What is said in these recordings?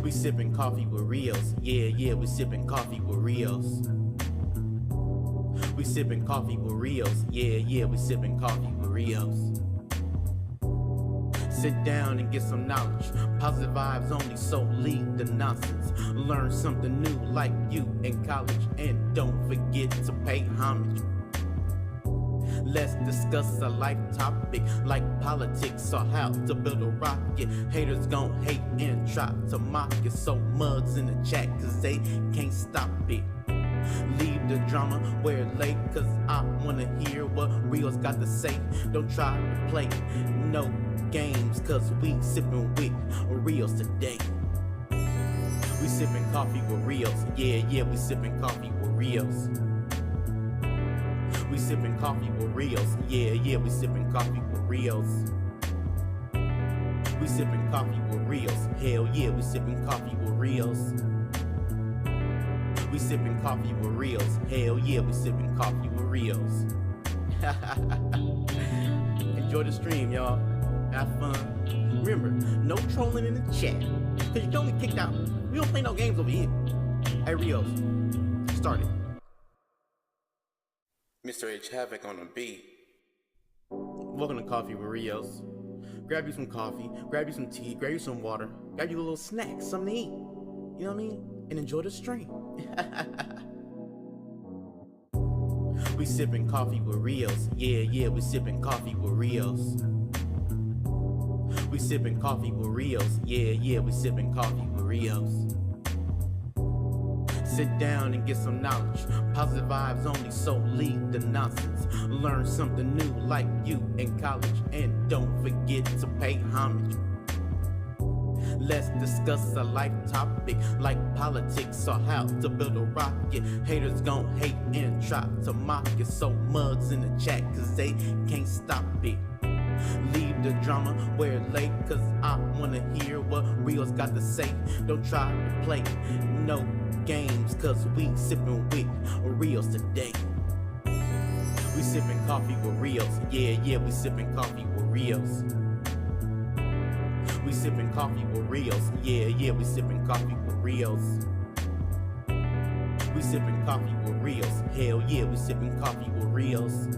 We sipping coffee with Rios. Yeah, yeah, we sipping coffee with Rios. We sipping coffee with Rios. Yeah, yeah, we sipping coffee with Rios. Sit down and get some knowledge. Positive vibes only, so leave the nonsense. Learn something new like you in college. And don't forget to pay homage. Let's discuss a life topic like politics or how to build a rocket. Haters gon' hate and try to mock it. So mugs in the chat cause they can't stop it. Leave the drama where it lay, cause I wanna hear what Rios got to say. Don't try to play no games, cause we sippin' with Rios today. We sippin' coffee with Rios. Yeah, yeah, we sippin' coffee with Rios. We sippin' coffee with Rios. Yeah, yeah, we sippin' coffee with Rios. We sippin' coffee with Rios. Hell yeah, we sippin' coffee with Rios. We sippin' coffee with Rios. Hell yeah, we sippin' coffee with Rios. Enjoy the stream, y'all. Have fun. Remember, no trolling in the chat, cause you don't get kicked out. We don't play no games over here. Hey Rios, start it. Mr. H Havoc on the beat. Welcome to Coffee with Rios. Grab you some coffee, grab you some tea, grab you some water, grab you a little snack, something to eat. You know what I mean? And enjoy the stream. We sippin' coffee with Rios. Yeah, yeah, we sippin' coffee with Rios. We sippin' coffee with Rios. Yeah, yeah, we sippin' coffee with Rios. Sit down and get some knowledge. Positive vibes only, so leave the nonsense. Learn something new like you in college. And don't forget to pay homage. Let's discuss a life topic like politics or how to build a rocket. Haters gon' hate and try to mock it. So mugs in the chat cause they can't stop it. Leave the drama where it lay, cause I wanna hear what Rios got to say. Don't try to play no games, cause we sippin' with Rios today. We sippin' coffee with Rios. Yeah, yeah, we sippin' coffee with Rios. We sippin' coffee with Rios. Yeah, yeah, we sippin' coffee with Rios. We sippin' coffee with Rios. Hell yeah, we sippin' coffee with Rios.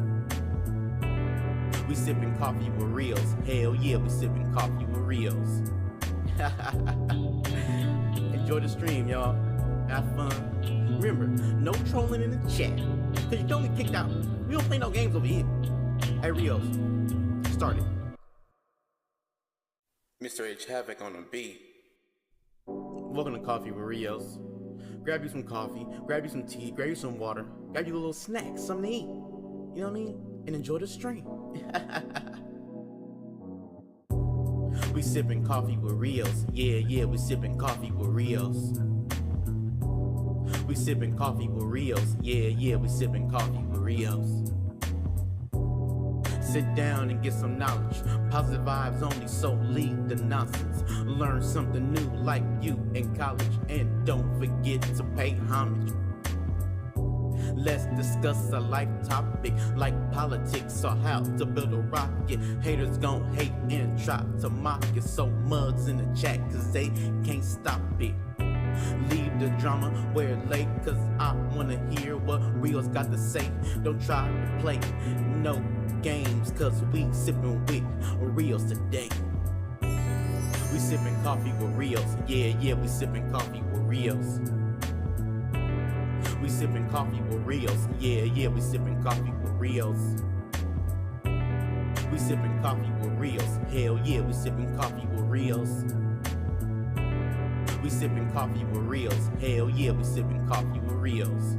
We sippin' coffee with Rios. Hell yeah, we sippin' coffee with Rios. Enjoy the stream, y'all. Have fun. Remember, no trolling in the chat, cause you don't get kicked out. We don't play no games over here. Hey Rios, start it. Mr. H Havoc on the beat. Welcome to Coffee with Rios. Grab you some coffee, grab you some tea, grab you some water, grab you a little snack, something to eat. You know what I mean? And enjoy the stream. We sippin' coffee with Rios. Yeah, yeah, we sippin' coffee with Rios. We sippin' coffee with Rios. Yeah, yeah, we sippin' coffee with Rios. Sit down and get some knowledge. Positive vibes only, so leave the nonsense. Learn something new like you in college. And don't forget to pay homage. Let's discuss a life topic like politics or how to build a rocket. Haters gon' hate and try to mock it. So mugs in the chat cause they can't stop it. Leave the drama where it lay, cause I wanna hear what Rios got to say. Don't try to play no games, cause we sippin' with Rios today. We sippin' coffee with Rios. Yeah, yeah, we sippin' coffee with Rios. We sippin' coffee with Rios. Yeah, yeah, we sippin' coffee with Rios. We sippin' coffee with Rios. Hell yeah, we sippin' coffee with Rios. We sippin' coffee with Rios. Hell yeah, we sippin' coffee with Rios.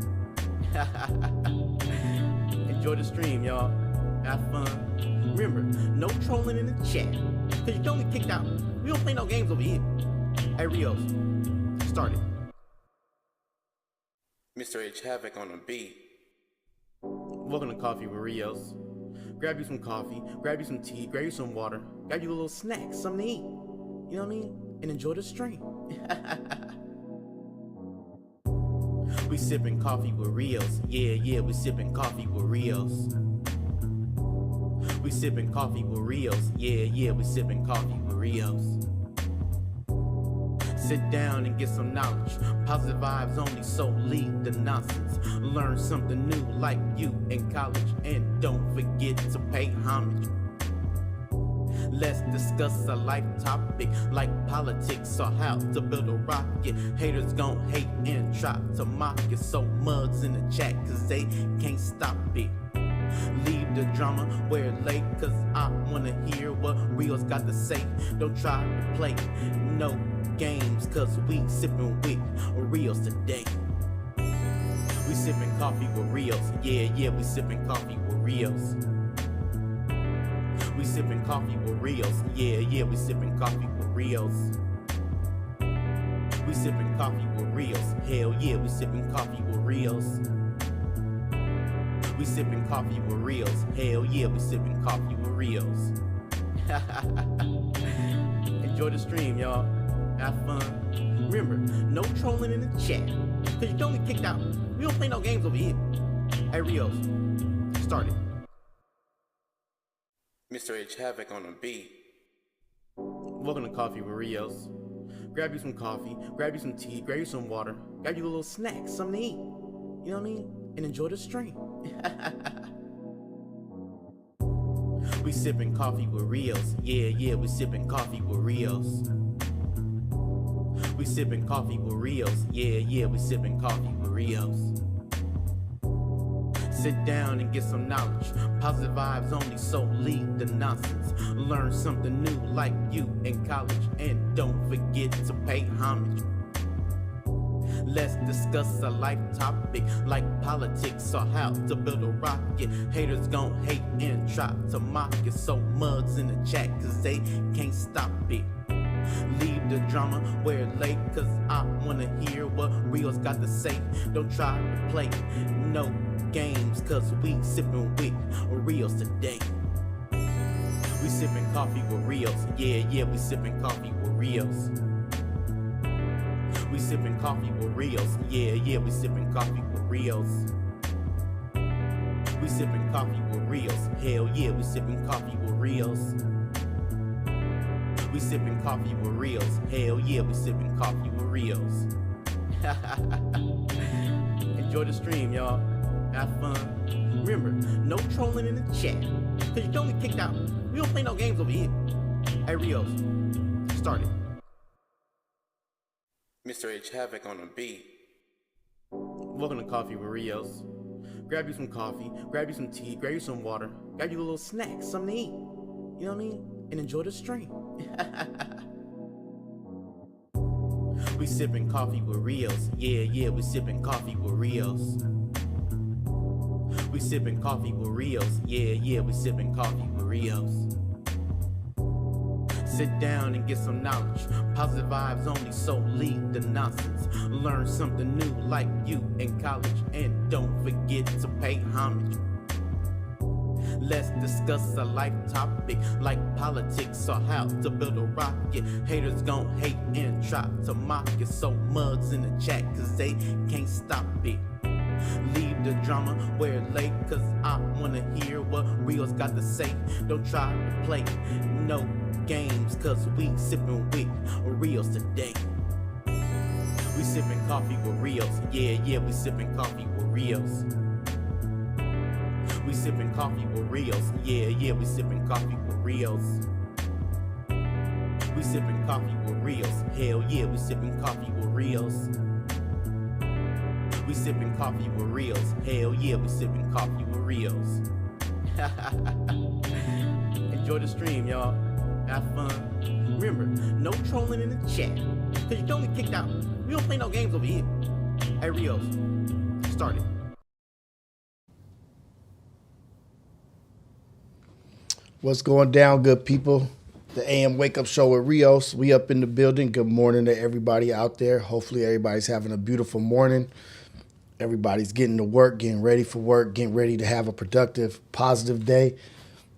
Enjoy the stream, y'all. Have fun. Remember, no trolling in the chat, cause you don't get kicked out. We don't play no games over here. Hey Rios, start it. Mr. H Havoc on the beat. Welcome to Coffee with Rios. Grab you some coffee, grab you some tea, grab you some water, grab you a little snack, something to eat. You know what I mean? And enjoy the stream. We sippin' coffee with Rios. Yeah, yeah, we sippin' coffee with Rios. We sippin' coffee with Rios. Yeah, yeah, we sippin' coffee with Rios. Sit down and get some knowledge. Positive vibes only, so leave the nonsense. Learn something new like you in college. And don't forget to pay homage. Let's discuss a life topic like politics or how to build a rocket. Haters gon' hate and try to mock it. So mugs in the chat cause they can't stop it. Leave the drama where it lay, cause I wanna hear what Rios got to say. Don't try to play no games, cause we sippin' with Rios today. We sippin' coffee with Rios, yeah, we sippin' coffee with Rios. We sippin' coffee with Rios, yeah, we sippin' coffee with Rios. We sippin' coffee with Rios, hell yeah, we sippin' coffee with Rios. We sippin' coffee with Rios, hell yeah, we sippin' coffee with Rios. Enjoy the stream, y'all. Have fun. Remember, no trolling in the chat, cause you don't get kicked out. We don't play no games over here. Hey Rios, start it. Mr. H Havoc on the beat. Welcome to Coffee with Rios. Grab you some coffee, grab you some tea, grab you some water, grab you a little snack, something to eat. You know what I mean? And enjoy the stream. We sippin' coffee with Rios. Yeah, we sippin' coffee with Rios. We sippin' coffee with Rios. Yeah, we sippin' coffee with Rios. Sit down and get some knowledge. Positive vibes only, so leave the nonsense. Learn something new like you in college. And don't forget to pay homage. Let's discuss a life topic like politics or how to build a rocket. Haters gon' hate and try to mock it. So mugs in the chat cause they can't stop it. Leave the drama where it lay, cause I wanna hear what Rios got to say. Don't try to play no games, cause we sippin' with Rios today. We sippin' coffee with Rios, yeah, we sippin' coffee with Rios. We sippin' coffee with Rios, yeah, we sippin' coffee with Rios. We sippin' coffee with Rios, hell yeah, we sippin' coffee with Rios. We sippin' coffee with Rios, hell yeah, we sippin' coffee with Rios. Enjoy the stream, y'all. Have fun. Remember, no trolling in the chat, cause you don't get kicked out. We don't play no games over here. Hey Rios, start it. Mr. H Havoc on the beat. Welcome to Coffee with Rios. Grab you some coffee, grab you some tea, grab you some water, grab you a little snack, something to eat. You know what I mean? And enjoy the stream. We sippin' coffee with Rios. Yeah, we sippin' coffee with Rios. We sippin' coffee with Rios. Yeah, we sippin' coffee with Rios. Sit down and get some knowledge. Positive vibes only, so leave the nonsense. Learn something new like you in college. And don't forget to pay homage. Let's discuss a life topic like politics or how to build a rocket. Haters gon' hate and try to mock it. So mugs in the chat cause they can't stop it. Leave the drama where it lay, cause I wanna hear what Rios got to say. Don't try to play no games, cause we sippin' with Rios today. We sippin' coffee with Rios. Yeah, we sippin' coffee with Rios. We sippin' coffee with Rios. Yeah, we sippin' coffee with Rios. We sippin' coffee with Rios. Hell yeah, we sippin' coffee with Rios. We sippin' coffee with Rios. Hell yeah, we sippin' coffee with Rios. Enjoy the stream, y'all. Have fun. Remember, no trolling in the chat, cause you don't get kicked out. We don't play no games over here. Hey Rios, start it. What's going down, good people? The AM Wake Up Show with Rios. We up in the building. Good morning to everybody out there. Hopefully everybody's having a beautiful morning. Everybody's getting to work, getting ready for work, getting ready to have a productive, positive day.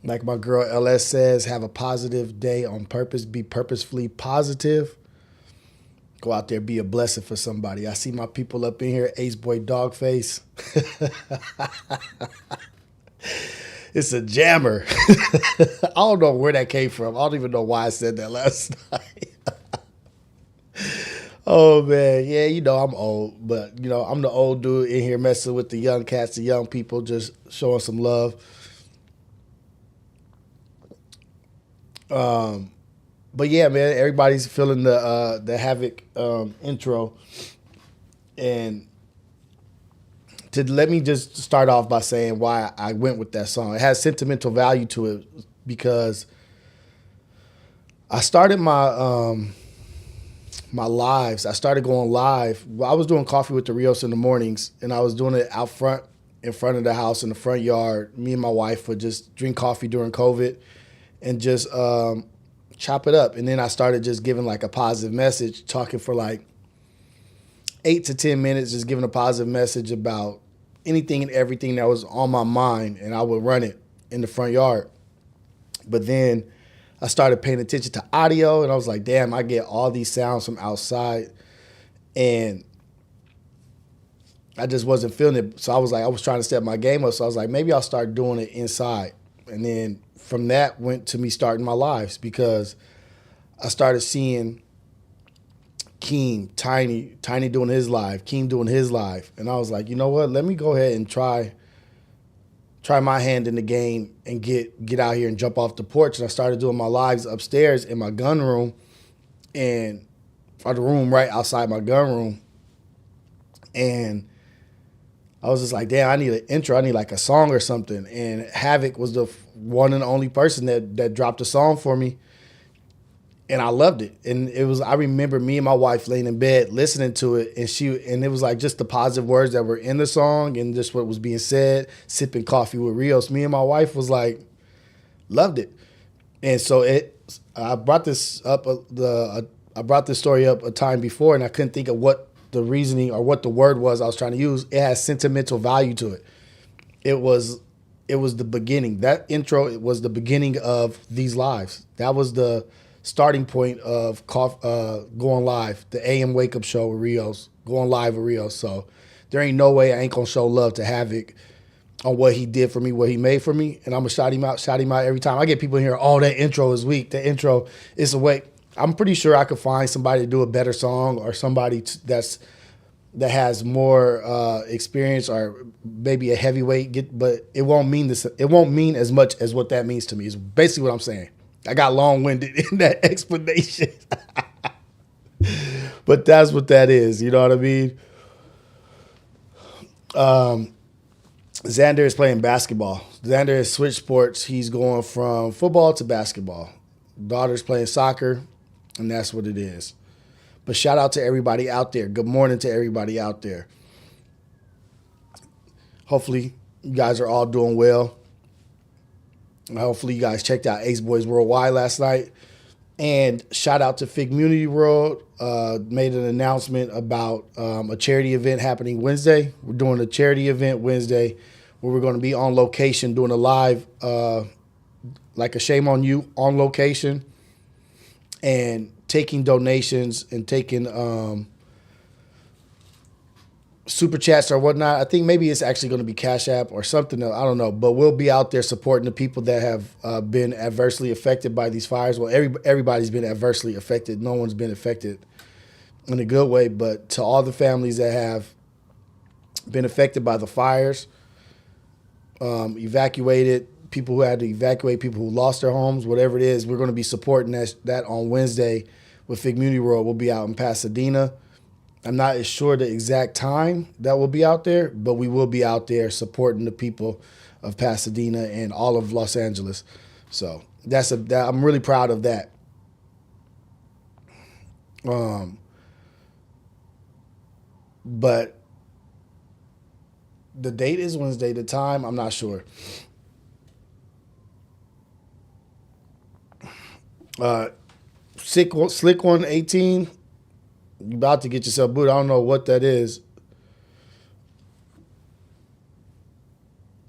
Like my girl LS says, have a positive day on purpose. Be purposefully positive. Go out there, be a blessing for somebody. I see my people up in here. Ace Boy Dogface. It's a jammer. I don't know where that came from. I don't even know why I said that last night. Oh man, yeah, I'm old, but I'm the old dude in here messing with the young cats, the young people, just showing some love. But yeah, man, everybody's feeling the Havoc intro, and to let me just start off by saying why I went with that song. It has sentimental value to it because I started my lives. I started going live. I was doing coffee with the Rios in the mornings, and I was doing it out front, in front of the house, in the front yard. Me and my wife would just drink coffee during COVID and just chop it up. And then I started just giving like a positive message, talking for like 8 to 10 minutes, just giving a positive message about anything and everything that was on my mind, and I would run it in the front yard. But then I started paying attention to audio, and I was like, damn, I get all these sounds from outside, and I just wasn't feeling it. So I was trying to step my game up. So I was like, maybe I'll start doing it inside. And then from that went to me starting my lives, because I started seeing Tiny doing his live, Keem doing his live. And I was like, you know what? Let me go ahead and try my hand in the game and get out here and jump off the porch. And I started doing my lives upstairs in my gun room, and or the room right outside my gun room. And I was just like, damn, I need an intro. I need like a song or something. And Havoc was the one and only person that dropped a song for me. And I loved it. And I remember me and my wife laying in bed listening to it, and it was like just the positive words that were in the song and just what was being said, sipping coffee with Rios. Me and my wife was like, loved it. And so I brought this story up a time before, and I couldn't think of what the reasoning or what the word was I was trying to use. It has sentimental value to it. It was the beginning. That intro, it was the beginning of these lives. That was the starting point of going live, the AM wake up show with Rios, going live with Rios. So there ain't no way I ain't gonna show love to Havoc on what he did for me, what he made for me, and I'm gonna shout him out every time. I get people in here, oh, that intro is weak. That intro is a way. I'm pretty sure I could find somebody to do a better song, or somebody that has more experience, or maybe a heavyweight. But it won't mean this. It won't mean as much as what that means to me. Is basically what I'm saying. I got long-winded in that explanation, but that's what that is. You know what I mean? Xander is playing basketball. Xander has switched sports. He's going from football to basketball. Daughter's playing soccer, and that's what it is. But shout out to everybody out there. Good morning to everybody out there. Hopefully, you guys are all doing well. Hopefully, you guys checked out Ace Boys Worldwide last night. And shout out to Figmunity World. Made an announcement about a charity event happening Wednesday. We're doing a charity event Wednesday where we're going to be on location doing a live, like a Shame on You on location, and taking donations and taking super chats or whatnot. I think maybe it's actually going to be Cash App or something. I don't know. But we'll be out there supporting the people that have been adversely affected by these fires. Well, everybody's been adversely affected. No one's been affected in a good way. But to all the families that have been affected by the fires, evacuated, people who had to evacuate, people who lost their homes, whatever it is, we're going to be supporting that on Wednesday with Figmunity World. We'll be out in Pasadena. I'm not sure the exact time that we'll be out there, but we will be out there supporting the people of Pasadena and all of Los Angeles. So I'm really proud of that. But the date is Wednesday. The time, I'm not sure. Slick 118. You about to get yourself booed. I don't know what that is.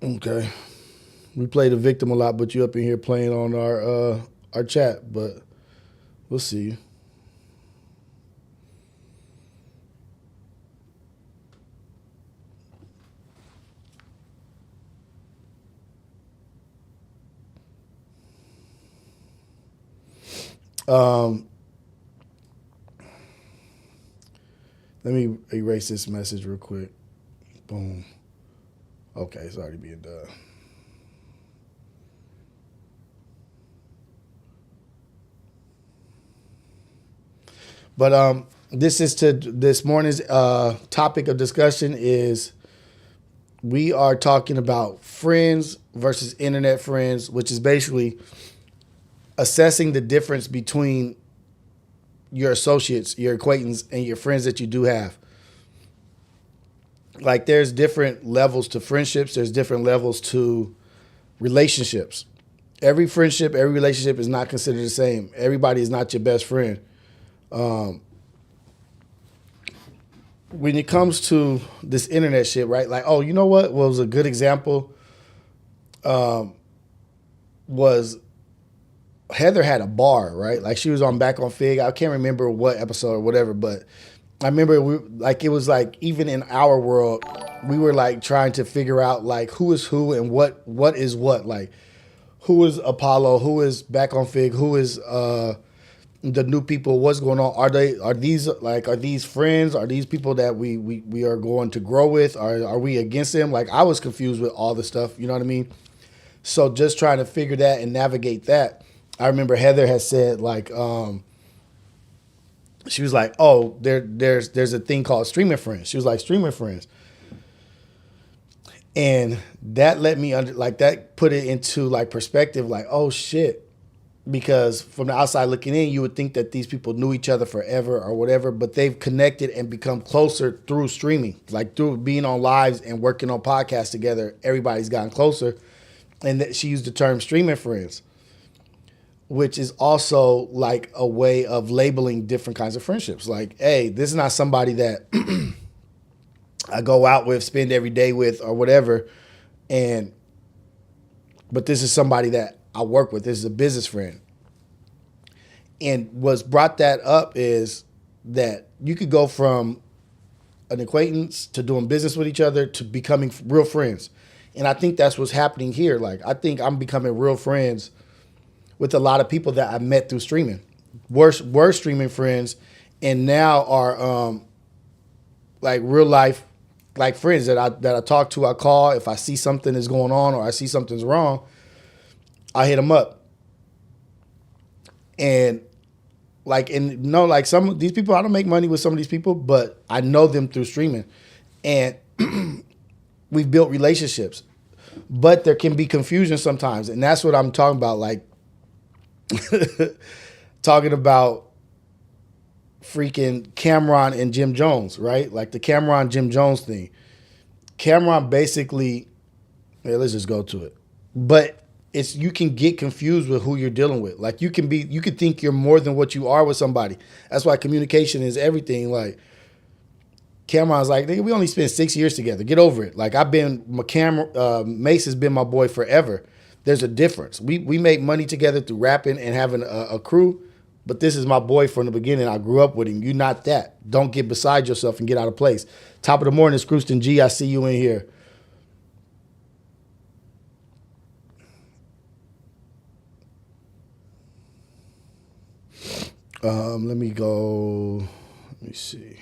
Okay. We play the victim a lot, but you up in here playing on our chat, but we'll see you. Let me erase this message real quick. Boom. Okay, it's already being done. But this morning's topic of discussion is we are talking about friends versus internet friends, which is basically assessing the difference between your associates, your acquaintance, and your friends that you do have. Like there's different levels to friendships. There's different levels to relationships. Every friendship, every relationship is not considered the same. Everybody is not your best friend. When it comes to this internet shit, right? Like, oh, you know what was a good example? Was Heather had a bar, right? Like she was on Back on Fig. I can't remember what episode or whatever, but I remember it was like even in our world, we were like trying to figure out like who is who and what is what. Like who is Apollo, who is Back on Fig, who is the new people, what's going on? Are these friends? Are these people that we are going to grow with? Are we against them? Like I was confused with all the stuff, you know what I mean? So just trying to figure that and navigate that. I remember Heather had said like she was like, oh, there's a thing called streaming friends. She was like, streaming friends. And that let me that put it into like perspective, like, oh shit. Because from the outside looking in, you would think that these people knew each other forever or whatever, but they've connected and become closer through streaming, like through being on lives and working on podcasts together. Everybody's gotten closer. And that she used the term streaming friends, which is also like a way of labeling different kinds of friendships. Like, hey, this is not somebody that I go out with, spend every day with or whatever. But this is somebody that I work with. This is a business friend. And what's brought that up is that you could go from an acquaintance to doing business with each other to becoming real friends. And I think that's what's happening here. Like, I think I'm becoming real friends with a lot of people that I met through streaming. Were streaming friends and now are like real life like friends that I talk to, I call. If I see something is going on or I see something's wrong, I hit them up. And some of these people, I don't make money with some of these people, but I know them through streaming. And we've built relationships. But there can be confusion sometimes. And that's what I'm talking about. Like, talking about freaking Cameron and Jim Jones, right? Like the Cameron Jim Jones thing. Cameron basically, let's just go to it. But you can get confused with who you're dealing with. Like you could think you're more than what you are with somebody. That's why communication is everything. Like Cameron's like, nigga, we only spent 6 years together. Get over it. Like Mace has been my boy forever. There's a difference. We make money together through rapping and having a crew, but this is my boy from the beginning. I grew up with him. You're not that. Don't get beside yourself and get out of place. Top of the morning, it's Cruiston G. I see you in here. Let me go. Let me see.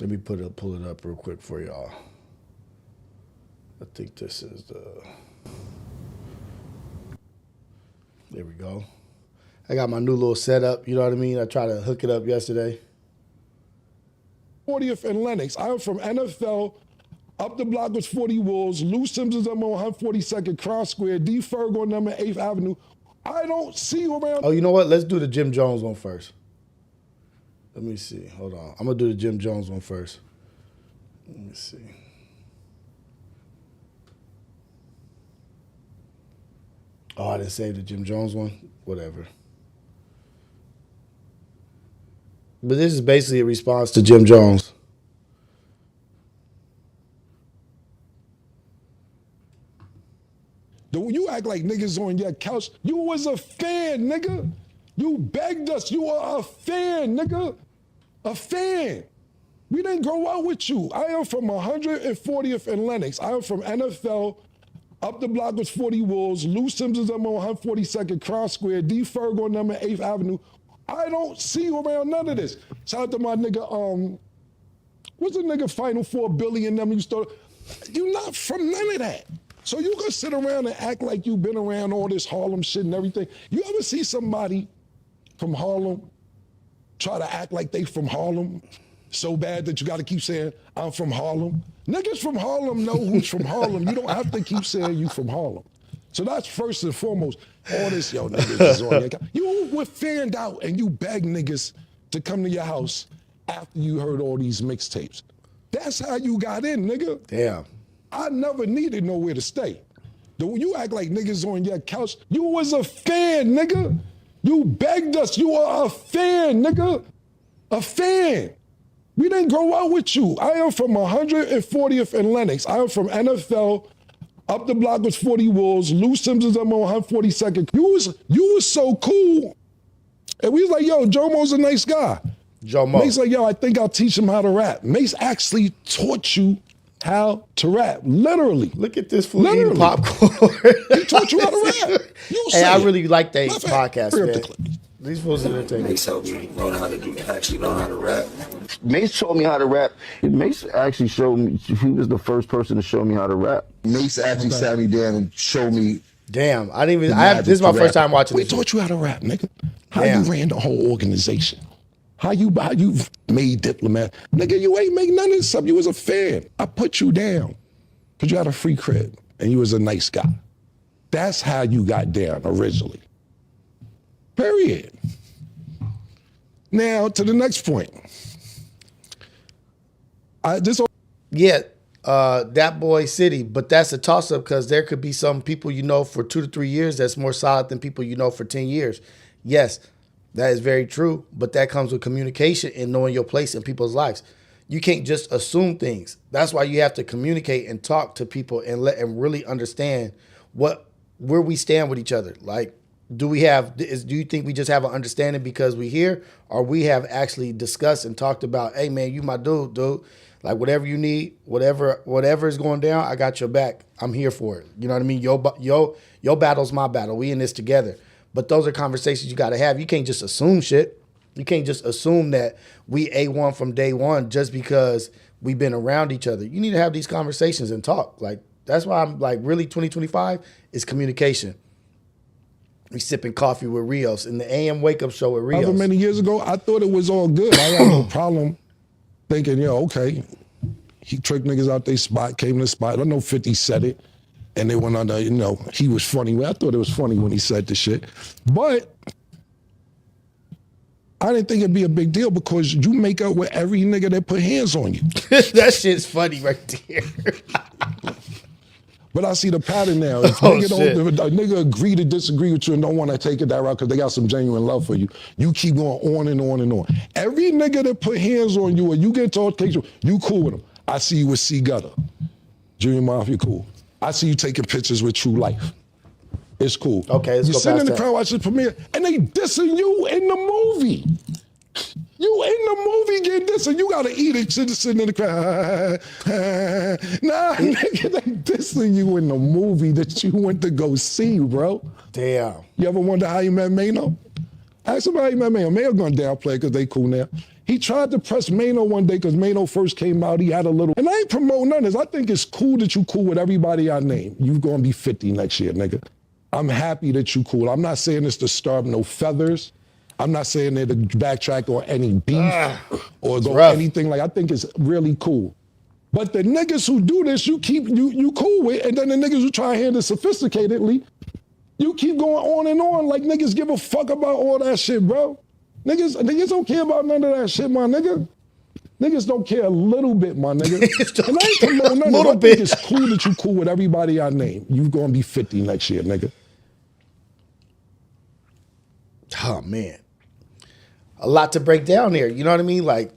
Let me pull it up real quick for y'all. I think this is there we go. I got my new little setup, you know what I mean? I tried to hook it up yesterday. 40th and Lennox. I'm from NFL. Up the block was 40 Wolves. Lou Simpson's on 142nd Cross Square. D. Ferg on number 8th Avenue. I don't see you around. Oh, you know what? Let's do the Jim Jones one first. Let me see. Hold on. I'm going to do the Jim Jones one first. Let me see. Oh, I didn't save the Jim Jones one? Whatever. But this is basically a response to Jim Jones. You act like niggas on your couch. You was a fan, nigga. You begged us. You are a fan, nigga. A fan. We didn't grow up with you. I am from 140th and Lennox. I am from NFL. Up the block was 40 Wolves. Lou Simpsons them on 142nd Cross Square. D. Ferg on them at 8th Avenue. I don't see you around none of this. Shout out to my nigga, what's the nigga Final Four Billy and them used to, you not from none of that. So you gonna sit around and act like you been around all this Harlem shit and everything. You ever see somebody from Harlem try to act like they from Harlem so bad that you gotta keep saying, I'm from Harlem? Niggas from Harlem know who's from Harlem. You don't have to keep saying you from Harlem. So that's first and foremost. All this, yo, niggas is on your account. You were fanned out and you begged niggas to come to your house after you heard all these mixtapes. That's how you got in, nigga. Damn. I never needed nowhere to stay. You act like niggas on your couch. You was a fan, nigga. You begged us. You are a fan, nigga. A fan. We didn't grow up with you. I am from 140th and Lenox. I am from NFL. Up the block was 40 Wolves. Lou Simpsons them on 142nd. You was so cool. And we was like, yo, Jomo's a nice guy. Jomo. Mace like, yo, I think I'll teach him how to rap. Mace actually taught you how to rap, literally. Look at this fool eating popcorn. He taught you how to rap. Hey, I really like that podcast, man. These fools entertaining. Mace helped me learn how to actually learn how to rap. Mace taught me how to rap. Mace actually showed me, he was the first person to show me how to rap. Mace actually sat me down and showed me. Damn, this is my first time watching We this. taught you how to rap, nigga. How you ran the whole organization. How you made Diplomat. Nigga, you ain't make none of this stuff. You was a fan. I put you down because you had a free crib and you was a nice guy. That's how you got down originally. Period. Now, to the next point. That boy city, but that's a toss-up because there could be some people you know for 2 to 3 years that's more solid than people you know for 10 years. Yes, that is very true, but that comes with communication and knowing your place in people's lives. You can't just assume things. That's why you have to communicate and talk to people and really understand where we stand with each other. Like, do you think we just have an understanding because we here, or we have actually discussed and talked about, hey man, you my dude. Like whatever you need, whatever is going down, I got your back. I'm here for it. You know what I mean? Your battle's my battle. We in this together. But those are conversations you got to have. You can't just assume shit. You can't just assume that we A1 from day one just because we've been around each other. You need to have these conversations and talk. Like, that's why I'm like, really 2025 is communication. We sipping coffee with Rios in the AM wake up show with Rios. However many years ago, I thought it was all good. I had no problem thinking, okay, he tricked niggas out their spot, came to the spot. I know 50 said it. And they went under, he was funny. I thought it was funny when he said the shit. But I didn't think it'd be a big deal because you make up with every nigga that put hands on you. That shit's funny right there. But I see the pattern now. If if a nigga agree to disagree with you and don't want to take it that route because they got some genuine love for you, you keep going on and on and on. Every nigga that put hands on you or you get to altercation, you cool with them. I see you with C Gutter. Junior Mafia, cool. I see you taking pictures with True Life. It's cool. Okay, let's you go sit in past the that. crowd watching the premiere and they dissing you in the movie. You in the movie getting dissed and you gotta eat it sitting in the crowd. Nah, nigga, they dissing you in the movie that you went to go see, bro. Damn. You ever wonder how you met Mano? Ask him how you met Mano. Mano gonna downplay because they cool now. He tried to press Mano one day because Mano first came out. He had a little, and I ain't promoting none of this. I think it's cool that you cool with everybody I name. You gonna be 50 next year, nigga. I'm happy that you cool. I'm not saying this to starve no feathers. I'm not saying that to backtrack on any beef or go anything like. I think it's really cool. But the niggas who do this, you cool with, and then the niggas who try to handle it sophisticatedly, you keep going on and on like niggas give a fuck about all that shit, bro. Niggas don't care about none of that shit, my nigga. Niggas don't care a little bit, my nigga. And I ain't promoting none of it. I think it's cool that you cool with everybody I name. You gonna be 50 next year, nigga. Oh man. A lot to break down there. You know what I mean? Like,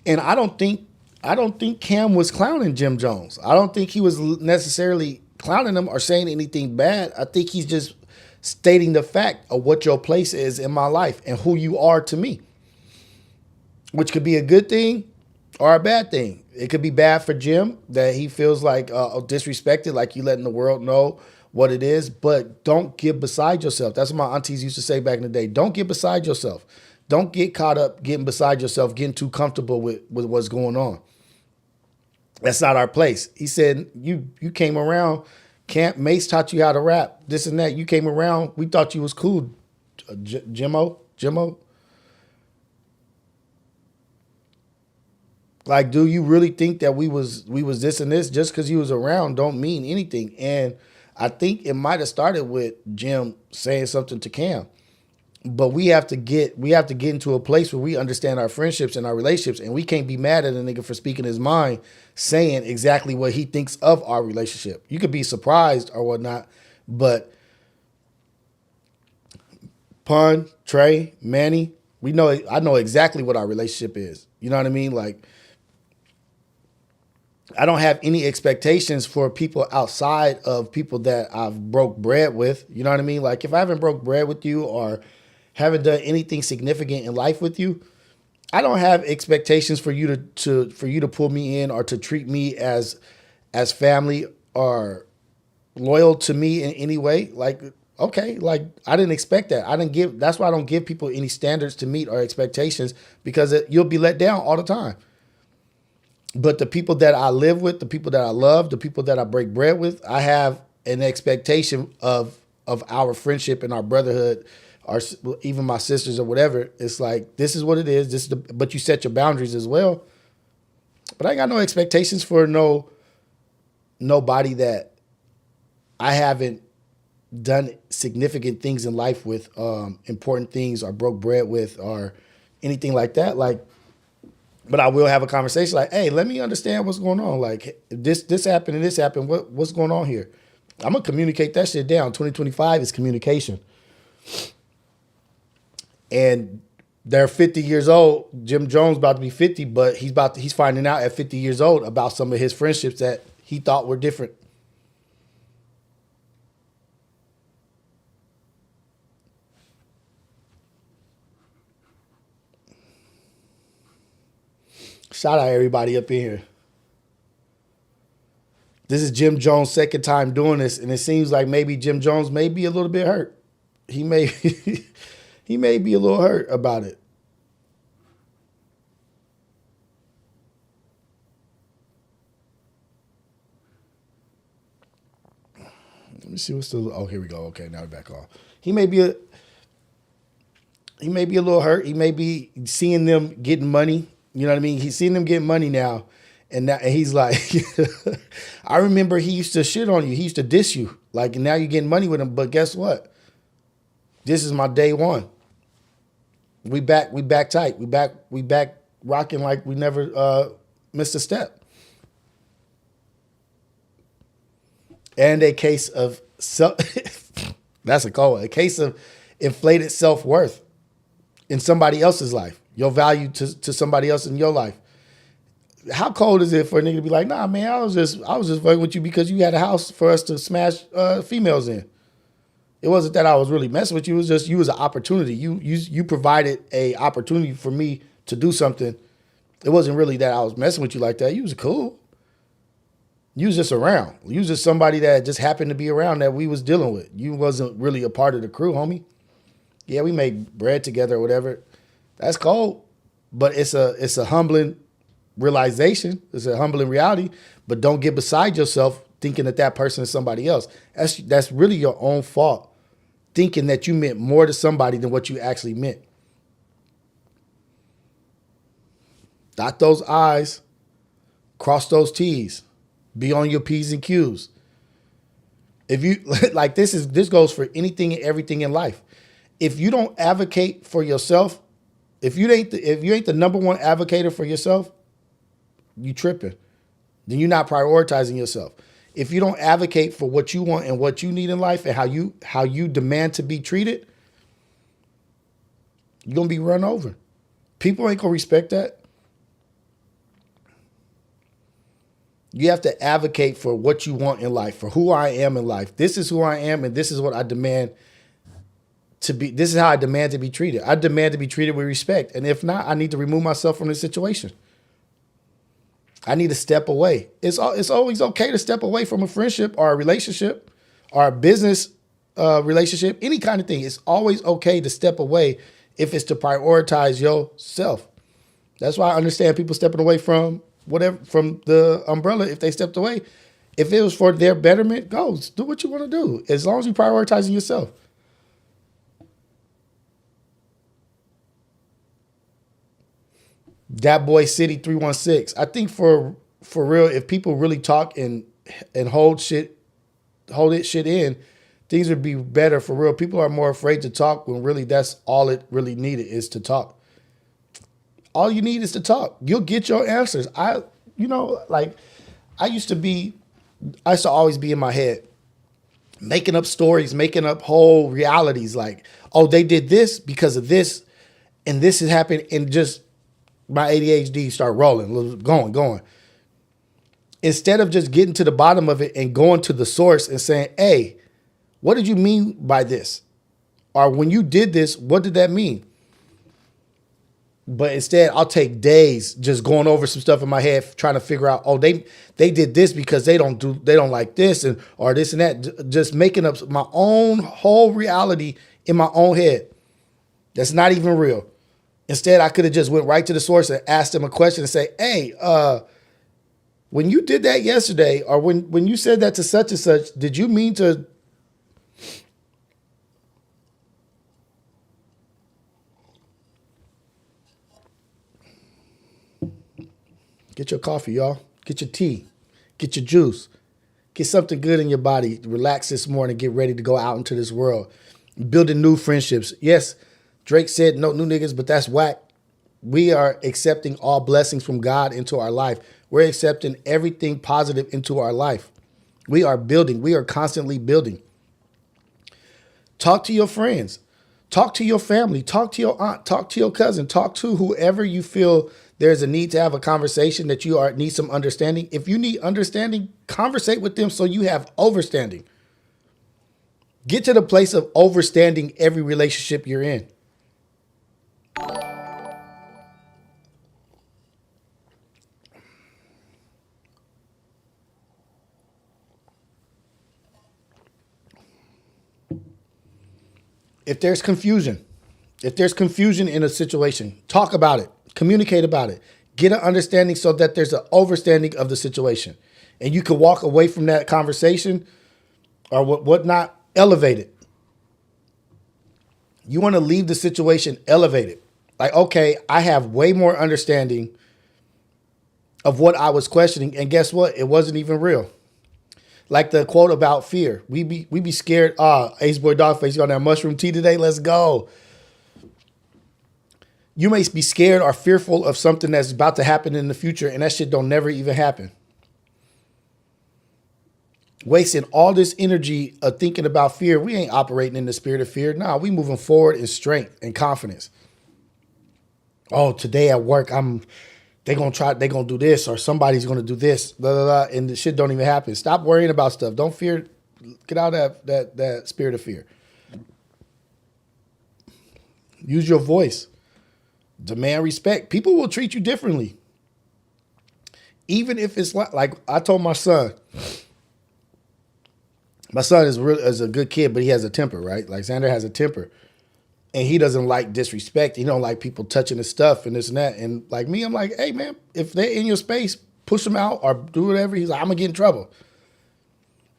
and I don't think Cam was clowning Jim Jones. I don't think he was necessarily clowning him or saying anything bad. I think he's just stating the fact of what your place is in my life and who you are to me, which could be a good thing or a bad thing. it could be bad for Jim that he feels like disrespected, like you letting the world know what it is. But don't get beside yourself. That's what my aunties used to say back in the day. Don't get beside yourself. Don't get caught up getting beside yourself, getting too comfortable with what's going on. That's not our place. He said, you came around, Camp Mace taught you how to rap, this and that. You came around, we thought you was cool, Jimmo. Like, do you really think that we was this and this? Just because you was around don't mean anything. And I think it might have started with Jim saying something to Cam. But we have to get into a place where we understand our friendships and our relationships, and we can't be mad at a nigga for speaking his mind, saying exactly what he thinks of our relationship. You could be surprised or whatnot, but Pun, Trey, Manny, I know exactly what our relationship is. You know what I mean? Like, I don't have any expectations for people outside of people that I've broke bread with. You know what I mean? Like, if I haven't broke bread with you or haven't done anything significant in life with you, I don't have expectations for you to pull me in or to treat me as family or loyal to me in any way. Like, okay, like I didn't expect that. That's why I don't give people any standards to meet or expectations, because you'll be let down all the time. But the people that I live with, the people that I love, the people that I break bread with, I have an expectation of our friendship and our brotherhood, or even my sisters or whatever. It's like, this is what it is. But you set your boundaries as well. But I ain't got no expectations for nobody that I haven't done significant things in life with, important things, or broke bread with, or anything like that. Like, but I will have a conversation like, hey, let me understand what's going on. Like, this happened and this happened. What's going on here? I'm going to communicate that shit down. 2025 is communication. And they're 50 years old. Jim Jones about to be 50, but he's finding out at 50 years old about some of his friendships that he thought were different. Shout out everybody up in here. This is Jim Jones' second time doing this, and it seems like maybe Jim Jones may be a little bit hurt. He may he may be a little hurt about it. Let me see what's still. Oh, here we go. Okay, now we're back on. He may be a little hurt. He may be seeing them getting money. You know what I mean? He's seeing them getting money now. And he's like, I remember he used to shit on you. He used to diss you. Like, now you're getting money with him. But guess what? This is my day one. We back tight. We back rocking like we never missed a step. And a case of that's a cold one. A case of inflated self-worth in somebody else's life. Your value to somebody else in your life. How cold is it for a nigga to be like, nah, man, I was just fucking with you because you had a house for us to smash females in. It wasn't that I was really messing with you. It was just you was an opportunity. You provided a opportunity for me to do something. It wasn't really that I was messing with you like that. You was cool. You was just around. You was just somebody that just happened to be around that we was dealing with. You wasn't really a part of the crew, homie. Yeah, we made bread together or whatever. That's cold. But it's a humbling realization. It's a humbling reality. But don't get beside yourself thinking that person is somebody else. That's really your own fault, thinking that you meant more to somebody than what you actually meant. Dot those I's, cross those T's, be on your P's and Q's. If you like, this goes for anything and everything in life. If you don't advocate for yourself, if you ain't the number one advocator for yourself, you tripping. Then you're not prioritizing yourself. If you don't advocate for what you want and what you need in life and how you demand to be treated, you're gonna be run over. People ain't gonna respect that. You have to advocate for what you want in life, for who I am in life. This is who I am, and this is what I demand to be. This is how I demand to be treated. I demand to be treated with respect. And if not, I need to remove myself from the situation. I need to step away. It's always okay to step away from a friendship or a relationship or a business relationship, any kind of thing. It's always okay to step away if it's to prioritize yourself. That's why I understand people stepping away from the umbrella if they stepped away. If it was for their betterment, go do what you want to do as long as you're prioritizing yourself. That boy City 316. I think for real, if people really talk and hold shit in, things would be better for real. People are more afraid to talk when really that's all it really needed is to talk. All you need is to talk. You'll get your answers. I used to always be in my head, making up stories, making up whole realities. Like, oh, they did this because of this, and this has happened, and just my ADHD start rolling, going. Instead of just getting to the bottom of it and going to the source and saying, hey, what did you mean by this? Or when you did this, what did that mean? But instead, I'll take days just going over some stuff in my head, trying to figure out, oh, they did this because they don't like this or this and that. Just making up my own whole reality in my own head. That's not even real. Instead, I could have just went right to the source and asked them a question and say, hey, when you did that yesterday, or when you said that to such and such, did you mean to? Get your coffee, y'all. Get your tea. Get your juice. Get something good in your body. Relax this morning. Get ready to go out into this world. Building new friendships. Yes, Drake said no new niggas, but that's whack. We are accepting all blessings from God into our life. We're accepting everything positive into our life. We are building. We are constantly building. Talk to your friends. Talk to your family. Talk to your aunt. Talk to your cousin. Talk to whoever you feel there's a need to have a conversation that you need some understanding. If you need understanding, conversate with them so you have overstanding. Get to the place of overstanding every relationship you're in. If there's confusion in a situation, talk about it, communicate about it, get an understanding so that there's an overstanding of the situation. And you can walk away from that conversation or whatnot, elevated. You want to leave the situation elevated. Like, okay, I have way more understanding of what I was questioning. And guess what? It wasn't even real. Like the quote about fear. We be scared. Ace Boy Dogface, you on that mushroom tea today? Let's go. You may be scared or fearful of something that's about to happen in the future, and that shit don't never even happen. Wasting all this energy of thinking about fear. We ain't operating in the spirit of fear. Nah, we moving forward in strength and confidence. Oh, today at work, they gonna do this, or somebody's gonna do this, blah, blah, blah, and the shit don't even happen. Stop worrying about stuff. Don't fear. Get out of that spirit of fear. Use your voice. Demand respect. People will treat you differently. Even if it's like I told my son. My son is a good kid, but he has a temper, right? Like Xander has a temper. And he doesn't like disrespect. He don't like people touching his stuff and this and that. And like me, I'm like, hey, man, if they're in your space, push them out or do whatever. He's like, I'm going to get in trouble.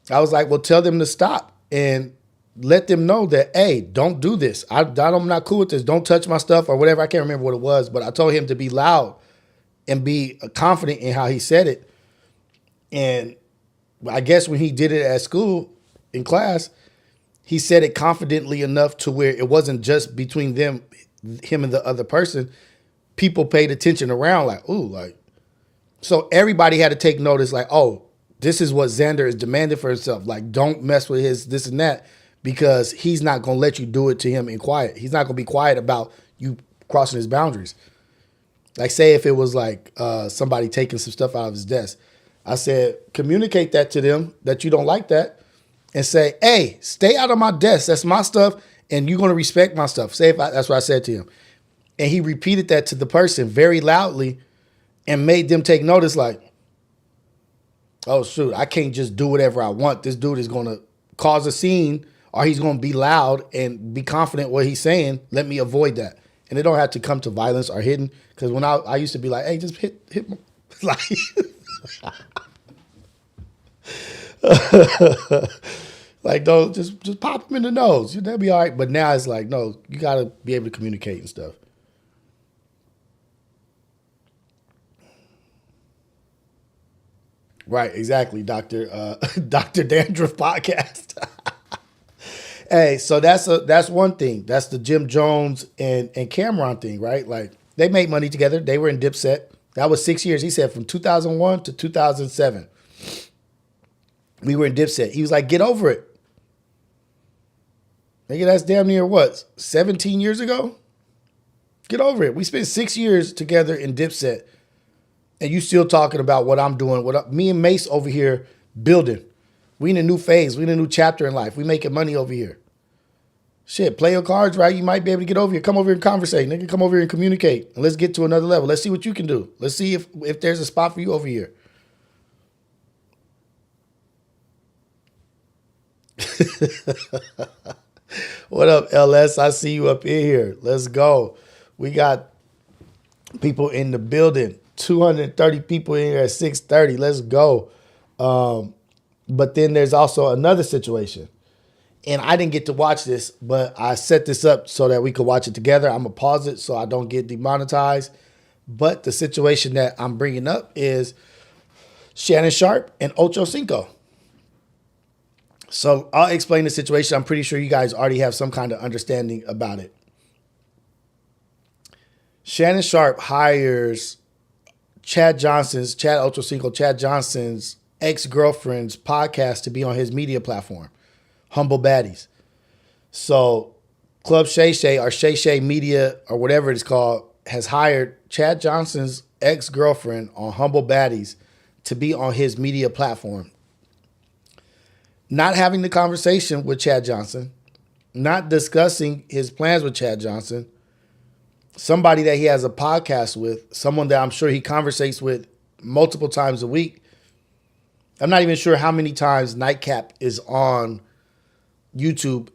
I was like, well, tell them to stop and let them know that, hey, don't do this. I'm not cool with this. Don't touch my stuff or whatever. I can't remember what it was. But I told him to be loud and be confident in how he said it. And I guess when he did it at school in class, he said it confidently enough to where it wasn't just between him and the other person. People paid attention around like, ooh, like. So everybody had to take notice like, oh, this is what Xander is demanding for himself. Like, don't mess with his this and that because he's not going to let you do it to him in quiet. He's not going to be quiet about you crossing his boundaries. Like, say if it was like somebody taking some stuff out of his desk. I said, communicate that to them that you don't like that. And say, hey, stay out of my desk. That's my stuff, and you're going to respect my stuff. That's what I said to him. And he repeated that to the person very loudly and made them take notice like, oh shoot, I can't just do whatever I want. This dude is gonna cause a scene, or he's gonna be loud and be confident what he's saying. Let me avoid that. And it don't have to come to violence or hitting. Because when I used to be like, hey, just hit my, like, like, don't just pop him in the nose. That'll be all right. But now it's like, no, you gotta be able to communicate and stuff. Right, exactly, Dr. Dr. Dandruff podcast. Hey, so that's one thing. That's the Jim Jones and Cameron thing, right? Like, they made money together. They were in Dipset. That was 6 years. He said from 2001 to 2007. We were in Dipset. He was like, get over it. Nigga, that's damn near what? 17 years ago? Get over it. We spent 6 years together in Dipset. And you still talking about what I'm doing. Me and Mace over here building. We in a new phase. We in a new chapter in life. We making money over here. Shit, play your cards right. You might be able to get over here. Come over here and conversate. Nigga, come over here and communicate. And let's get to another level. Let's see what you can do. Let's see if there's a spot for you over here. What up, LS? I see you up in here. Let's go. We got people in the building. 230 people in here at 6:30. Let's go. But then there's also another situation. And I didn't get to watch this, but I set this up so that we could watch it together. I'm going to pause it so I don't get demonetized. But the situation that I'm bringing up is Shannon Sharpe and Ochocinco. So I'll explain the situation. I'm pretty sure you guys already have some kind of understanding about it. Shannon Sharpe hires Chad Ochocinco's ex-girlfriend's podcast to be on his media platform, Humble Baddies. So Club Shay Shay or Shay Shay Media or whatever it's called has hired Chad Johnson's ex-girlfriend on Humble Baddies to be on his media platform. Not having the conversation with Chad Johnson, not discussing his plans with Chad Johnson, somebody that he has a podcast with, someone that I'm sure he conversates with multiple times a week. I'm not even sure how many times Nightcap is on YouTube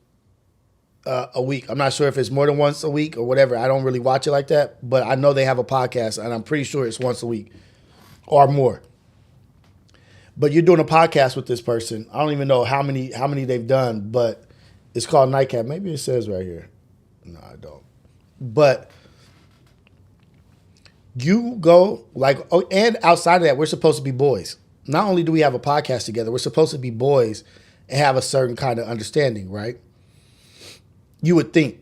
a week. I'm not sure if it's more than once a week or whatever. I don't really watch it like that, but I know they have a podcast, and I'm pretty sure it's once a week or more. But you're doing a podcast with this person. I don't even know how many they've done, but it's called Nightcap. Maybe it says right here. No, I don't. But you go like, oh, and outside of that, we're supposed to be boys. Not only do we have a podcast together, we're supposed to be boys and have a certain kind of understanding, right? You would think.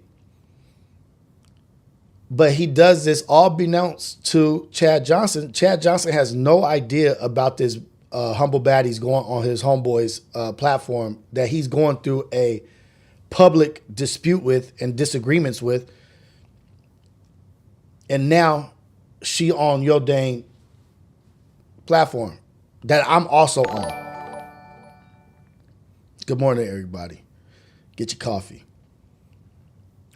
But he does this all beknownst to Chad Johnson. Chad Johnson has no idea about this Humble Baddies going on his homeboy's platform that he's going through a public dispute with and disagreements with. And now she on your dang platform that I'm also on. Good morning, everybody. Get your coffee.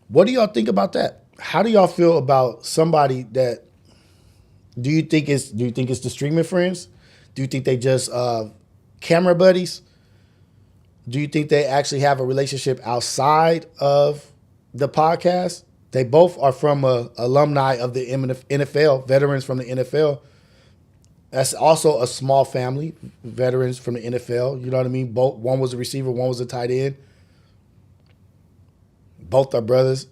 What do y'all think about that? How do y'all feel about somebody that do you think it's the streaming friends? Do you think they just camera buddies? Do you think they actually have a relationship outside of the podcast? They both are from alumni of the NFL, veterans from the NFL. That's also a small family, veterans from the NFL. You know what I mean? Both, one was a receiver, one was a tight end. Both are brothers.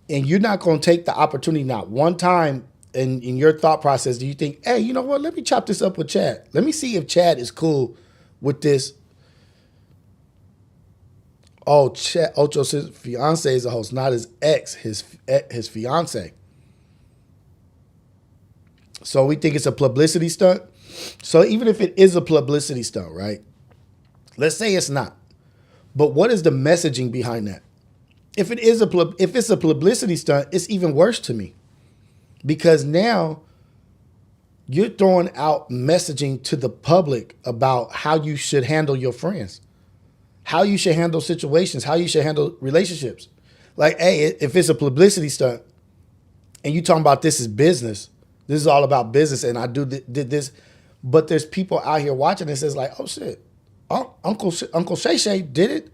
And you're not going to take the opportunity, not one time in your thought process, do you think, hey, you know what? Let me chop this up with Chad. Let me see if Chad is cool with this. Oh, Chad Ocho's fiance is a host, not his ex, his fiance. So we think it's a publicity stunt. So even if it is a publicity stunt, right? Let's say it's not. But what is the messaging behind that? If it's a publicity stunt, it's even worse to me. Because now you're throwing out messaging to the public about how you should handle your friends, how you should handle situations, how you should handle relationships. Like, hey, if it's a publicity stunt and you talking about this is business, this is all about business, and I did this, But there's people out here watching this. It's like, oh shit, Uncle Shay Shay did it.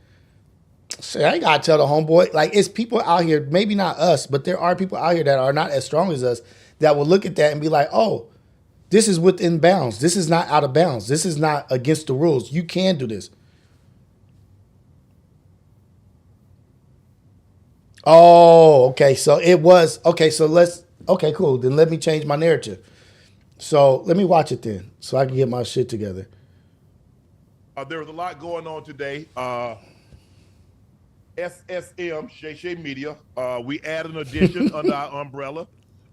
Shit, I ain't gotta tell the homeboy. Like, it's people out here, maybe not us, but there are people out here that are not as strong as us that will look at that and be like, oh, this is within bounds. This is not out of bounds. This is not against the rules. You can do this. Oh, okay. So it was okay. So okay, cool. Then let me change my narrative. So let me watch it then, so I can get my shit together. There was a lot going on today. SSM, Shay Shay Media, we add an addition under our umbrella.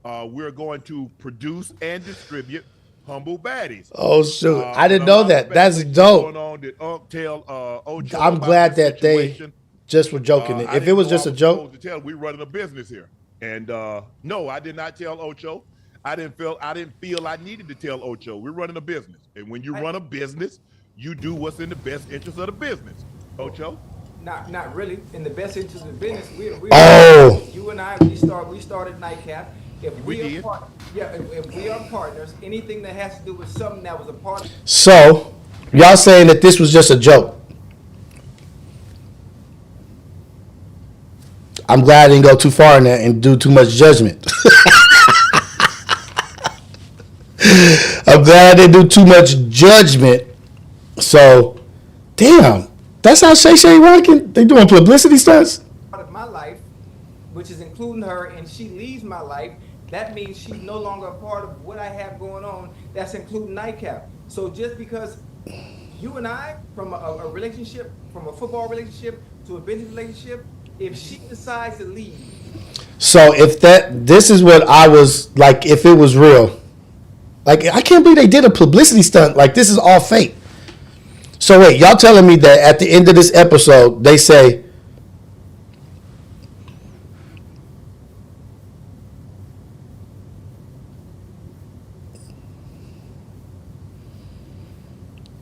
We're going to produce and distribute Humble Baddies. Oh shoot, I didn't know that. That's dope. Going on that tell Ocho I'm glad that situation. they just were joking. If it was just a joke, to tell, we're running a business here. And no, I did not tell Ocho. I didn't feel I needed to tell Ocho. We're running a business, and when you run a business, you do what's in the best interest of the business. Ocho. Not really. In the best interest of the business, you and I, we started Nightcap. If we are partners, anything that has to do with something that was a part of. So, y'all saying that this was just a joke? I'm glad I didn't go too far in that and do too much judgment. I'm glad I didn't do too much judgment. So, damn. That's how Shay Shay rocking. They doing publicity stunts. Part of my life, which is including her, and she leaves my life. That means she's no longer a part of what I have going on. That's including Nightcap. So just because you and I, from a relationship, from a football relationship to a business relationship, if she decides to leave. So this is what I was like, if it was real. Like, I can't believe they did a publicity stunt. Like, this is all fake. So wait, y'all telling me that at the end of this episode, they say,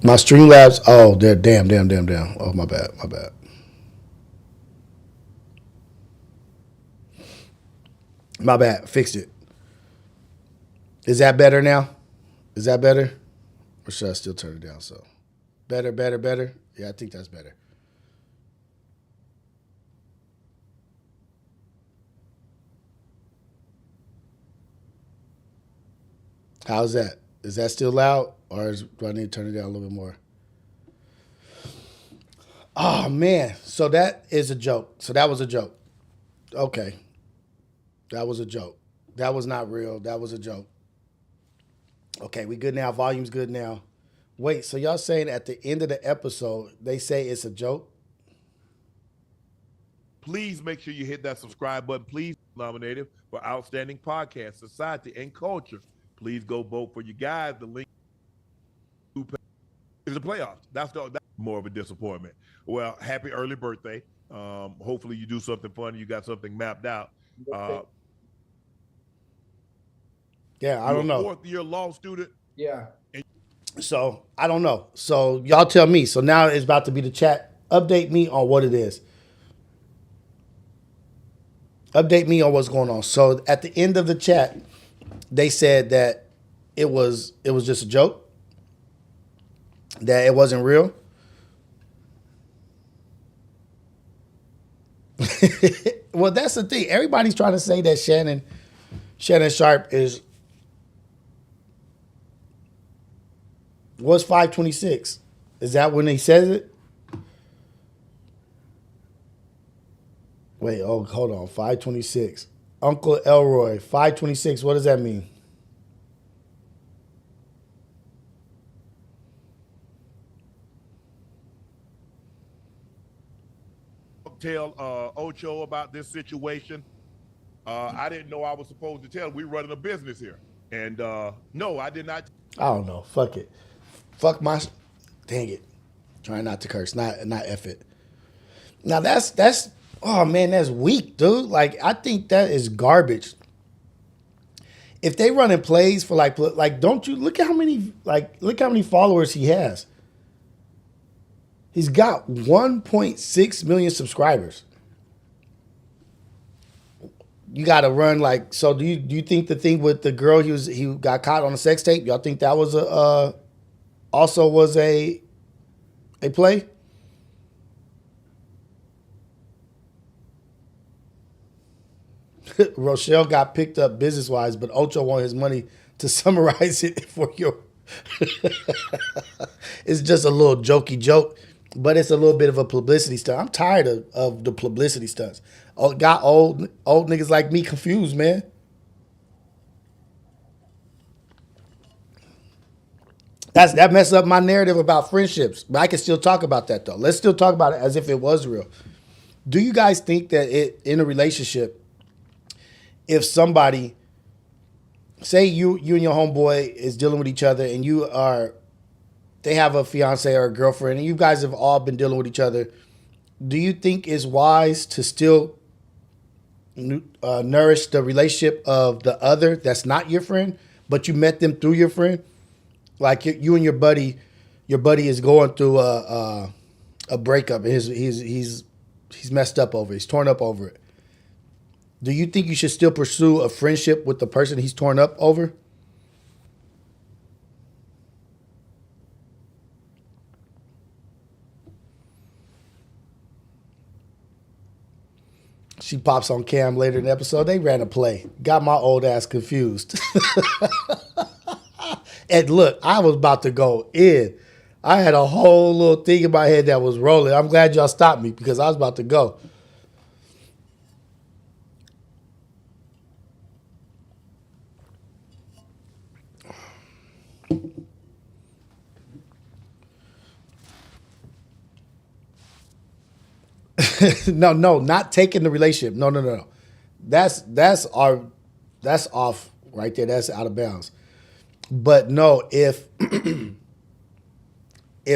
my Streamlabs, oh, they're damn. Oh, my bad. My bad, fixed it. Is that better now? Is that better? Or should I still turn it down? So better. Yeah, I think that's better. How's that? Is that still loud? Or do I need to turn it down a little bit more? Oh, man. So that is a joke. So that was a joke. Okay. That was a joke. That was not real. That was a joke. Okay, we good now. Volume's good now. Wait, so y'all saying at the end of the episode, they say it's a joke? Please make sure you hit that subscribe button. Please nominate him for Outstanding Podcast, Society, and Culture. Please go vote for you guys. The link is the playoffs. That's more of a disappointment. Well, happy early birthday. Hopefully you do something fun. You got something mapped out. Yeah, I don't know. Fourth-year law student. Yeah. So, I don't know. So, y'all tell me. So, now it's about to be the chat. Update me on what it is. Update me on what's going on. So, at the end of the chat, they said that it was just a joke. That it wasn't real. Well, that's the thing. Everybody's trying to say that Shannon Sharpe is... What's 526? Is that when he says it? Wait, hold on. 526. Uncle Elroy, 526. What does that mean? Tell Ocho about this situation. I didn't know I was supposed to tell. We're running a business here. And no, I did not. I don't know. Fuck it. Fuck my... Dang it. Trying not to curse. Not F it. Now, that's... Oh, man, that's weak, dude. Like, I think that is garbage. If they running plays for, like, don't you... Look how many followers he has. He's got 1.6 million subscribers. You got to run, like... So, do you think the thing with the girl he got caught on a sex tape, y'all think that was also was a play? Rochelle got picked up business-wise, but Ocho wanted his money to summarize it for your... It's just a little jokey joke, but it's a little bit of a publicity stunt. I'm tired of the publicity stunts. Got old niggas like me confused, man. That messed up my narrative about friendships, but I can still talk about that though. Let's still talk about it as if it was real. Do you guys think that in a relationship, if somebody, say you and your homeboy is dealing with each other and they have a fiance or a girlfriend and you guys have all been dealing with each other, do you think it's wise to still nourish the relationship of the other that's not your friend, but you met them through your friend? Like you and your buddy is going through a breakup. He's messed up over it. He's torn up over it. Do you think you should still pursue a friendship with the person he's torn up over? She pops on cam later in the episode. They ran a play. Got my old ass confused. And look, I was about to go in. I had a whole little thing in my head that was rolling. I'm glad y'all stopped me because I was about to go. No, not taking the relationship. No. That's off right there. That's out of bounds. But no, if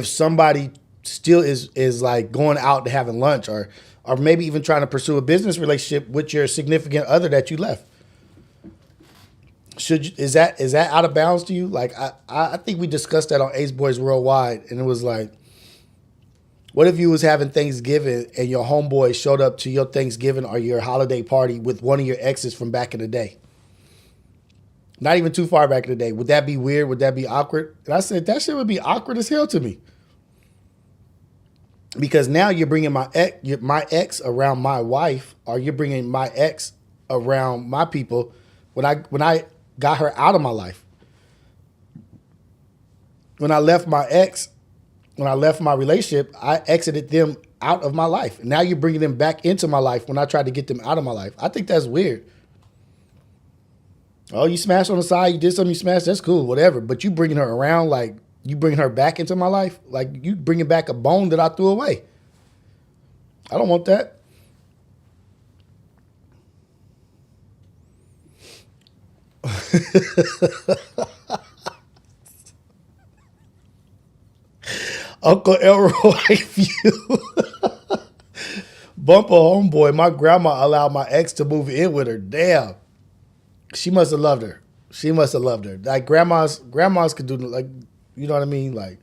somebody still is like going out and having lunch or maybe even trying to pursue a business relationship with your significant other that you left, is that out of bounds to you? Like I think we discussed that on Ace Boys Worldwide, and it was like, what if you was having Thanksgiving and your homeboy showed up to your Thanksgiving or your holiday party with one of your exes from back in the day? Not even too far back in the day. Would that be weird? Would that be awkward? And I said, that shit would be awkward as hell to me. Because now you're bringing my ex around my wife, or you're bringing my ex around my people when I got her out of my life. When I left my relationship, I exited them out of my life. Now you're bringing them back into my life when I tried to get them out of my life. I think that's weird. Oh, you smashed on the side, you did something, you smashed, that's cool, whatever. But you bringing her around, like, you bringing her back into my life, like you bringing back a bone that I threw away. I don't want that. Uncle Elroy view. Bumper homeboy, my grandma allowed my ex to move in with her. Damn. She must have loved her. She must have loved her. Like grandmas could do, like, you know what I mean? Like,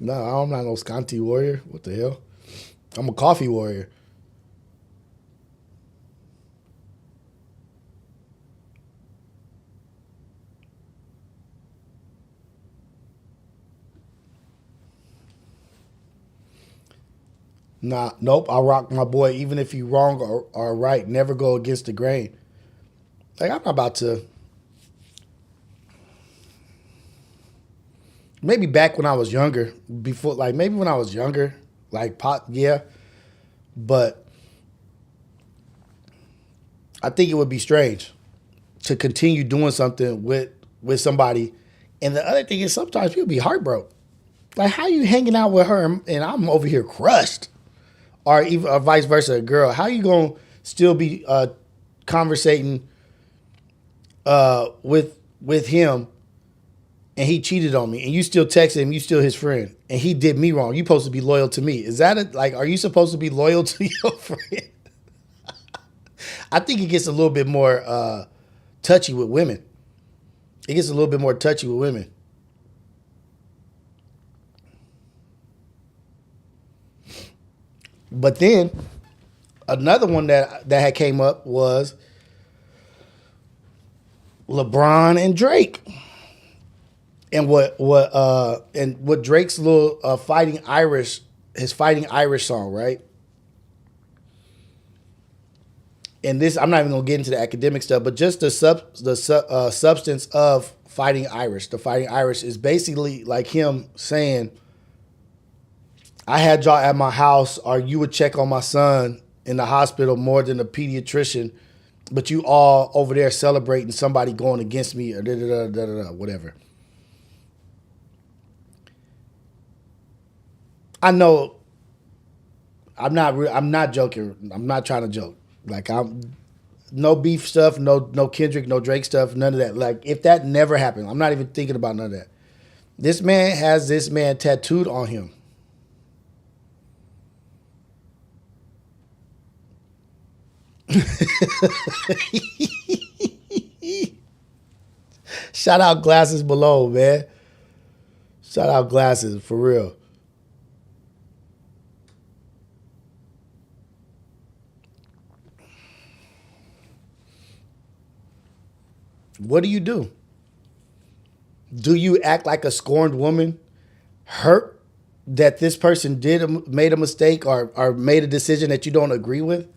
no, I'm not no scanty warrior. What the hell? I'm a coffee warrior. Nah, nope. I rock my boy, even if he wrong or right. Never go against the grain. Like, I'm not about to. Maybe back when I was younger, before, like maybe when I was younger, like pot, yeah. But I think it would be strange to continue doing something with somebody. And the other thing is sometimes people be heartbroken. Like, how you hanging out with her and I'm over here crushed? Or even or vice versa, a girl. How you gonna still be conversating with him and he cheated on me and you still text him, you still his friend, and he did me wrong. You supposed to be loyal to me. Is that like, are you supposed to be loyal to your friend? I think it gets a little bit more touchy with women. It gets a little bit more touchy with women. But then, Another one that had came up was LeBron and Drake. And what Drake's little his Fighting Irish song, right? And this, I'm not even gonna get into the academic stuff, but just the substance of Fighting Irish. The Fighting Irish is basically like him saying, I had y'all at my house, or you would check on my son in the hospital more than a pediatrician, but you all over there celebrating somebody going against me, or whatever. I know I'm not joking. I'm not trying to joke. Like, I'm no beef stuff, no Kendrick, no Drake stuff, none of that. Like, if that never happened, I'm not even thinking about none of that. This man has this man tattooed on him. Shout out Glasses Below, man. Shout out Glasses, for real. What do you do? Do you act like a scorned woman, hurt that this person made a mistake or made a decision that you don't agree with?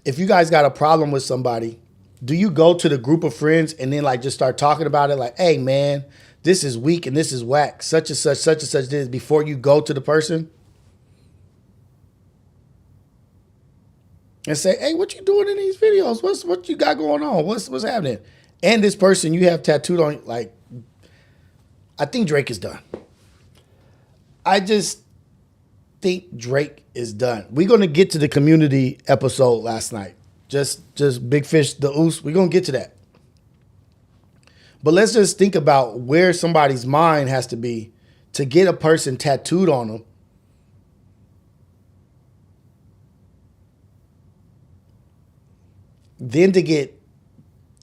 If you guys got a problem with somebody, do you go to the group of friends and then like just start talking about it like, hey man, this is weak and this is whack, such and such this, before you go to the person? And say, hey, what you doing in these videos? What you got going on? What's happening? And this person you have tattooed on, like, I think Drake is done. I just think Drake is done. We're gonna get to the community episode last night. Just Big Fish, the Oos. We're gonna get to that. But let's just think about where somebody's mind has to be to get a person tattooed on them. Then to get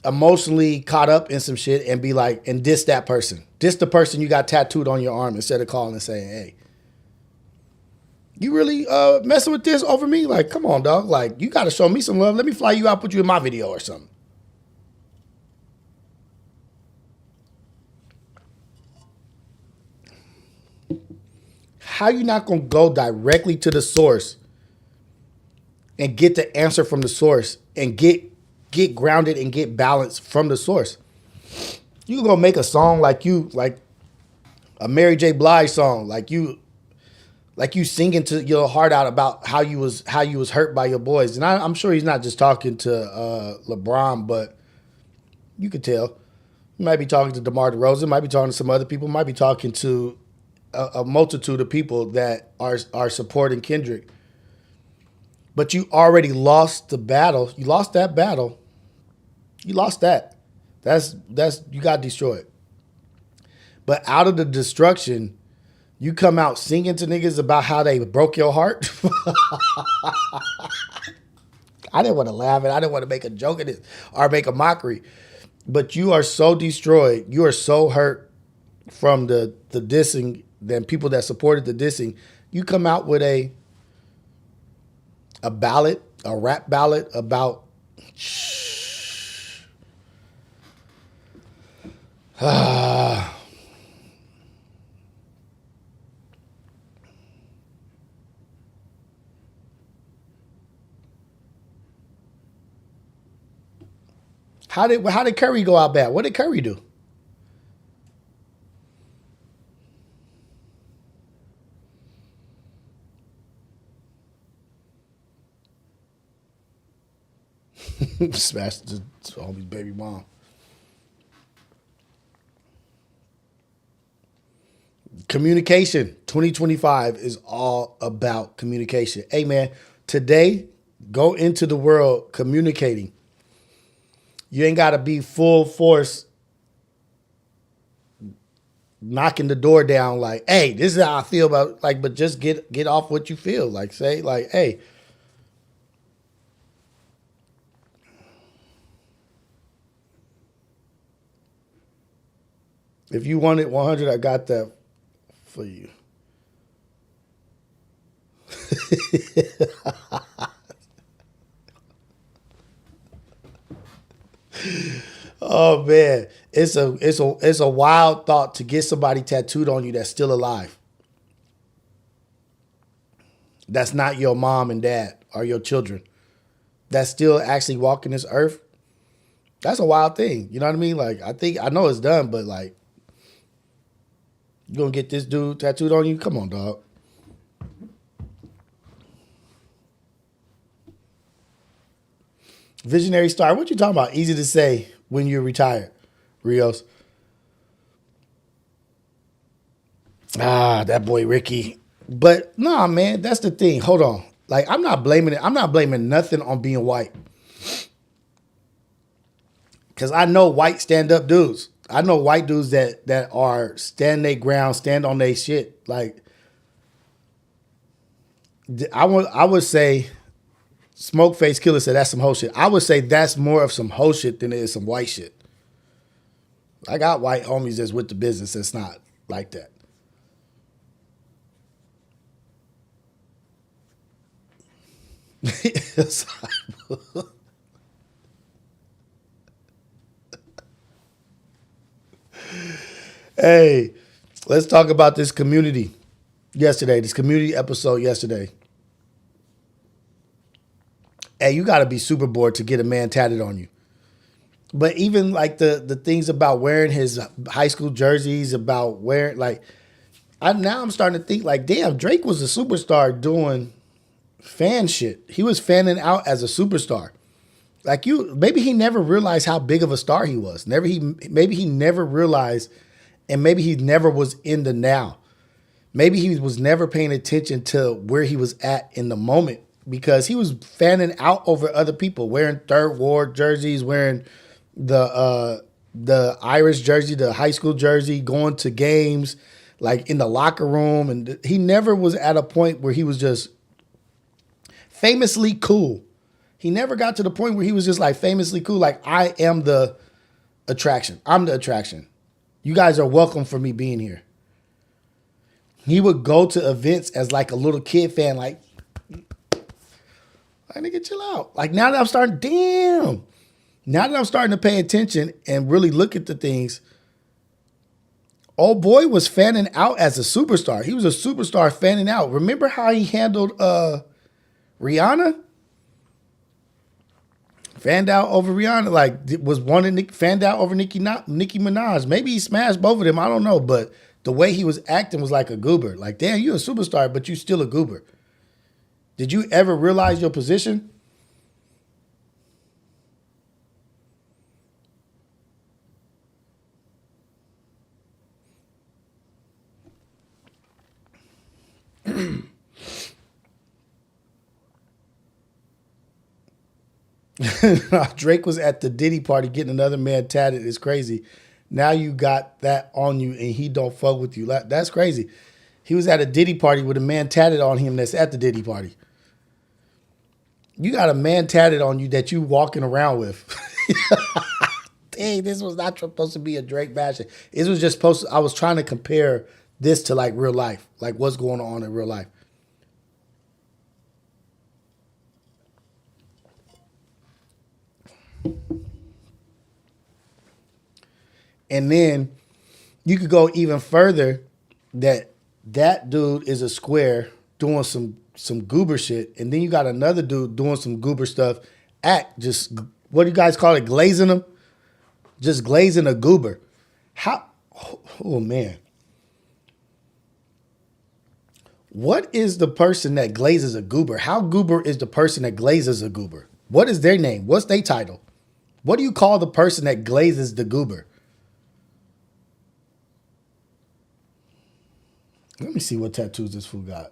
emotionally caught up in some shit and be like, and diss that person. Diss the person you got tattooed on your arm instead of calling and saying, hey, you really messing with this over me? Like, come on, dog. Like, you got to show me some love. Let me fly you out, put you in my video or something. How you not going to go directly to the source and get the answer from the source and get grounded and get balance from the source? You gonna make a song like a Mary J. Blige song, like you singing to your heart out about how you was hurt by your boys. And I'm sure he's not just talking to LeBron, but you could tell. He might be talking to DeMar DeRozan, might be talking to some other people, might be talking to a multitude of people that are supporting Kendrick. But you already lost the battle. You lost that battle. You lost that. That's you got destroyed. But out of the destruction, you come out singing to niggas about how they broke your heart. I didn't want to laugh and I didn't want to make a joke of this or make a mockery. But you are so destroyed. You are so hurt from the dissing, than people that supported the dissing. You come out with a ballad, a rap ballad about How did Curry go out bad? What did Curry do? Smashed the homie's baby mom. Communication. 2025 is all about communication. Hey man, today, go into the world communicating. You ain't got to be full force knocking the door down like, hey, this is how I feel about, like, but just get off what you feel. Like, say, like, hey, if you want it 100, I got that for you. Oh man, it's a wild thought to get somebody tattooed on you that's still alive. That's not your mom and dad or your children. That's still actually walking this earth. That's a wild thing. You know what I mean? Like I know it's done, but like you gonna get this dude tattooed on you? Come on, dog. Visionary star. What you talking about? Easy to say when you're retired, Rios. Ah, that boy Ricky. But nah, man, that's the thing. Hold on. Like, I'm not blaming it. I'm not blaming nothing on being white. Cause I know white stand-up dudes. I know white dudes that are stand their ground, stand on their shit. Like, I would say, Smoke Face Killer said that's some whole shit. I would say that's more of some whole shit than it is some white shit. I got white homies that's with the business that's not like that. Hey, let's talk about this community yesterday, this community episode yesterday. Hey, you got to be super bored to get a man tatted on you. But even like the things about wearing his high school jerseys, about wearing like, I'm starting to think like, damn, Drake was a superstar doing fan shit. He was fanning out as a superstar. Like maybe he never realized how big of a star he was. Maybe he never realized, and maybe he never was in the now. Maybe he was never paying attention to where he was at in the moment because he was fanning out over other people, wearing Third Ward jerseys, wearing the Irish jersey, the high school jersey, going to games, like in the locker room, and he never was at a point where he was just famously cool. He never got to the point where he was just like famously cool. Like, I am the attraction. I'm the attraction. You guys are welcome for me being here. He would go to events as like a little kid fan, like nigga, chill out. Like now that I'm starting to pay attention and really look at the things, old boy was fanning out as a superstar. He was a superstar fanning out. Remember how he handled Rihanna? Fanned out over Rihanna, like was fanned out over Nicki Minaj. Maybe he smashed both of them. I don't know, but the way he was acting was like a goober. Like, damn, you're a superstar, but you still a goober. Did you ever realize your position? Drake was at the Diddy party getting another man tatted. It's crazy. Now you got that on you and he don't fuck with you. That's crazy. He was at a Diddy party with a man tatted on him that's at the Diddy party. You got a man tatted on you that you walking around with. Dang, this was not supposed to be a Drake bashing. It was just I was trying to compare this to like real life, like what's going on in real life. And then you could go even further that dude is a square doing some goober shit. And then you got another dude doing some goober stuff. Just, what do you guys call it? Glazing them? Just glazing a goober. How? Oh, man. What is the person that glazes a goober? How goober is the person that glazes a goober? What is their name? What's their title? What do you call the person that glazes the goober? Let me see what tattoos this fool got.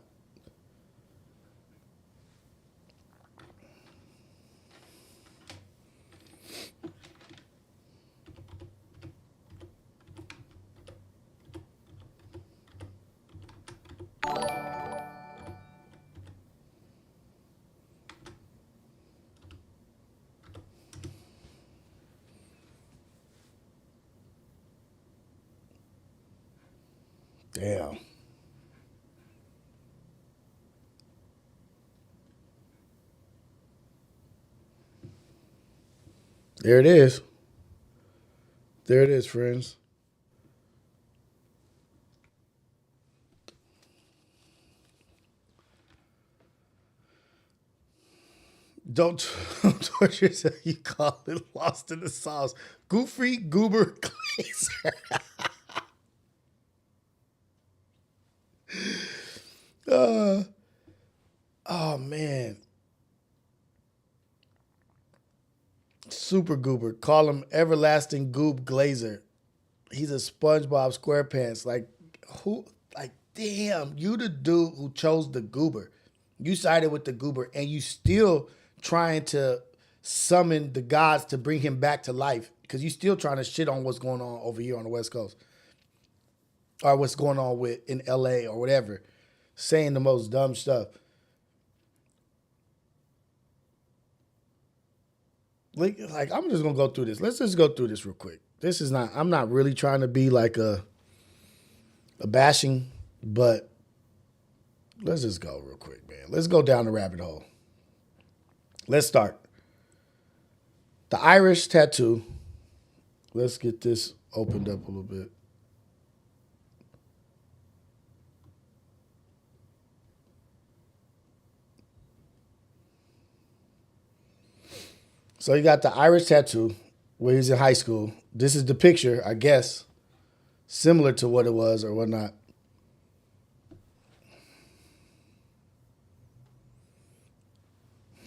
Damn. There it is. There it is, friends. Don't torture yourself. You call it lost in the sauce. Goofy Goober Glazer. Oh, man. Super Goober. Call him Everlasting Goob Glazer. He's a SpongeBob SquarePants. Like, who? Like, damn, you the dude who chose the Goober. You sided with the Goober, and you still trying to summon the gods to bring him back to life because you still trying to shit on what's going on over here on the West Coast or what's going on with in LA or whatever, saying the most dumb stuff. Like I'm just gonna go through this. Let's just go through this real quick. This is not. I'm not really trying to be like a bashing, but let's just go real quick, man. Let's go down the rabbit hole. Let's start. The Irish tattoo. Let's get this opened up a little bit. So you got the Irish tattoo where he's in high school. This is the picture, I guess, similar to what it was or whatnot.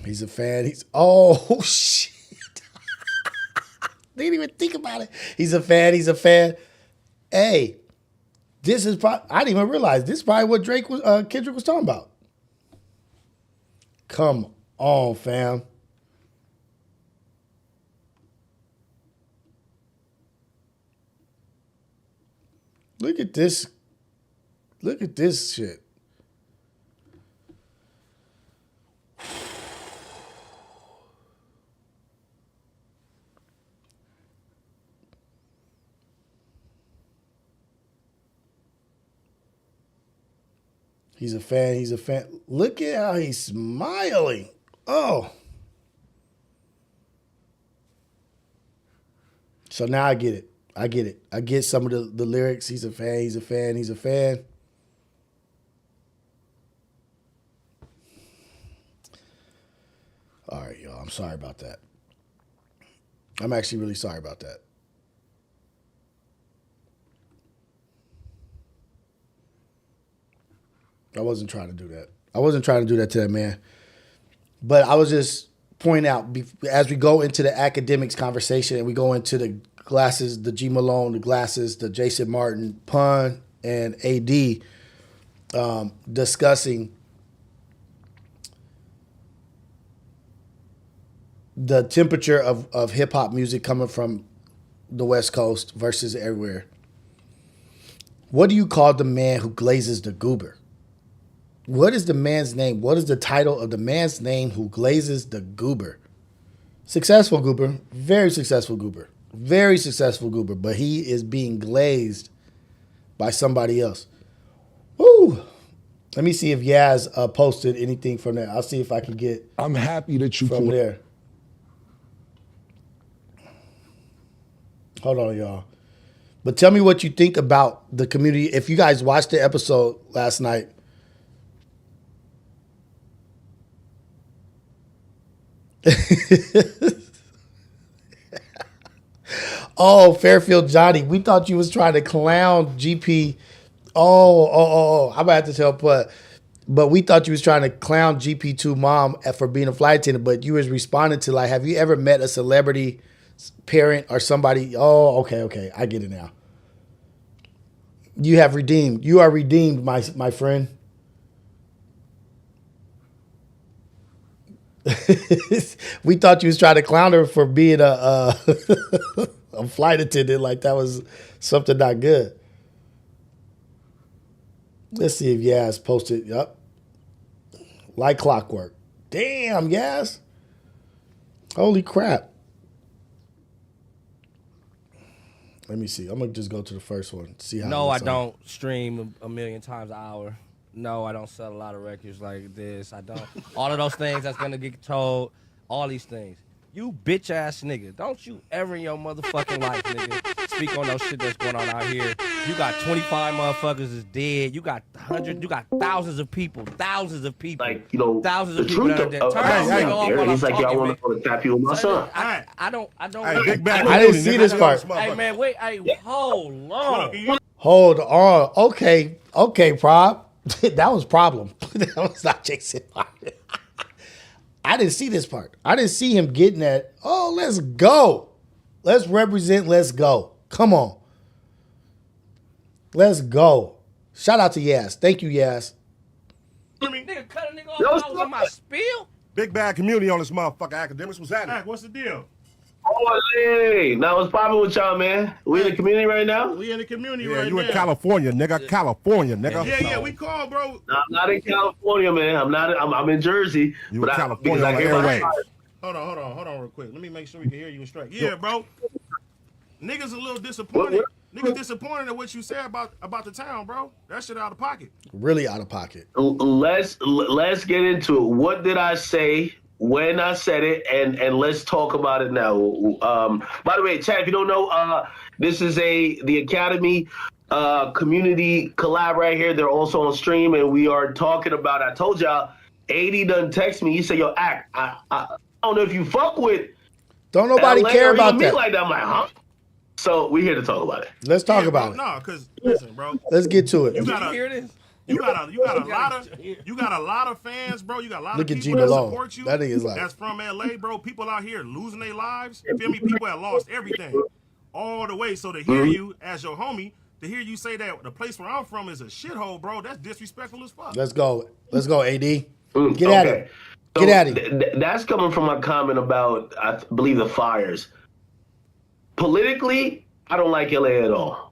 He's a fan. Oh, shit. Didn't even think about it. He's a fan. Hey, this is probably, I didn't even realize this is probably what Kendrick was talking about. Come on, fam. Look at this. Look at this shit. He's a fan. Look at how he's smiling. Oh. So now I get it. I get some of the lyrics. He's a fan. All right, y'all. I'm sorry about that. I'm actually really sorry about that. I wasn't trying to do that. I wasn't trying to do that to that man. But I was just pointing out, as we go into the academics conversation and we go into the glasses, the G Malone, the glasses, the Jason Martin, Pun, and AD, discussing the temperature of hip-hop music coming from the West Coast versus everywhere. What do you call the man who glazes the goober? What is the man's name? What is the title of the man's name who glazes the goober? Successful goober, very successful goober, but he is being glazed by somebody else. Woo! Let me see if Yaz posted anything from there. I'll see if I can get. I'm happy that you from there. Hold on, y'all. But tell me what you think about the community. If you guys watched the episode last night. Oh, Fairfield Johnny, we thought you was trying to clown GP. Oh, I'm about to tell, but we thought you was trying to clown GP2 mom for being a flight attendant, but you was responding to like, have you ever met a celebrity parent or somebody? Oh, okay, I get it now. You are redeemed, my friend. We thought you was trying to clown her for being a flight attendant, like that was something not good. Let's see if Yaz posted. Yup. Like clockwork. Damn, Yaz. Holy crap. Let me see. I'm going to just go to the first one. See how. No, I don't stream a million times an hour. No, I don't sell a lot of records like this. I don't. All of those things that's going to get told, all these things. You bitch ass nigga. Don't you ever in your motherfucking life, nigga, speak on no shit that's going on out here. You got 25 motherfuckers is dead. You got thousands of people. Like, you know, Thousands the of people truth that are dead. of Turn out this nigga off there. while And he's I'm like, y'all talking, want man. to go to tap you with my son. I don't. Hey, big back. I didn't see this part. Hey man, wait. Hey, hold on. Hold on. Okay, Prob. That was problem. That was not Jason. I didn't see this part. I didn't see him getting that. Oh, let's go. Let's represent. Let's go. Come on. Let's go. Shout out to Yas. Thank you, Yas. Nigga, cut a nigga off while I was on my spiel. Big bad community on this motherfucker. Academics, what's happening? What's the deal? Oh, hey. Now, what's popping with y'all, man? We in the community right now? We in the community Yeah, right you now. in California, nigga. California, nigga. Yeah, we called, bro. No, I'm not in California, man. I'm in Jersey. You but in California on the hear about airwaves. Hold on real quick. Let me make sure we can hear you straight. Yeah, bro. Niggas a little disappointed. Niggas disappointed at what you said about the town, bro. That shit out of pocket. Really out of pocket. Let's get into it. What did I say when I said it, and let's talk about it now. By the way, Chad, if you don't know, this is the Academy community collab right here. They're also on stream, and we are talking about. I told y'all, 80 done text me. He said, "Yo, Act, I don't know if you fuck with." Don't nobody LA care or about even me that. like that. I'm like, huh? So we're here to talk about it. Let's talk about it. No, cause listen, bro. Let's get to it. You Did got you hear this? You got a lot of fans, bro. You got a lot Look of at G people that Malone. support you. That nigga's like- That's from LA, bro. People out here losing their lives. You feel me? People that lost everything all the way. So to hear you as your homie, to hear you say that the place where I'm from is a shithole, bro, that's disrespectful as fuck. Let's go. Let's go, AD. Get at it. So Get at it. That's coming from my comment about, I believe, the fires. Politically, I don't like LA at all.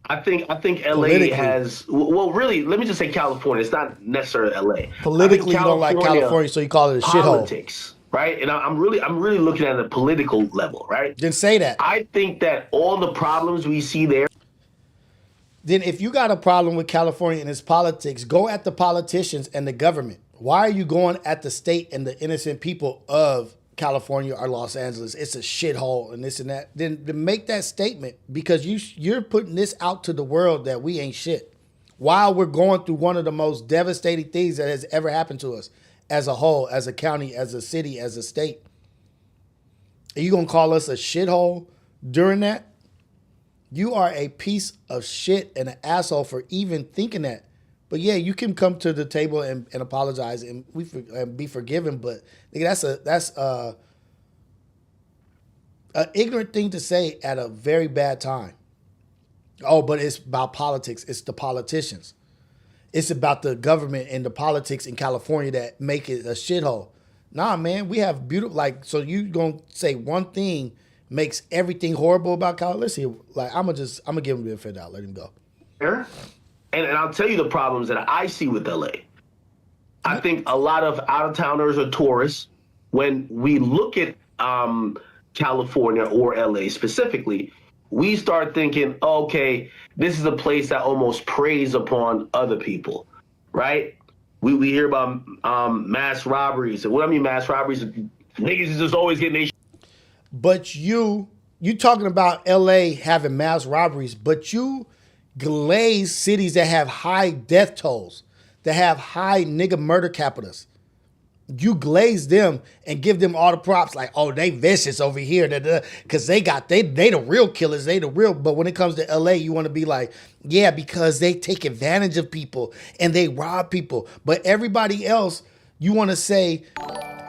I think LA has, well, really, let me just say California. It's not necessarily LA. Politically, you don't like California, so you call it a shithole. Politics, right? And I'm really looking at a political level, right? Then say that. I think that all the problems we see there. Then if you got a problem with California and its politics, go at the politicians and the government. Why are you going at the state and the innocent people of California or Los Angeles? It's a shithole and this and that. Then make that statement, because you're putting this out to the world that we ain't shit, while we're going through one of the most devastating things that has ever happened to us as a whole, as a county, as a city, as a state. Are you gonna call us a shithole during that? You are a piece of shit and an asshole for even thinking that. But yeah, you can come to the table and apologize and be forgiven. But nigga, that's an ignorant thing to say at a very bad time. Oh, but it's about politics. It's the politicians. It's about the government and the politics in California that make it a shithole. Nah, man, we have beautiful, like, so you gonna say one thing makes everything horrible about California? Let's see, like, I'm gonna give him the benefit out. Let him go. And I'll tell you the problems that I see with LA. I think a lot of out-of-towners or tourists, when we look at California or LA specifically, we start thinking, okay, this is a place that almost preys upon other people, right? We hear about mass robberies. And what I mean mass robberies, niggas is just always getting their. But you talking about LA having mass robberies, but you glaze cities that have high death tolls, that have high nigga murder capitals. You glaze them and give them all the props, like, oh, they vicious over here, because they the real killers, they the real. But when it comes to LA, you want to be like, yeah, because they take advantage of people and they rob people. But everybody else, you want to say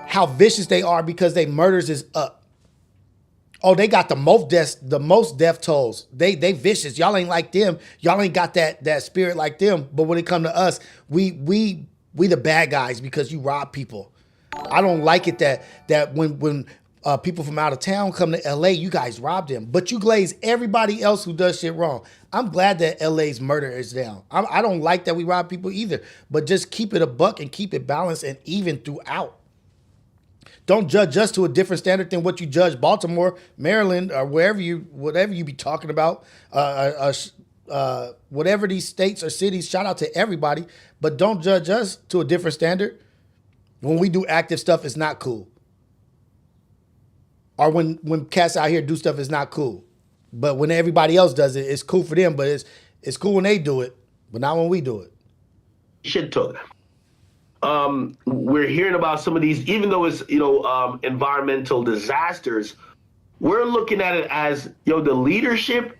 how vicious they are because they murders is up. Oh, they got the most death tolls. They vicious. Y'all ain't like them. Y'all ain't got that spirit like them. But when it come to us, we the bad guys because you rob people. I don't like it that when people from out of town come to LA, you guys rob them. But you glaze everybody else who does shit wrong. I'm glad that LA's murder is down. I don't like that we rob people either. But just keep it a buck and keep it balanced and even throughout. Don't judge us to a different standard than what you judge Baltimore, Maryland, or whatever you be talking about. Whatever these states or cities, shout out to everybody, but don't judge us to a different standard. When we do active stuff, it's not cool. Or when cats out here do stuff, it's not cool. But when everybody else does it, it's cool for them. But it's cool when they do it, but not when we do it. Shit talk. We're hearing about some of these, even though it's environmental disasters. We're looking at it as the leadership.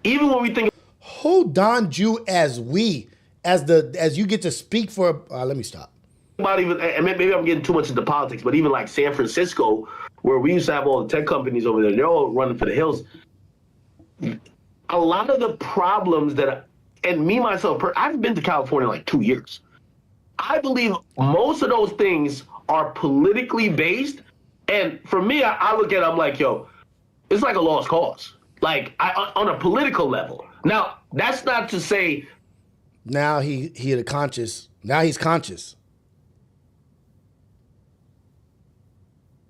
Even when we think, who donned you as we, as you get to speak for? Let me stop. About even, and maybe I'm getting too much into politics, but even like San Francisco, where we used to have all the tech companies over there, they're all running for the hills. A lot of the problems and me myself, I've been to California like 2 years. I believe most of those things are politically based, and for me, I look at it, I'm like, yo, it's like a lost cause, like on a political level. Now, that's not to say. Now he had a conscious. Now he's conscious.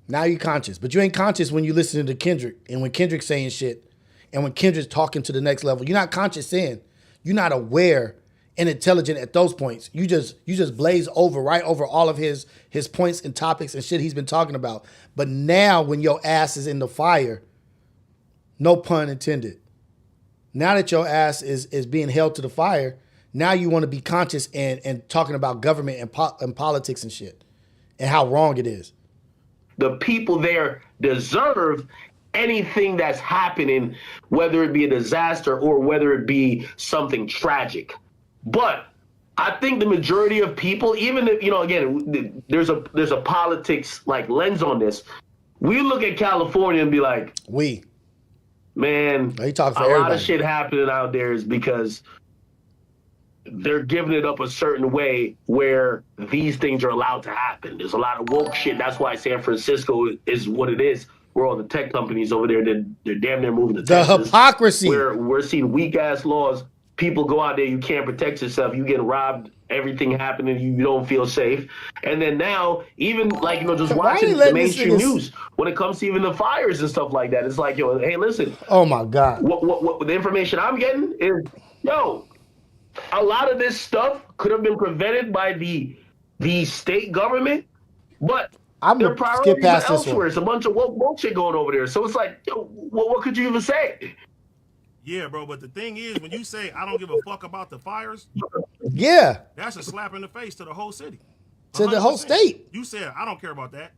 Now you're conscious, but you ain't conscious when you listen to Kendrick and when Kendrick's saying shit and when Kendrick's talking to the next level. You're not conscious then. You're not aware and intelligent at those points. You just blaze right over all of his points and topics and shit he's been talking about. But now when your ass is in the fire, no pun intended. Now that your ass is being held to the fire, now you want to be conscious and talking about government and politics and shit and how wrong it is. The people there deserve anything that's happening, whether it be a disaster or whether it be something tragic. But I think the majority of people, even if, again, there's a politics like lens on this. We look at California and be like, man, a lot of shit happening out there is because they're giving it up a certain way where these things are allowed to happen. There's a lot of woke shit. That's why San Francisco is what it is. Where all the tech companies over there, they're damn near moving to Texas. The hypocrisy. Where we're seeing weak ass laws. People go out there, you can't protect yourself. You get robbed. Everything happening. You don't feel safe. And then now, even like just watching the mainstream news when it comes to even the fires and stuff like that, it's like, hey, listen. Oh my God. What the information I'm getting is, a lot of this stuff could have been prevented by the state government, but their priorities are elsewhere. It's a bunch of woke shit going over there. So it's like, what could you even say? Yeah, bro, but the thing is, when you say, I don't give a fuck about the fires, that's a slap in the face to the whole city. 100%. To the whole state. You said, I don't care about that.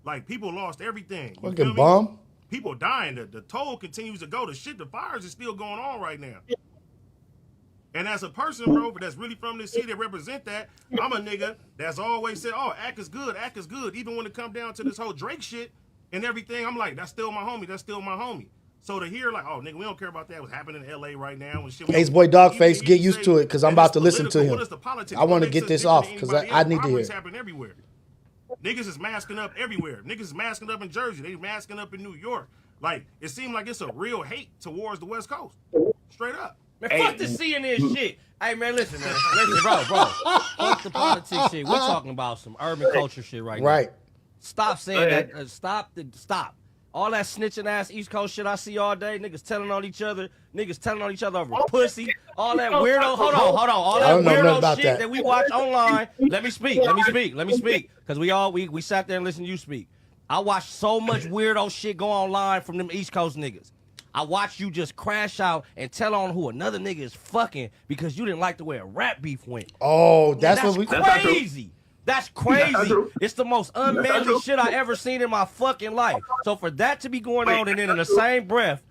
Like, people lost everything. Fucking bum. People dying. The toll continues to go. The fires is still going on right now. And as a person, bro, that's really from this city that represent that, I'm a nigga that's always said, oh, act is good. Even when it come down to this whole Drake shit and everything, I'm like, that's still my homie. So to hear like, oh, nigga, we don't care about that. What's happening in L.A. right now. And shit. Ace Boy Dogface, get used to it because I'm about to listen to him. I want to get this off because I need to hear it. Happen everywhere. Niggas is masking up everywhere. Niggas is masking up in Jersey. They masking up in New York. Like, it seemed like it's a real hate towards the West Coast. Straight up. Man, fuck the CNN shit. Hey, man, listen, bro. Fuck the politics shit. We're talking about some urban culture shit right now. Right. Stop saying that. Stop. All that snitching ass East Coast shit I see all day. Niggas telling on each other over pussy. All that weirdo. Hold on. All that weirdo shit that we watch online. Let me speak. Because we sat there and listened to you speak. I watched so much weirdo shit go online from them East Coast niggas. I watched you just crash out and tell on who another nigga is fucking because you didn't like the way a rap beef went. Oh, that's crazy. That's crazy. It's the most unmanly shit I ever seen in my fucking life. So for that to be going on and then in the same breath,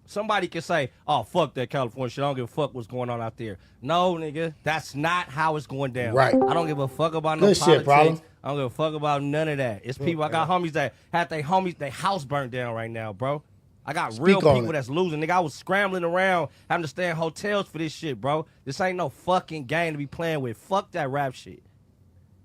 somebody can say, oh, fuck that California shit. I don't give a fuck what's going on out there. No, nigga, that's not how it's going down. Right. I don't give a fuck about no politics. I don't give a fuck about none of that. It's people, I got homies that had their house burnt down right now, bro. I got real people that's losing. Nigga, I was scrambling around having to stay in hotels for this shit, bro. This ain't no fucking game to be playing with. Fuck that rap shit.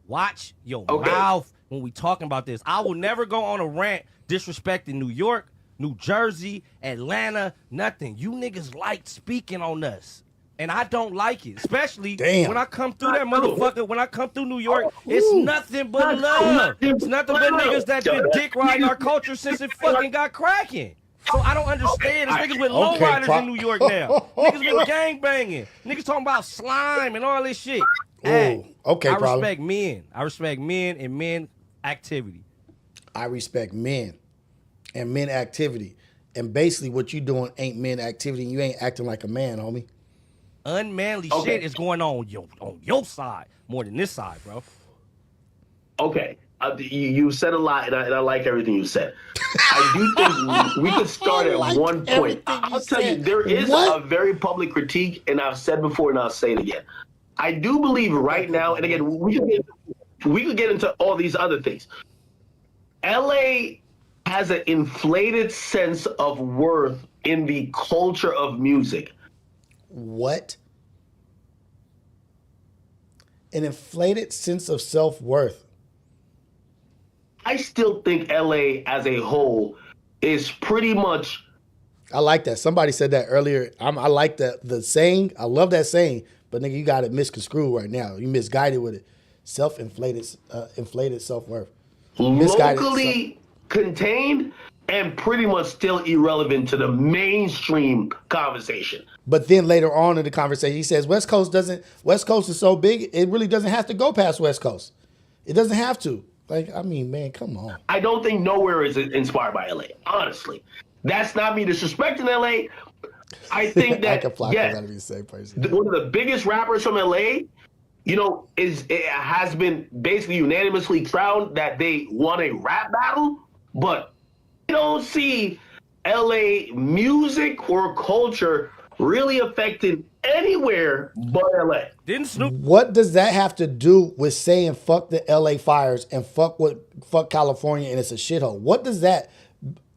Watch your mouth when we talking about this. I will never go on a rant disrespecting New York, New Jersey, Atlanta, nothing. You niggas like speaking on us. And I don't like it. Especially when I come through that motherfucker, when I come through New York, it's nothing but love. It's nothing but niggas that's been dick riding our culture since it fucking got cracking. So I don't understand. There's niggas with lowriders in New York now. Niggas been gang banging. Niggas talking about slime and all this shit. Hey, I respect men. I respect men and men activity. I respect men. and men activity. And basically what you doing ain't men activity, and you ain't acting like a man, homie. Unmanly shit is going on your side more than this side, bro. Okay. You said a lot, and I like everything you said. I do think we could start at one point. I'll tell you, there is a very public critique, and I've said before, and I'll say it again. I do believe right now, and again, we could get into all these other things. LA has an inflated sense of worth in the culture of music. What? An inflated sense of self-worth. I still think LA as a whole is pretty much. I like that. Somebody said that earlier. I like that. The saying, I love that saying, but nigga, you got it misconstrued right now. You misguided with it. Inflated self-worth. Locally contained and pretty much still irrelevant to the mainstream conversation. But then later on in the conversation, he says West Coast is so big, it really doesn't have to go past West Coast. It doesn't have to. Like, I mean, man, come on. I don't think nowhere is inspired by LA, honestly. That's not me disrespecting LA. I think that gotta be the same person. One of the biggest rappers from LA, it has been basically unanimously crowned that they won a rap battle, but you don't see LA music or culture really affected anywhere but LA. Didn't Snoop? What does that have to do with saying fuck the LA fires and fuck California and it's a shithole? What does that,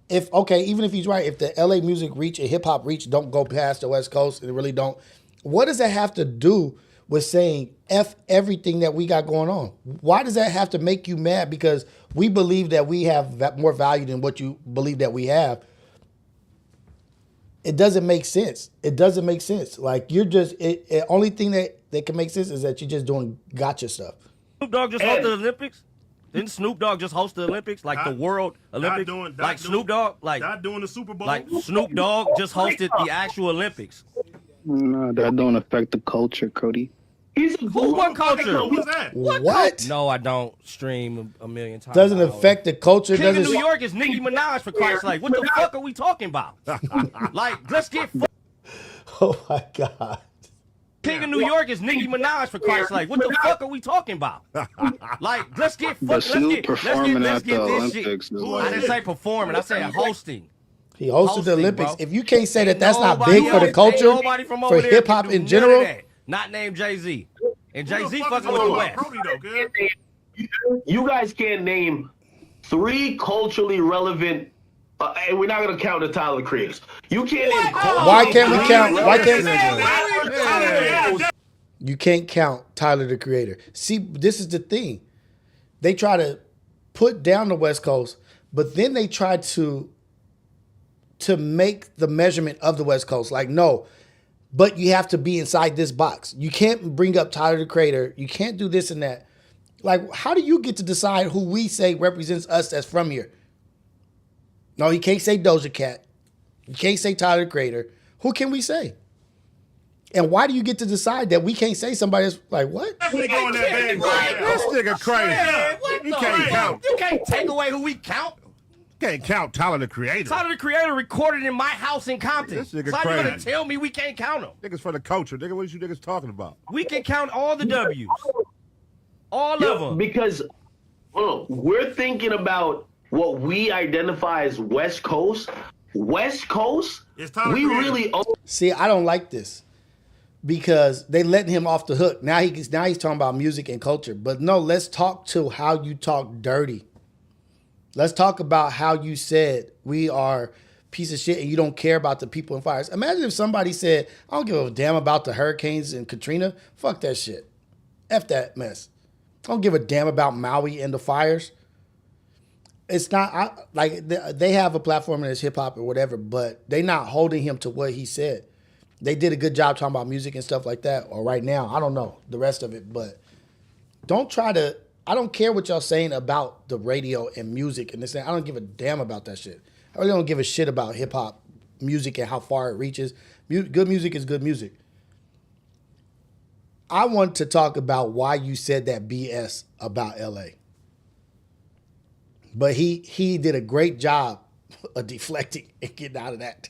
even if he's right, if the LA music reach and hip hop reach don't go past the West Coast and it really don't, what does that have to do with saying F everything that we got going on? Why does that have to make you mad? Because we believe that we have more value than what you believe that we have. It doesn't make sense. It doesn't make sense. Like, you're just, only thing that can make sense is that you're just doing gotcha stuff. Snoop Dogg just hosted the Olympics? Didn't Snoop Dogg just host the Olympics? Like the World Olympics? Snoop Dogg? Not doing the Super Bowl? Like Snoop Dogg just hosted the actual Olympics. No, that don't affect the culture, Cody. What culture? Who's that? What? No, I don't stream a million times. Doesn't affect the culture. King of New York is Nicki Minaj, for Christ's sake. What the fuck are we talking about? Like, let's get. Oh my God. King of New York is Nicki Minaj, for Christ's sake. What the fuck are we talking about? Like, let's get. But Snoop performing at the Olympics. I didn't say performing. I said hosting. He hosted the Olympics. Bro. If you can't say that that's not big for the culture, for hip hop in general. Not named Jay-Z. And Jay-Z fucking with the West. You guys can't name 3 culturally relevant, and we're not going to count the Tyler creators. You can't name. Why can't we count? Why can't you can't count Tyler the Creator? See, this is the thing. They try to put down the West Coast, but then they try to make the measurement of the West Coast. Like, no, but you have to be inside this box. You can't bring up Tyler the Creator. You can't do this and that. Like, how do you get to decide who we say represents us that's from here? No, you can't say Doja Cat. You can't say Tyler the Creator. Who can we say? And why do you get to decide that we can't say somebody that's like, what? This nigga crazy. You can't count. You can't take away who we count. Can't count Tyler the Creator. Tyler the Creator recorded in my house in Compton. This nigga so how you crazy. gonna tell me we can't count him? Niggas for the culture. Nigga, what are you niggas talking about? We can count all the W's. All of them. Because we're thinking about what we identify as West Coast. West Coast, we really See, I don't like this. Because they letting him off the hook. Now he's talking about music and culture. But no, let's talk to how you talk dirty. Let's talk about how you said we are piece of shit and you don't care about the people in fires. Imagine if somebody said, I don't give a damn about the hurricanes and Katrina. Fuck that shit. F that mess. I don't give a damn about Maui and the fires. It's not, they have a platform in this hip hop or whatever, but they not holding him to what he said. They did a good job talking about music and stuff like that, or right now, I don't know the rest of it, but don't try to, I don't care what y'all saying about the radio and music and this thing. I don't give a damn about that shit. I really don't give a shit about hip hop music and how far it reaches. Good music is good music. I want to talk about why you said that BS about LA. But he did a great job deflecting and getting out of that?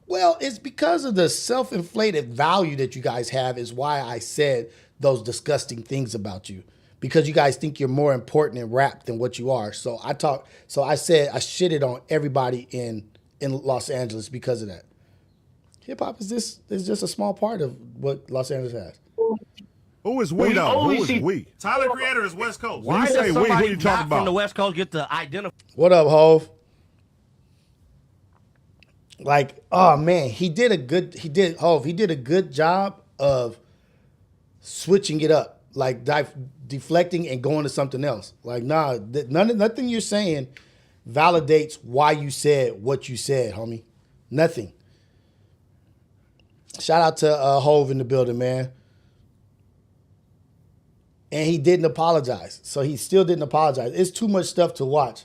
Well, it's because of the self-inflated value that you guys have is why I said those disgusting things about you. Because you guys think you're more important in rap than what you are. So I said I shitted on everybody in Los Angeles because of that. Hip hop is just a small part of what Los Angeles has. Who is we though? Who is we? Tyler Creator is West Coast. Why you say we? Who you talking about? From the West Coast get to identify. What up, Hov? Like, oh man, he did a good job of switching it up, like deflecting and going to something else. Like, nah, nothing you're saying validates why you said what you said, homie. Nothing. Shout out to Hov in the building, man. And he didn't apologize. So he still didn't apologize. It's too much stuff to watch.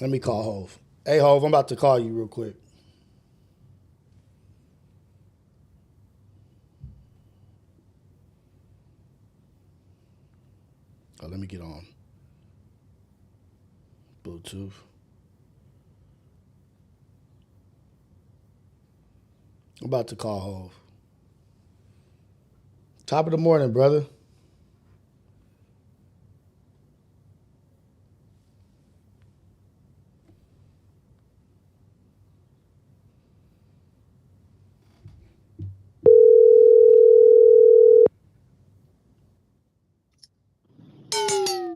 Let me call Hov. Hey, Hov, I'm about to call you real quick. Oh, let me get on Bluetooth. I'm about to call Hov. Top of the morning, brother.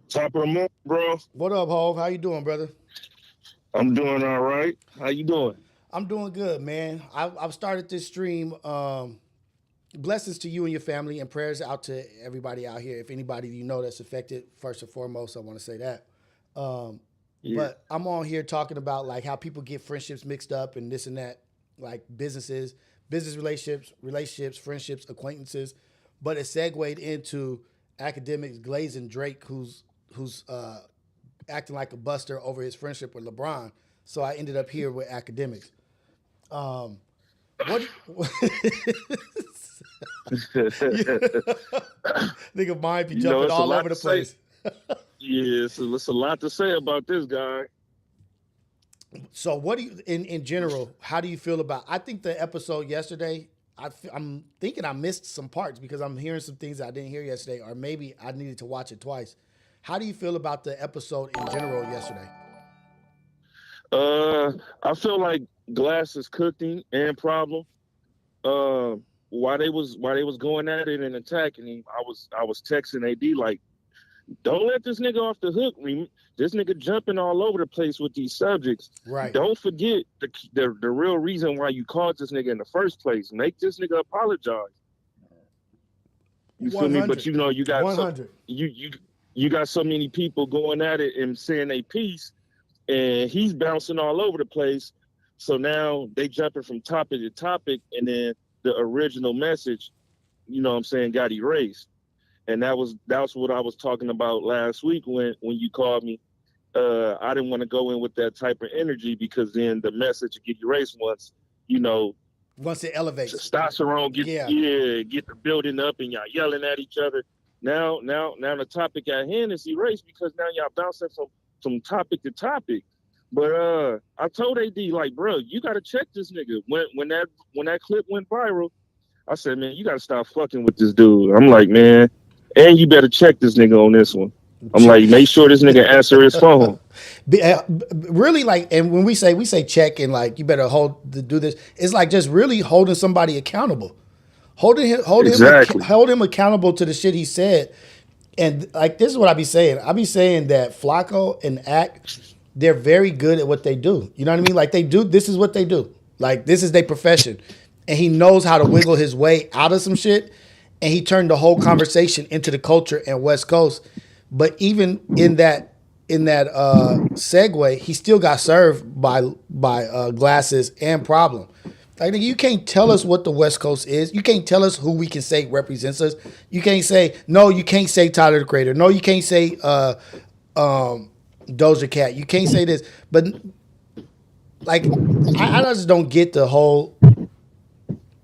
Top of the morning, bro. What up, Hov? How you doing, brother? I'm doing all right. How you doing? I'm doing good, man. I've started this stream. Blessings to you and your family, and prayers out to everybody out here. If anybody you know that's affected, first and foremost, I want to say that. Yeah. But I'm on here talking about like how people get friendships mixed up and this and that, like business relationships, friendships, acquaintances. But it segued into academics glazing Drake, who's acting like a buster over his friendship with LeBron. So I ended up here with academics. Nigga mind be jumping all over the place. Yeah, so there's a lot to say about this guy. So what do you, in general, how do you feel about, I think the episode yesterday, I'm thinking I missed some parts because I'm hearing some things I didn't hear yesterday, or maybe I needed to watch it twice. How do you feel about the episode in general yesterday? I feel like Glass is cooking and Problem. While they was going at it and attacking him, I was texting AD like, don't let this nigga off the hook. This nigga jumping all over the place with these subjects. Right. Don't forget the real reason why you called this nigga in the first place. Make this nigga apologize. You feel me? But you know you got 100. You got so many people going at it and saying a piece, and he's bouncing all over the place. So now they jumping from topic to topic, and then the original message, you know what I'm saying, got erased. And that's what I was talking about last week when you called me. I didn't want to go in with that type of energy because then the message would get erased once it elevates. Testosterone get the building up and y'all yelling at each other. Now the topic at hand is erased because now y'all bouncing from topic to topic. But I told AD like, bro, you gotta check this nigga. When that clip went viral, I said, man, you gotta stop fucking with this dude. I'm like, man, and you better check this nigga on this one. I'm like, make sure this nigga answer his phone. Really, like, and when we say check and like you better do this, it's like just really holding somebody accountable, holding him accountable to the shit he said. And like this is what I be saying. I be saying that Flacco and Act, they're very good at what they do. You know what I mean? Like this is what they do. Like this is their profession, and he knows how to wiggle his way out of some shit. And he turned the whole conversation into the culture and West Coast. But even in that segue, he still got served by Glasses and Problem. Like, you can't tell us what the West Coast is. You can't tell us who we can say represents us. You can't say, no, you can't say Tyler the Creator. No, you can't say Doja Cat. You can't say this. But like, I just don't get the whole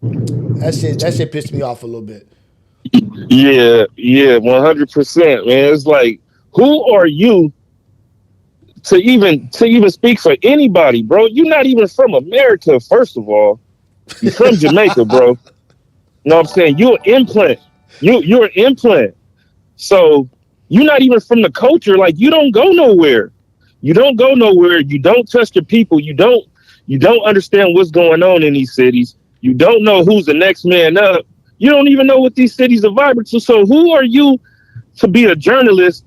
that shit pissed me off a little bit. Yeah, 100%, man. It's like, who are you to even speak for anybody, bro. You're not even from America, first of all. You're from Jamaica, bro. You know what I'm saying? You're an implant. You're an implant. So you're not even from the culture. Like, you don't go nowhere. You don't go nowhere. You don't trust your people. You don't understand what's going on in these cities. You don't know who's the next man up. You don't even know what these cities are vibrant to. So who are you to be a journalist?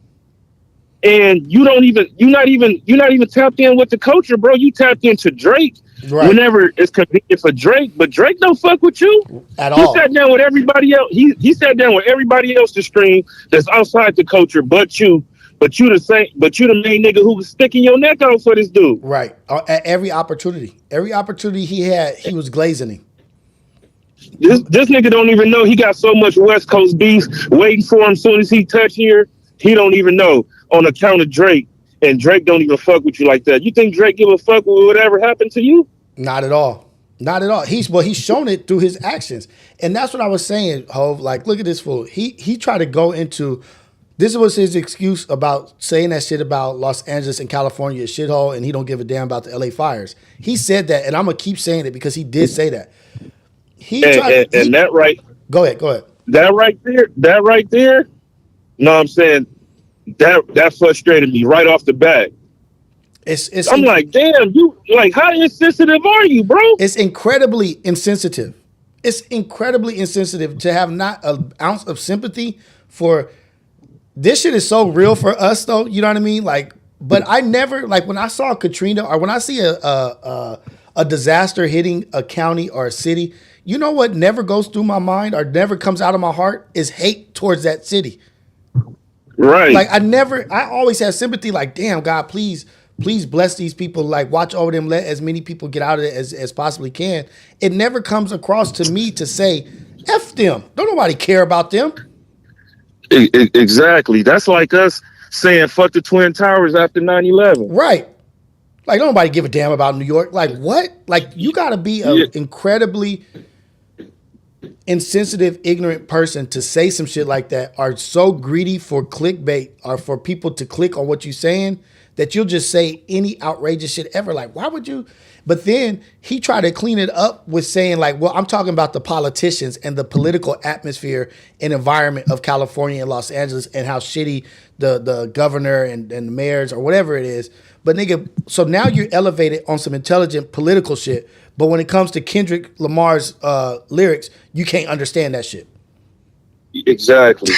And you're not even tapped in with the culture, bro. You tapped into Drake whenever it's convenient for Drake, but Drake don't fuck with you at all. He sat down with everybody else. He sat down with everybody else to stream that's outside the culture, but you the main nigga who was sticking your neck out for this dude. Right. At every opportunity he had, he was glazing him. This nigga don't even know he got so much West Coast beef waiting for him. As soon as he touch here, he don't even know on account of Drake. And Drake don't even fuck with you like that. You think Drake give a fuck with whatever happened to you? Not at all. Not at all. He's shown it through his actions. And that's what I was saying, Hov. Like, look at this fool. He tried to go into, this was his excuse about saying that shit about Los Angeles and California a shithole, and he don't give a damn about the LA fires. He said that, and I'm going to keep saying it because he did say that. That right. Go ahead. That right there, you know what I'm saying? That frustrated me right off the bat. I'm like, damn, you, like, how insensitive are you, bro? It's incredibly insensitive. It's incredibly insensitive to have not an ounce of sympathy for this shit. Is so real for us, though. You know what I mean? Like, but I never, like, when I saw Katrina or when I see a disaster hitting a county or a city, you know what never goes through my mind or never comes out of my heart is hate towards that city. Right. Like, I always have sympathy, like, damn, God, please bless these people. Like, watch over them. Let as many people get out of it as possibly can. It never comes across to me to say, F them. Don't nobody care about them. Exactly. That's like us saying fuck the Twin Towers after 9/11. Right. Like, don't nobody give a damn about New York. Like, what? Like, you got to be an incredibly insensitive, ignorant person to say some shit like that, are so greedy for clickbait or for people to click on what you're saying that you'll just say any outrageous shit ever. Like, why would you? But then he tried to clean it up with saying, like, well, I'm talking about the politicians and the political atmosphere and environment of California and Los Angeles and how shitty the governor and the mayors or whatever it is. But nigga, so now you're elevated on some intelligent political shit. But when it comes to Kendrick Lamar's lyrics, you can't understand that shit. Exactly.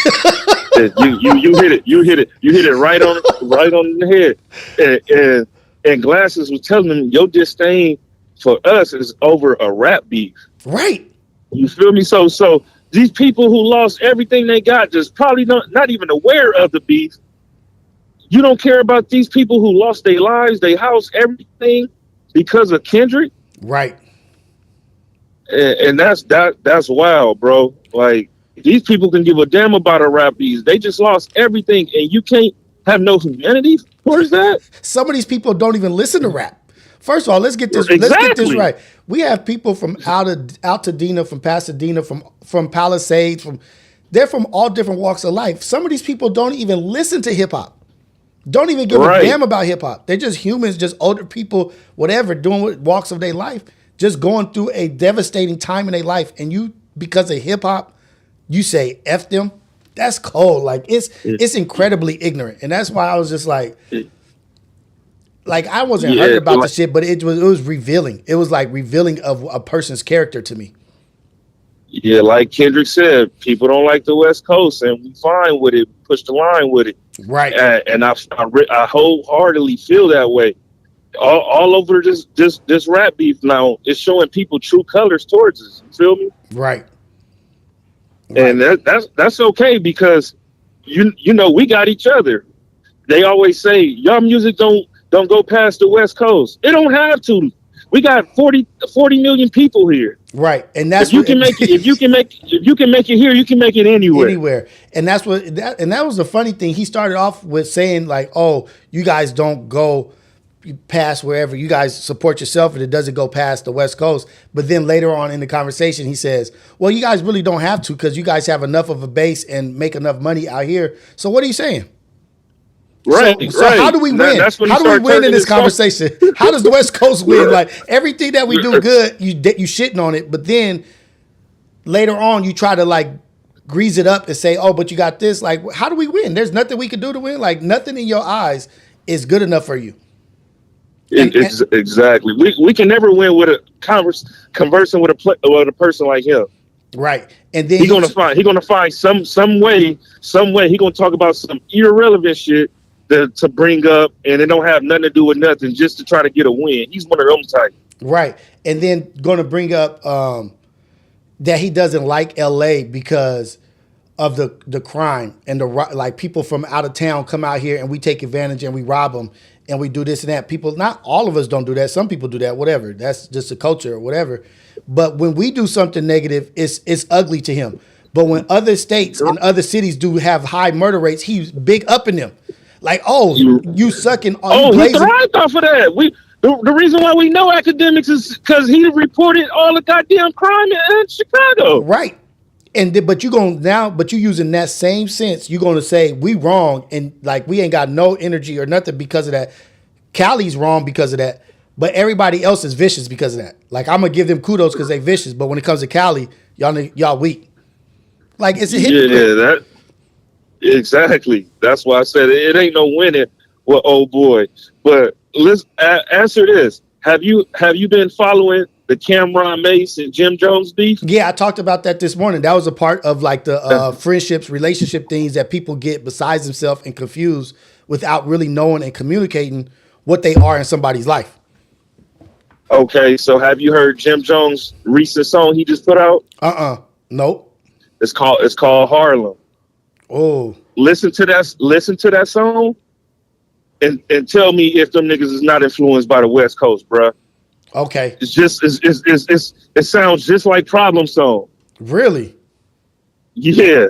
you hit it right on the head. And Glasses was telling them your disdain for us is over a rap beef. Right. You feel me? So these people who lost everything they got just probably not even aware of the beef. You don't care about these people who lost their lives, their house, everything because of Kendrick. Right. And that's wild, bro. Like, these people can give a damn about a rap beef. They just lost everything, and you can't have no humanity towards that. Some of these people don't even listen to rap. First of all, let's get this right. We have people from Altadena, from Pasadena, from Palisades, they're from all different walks of life. Some of these people don't even listen to hip hop. Don't even give a damn about hip hop. They're just humans, just older people, whatever, doing what walks of their life, just going through a devastating time in their life. And you, because of hip hop, you say F them. That's cold. Like, it's incredibly ignorant. And that's why I was just like I wasn't hurt about the shit, but it was revealing. It was like revealing of a person's character to me. Yeah, like Kendrick said, people don't like the West Coast, and we fine with it. Push the line with it. Right. And I wholeheartedly feel that way. All over this rap beef now, it's showing people true colors towards us. You feel me? Right. And that's okay because you know we got each other. They always say y'all music don't go past the West Coast. It don't have to. We got 40 million people here. Right. And that's if you can make it here, you can make it anywhere. Anywhere. And that's that was the funny thing. He started off with saying, like, oh, you guys don't go past wherever. You guys support yourself and it doesn't go past the West Coast. But then later on in the conversation, he says, well, you guys really don't have to because you guys have enough of a base and make enough money out here. So what are you saying? Right. So how do we win? How do we win in this conversation? How does the West Coast win? Like everything that we do good, you shitting on it, but then later on you try to like grease it up and say, oh, but you got this. Like, how do we win? There's nothing we can do to win. Like nothing in your eyes is good enough for you. Exactly. We can never win with a conversing with a person like him. Right. And then he's gonna find some way he gonna talk about some irrelevant shit to bring up, and it don't have nothing to do with nothing, just to try to get a win. He's one of them type. Right. And then gonna bring up that he doesn't like LA because of the crime and like people from out of town come out here and we take advantage and we rob them and we do this and that. People, not all of us don't do that. Some people do that, whatever. That's just a culture or whatever. But when we do something negative, it's ugly to him. But when other states and other cities do have high murder rates, he's big up in them. Like, you sucking. He thrived off of that. The reason why we know academics is because he reported all the goddamn crime in Chicago. Right. But you using that same sense, you're gonna say we wrong and like we ain't got no energy or nothing because of that. Cali's wrong because of that, but everybody else is vicious because of that. Like I'm gonna give them kudos because they vicious, but when it comes to Cali, y'all weak. Like it's a hypocrite. Yeah, exactly. That's why I said it ain't no winning with old boy. But let's answer this. Have you been following the Cameron Mace and Jim Jones beef? Yeah, I talked about that this morning. That was a part of like the friendships, relationship things that people get besides themselves and confused without really knowing and communicating what they are in somebody's life. Okay, so have you heard Jim Jones' recent song he just put out? Nope. It's called Harlem. Oh. Listen to that song and tell me if them niggas is not influenced by the West Coast, bruh. Okay. It sounds just like Problem Song. Really? Yeah.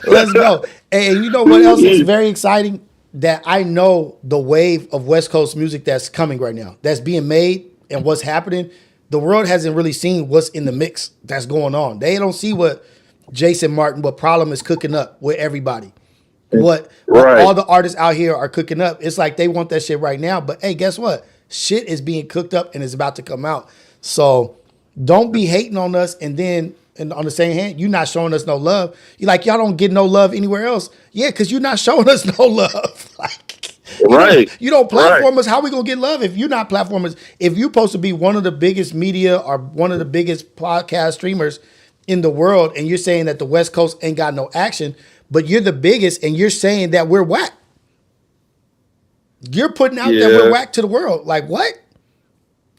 Let's go. And you know what else is very exciting? That I know the wave of West Coast music that's coming right now, that's being made and what's happening. The world hasn't really seen what's in the mix that's going on. They don't see what Jason Martin, what Problem is cooking up with everybody. What all the artists out here are cooking up. It's like they want that shit right now. But hey, guess what? Shit is being cooked up and is about to come out. So don't be hating on us and then on the same hand, you're not showing us no love. You're like, y'all don't get no love anywhere else. Yeah, because you're not showing us no love. Like, you don't platform us. How we gonna get love if you're not platformers? If you're supposed to be one of the biggest media or one of the biggest podcast streamers in the world, and you're saying that the West Coast ain't got no action, but you're the biggest, and you're saying that we're whack. You're putting out that we're whack to the world. Like what?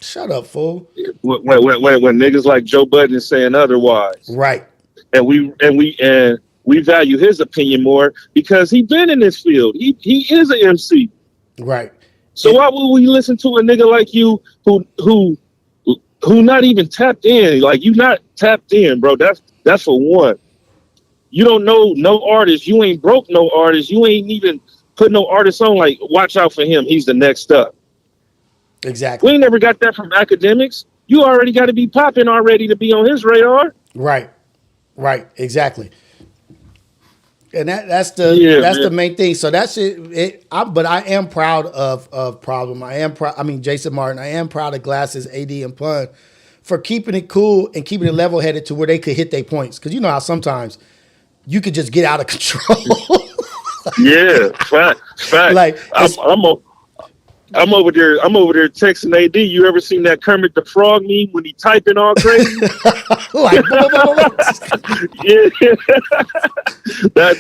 Shut up, fool. When niggas like Joe Budden is saying otherwise, right? And we value his opinion more because he been in this field. He is an MC, right? So why would we listen to a nigga like you who not even tapped in? Like you not tapped in, bro. That's for one. You don't know no artist. You ain't broke no artist. You ain't even put no artist on. Like, watch out for him. He's the next up. Exactly. We ain't never got that from academics. You already got to be popping already to be on his radar. Right. Exactly. And that's the main thing. So that's it. But I am proud of Problem. I am proud. I mean, Jason Martin. I am proud of Glasses, AD, and Pun for keeping it cool and keeping it level headed to where they could hit their points. Because you know how sometimes you could just get out of control. Yeah, fact. Like I'm over there texting AD. You ever seen that Kermit the Frog meme when he typing all crazy? Like, yeah,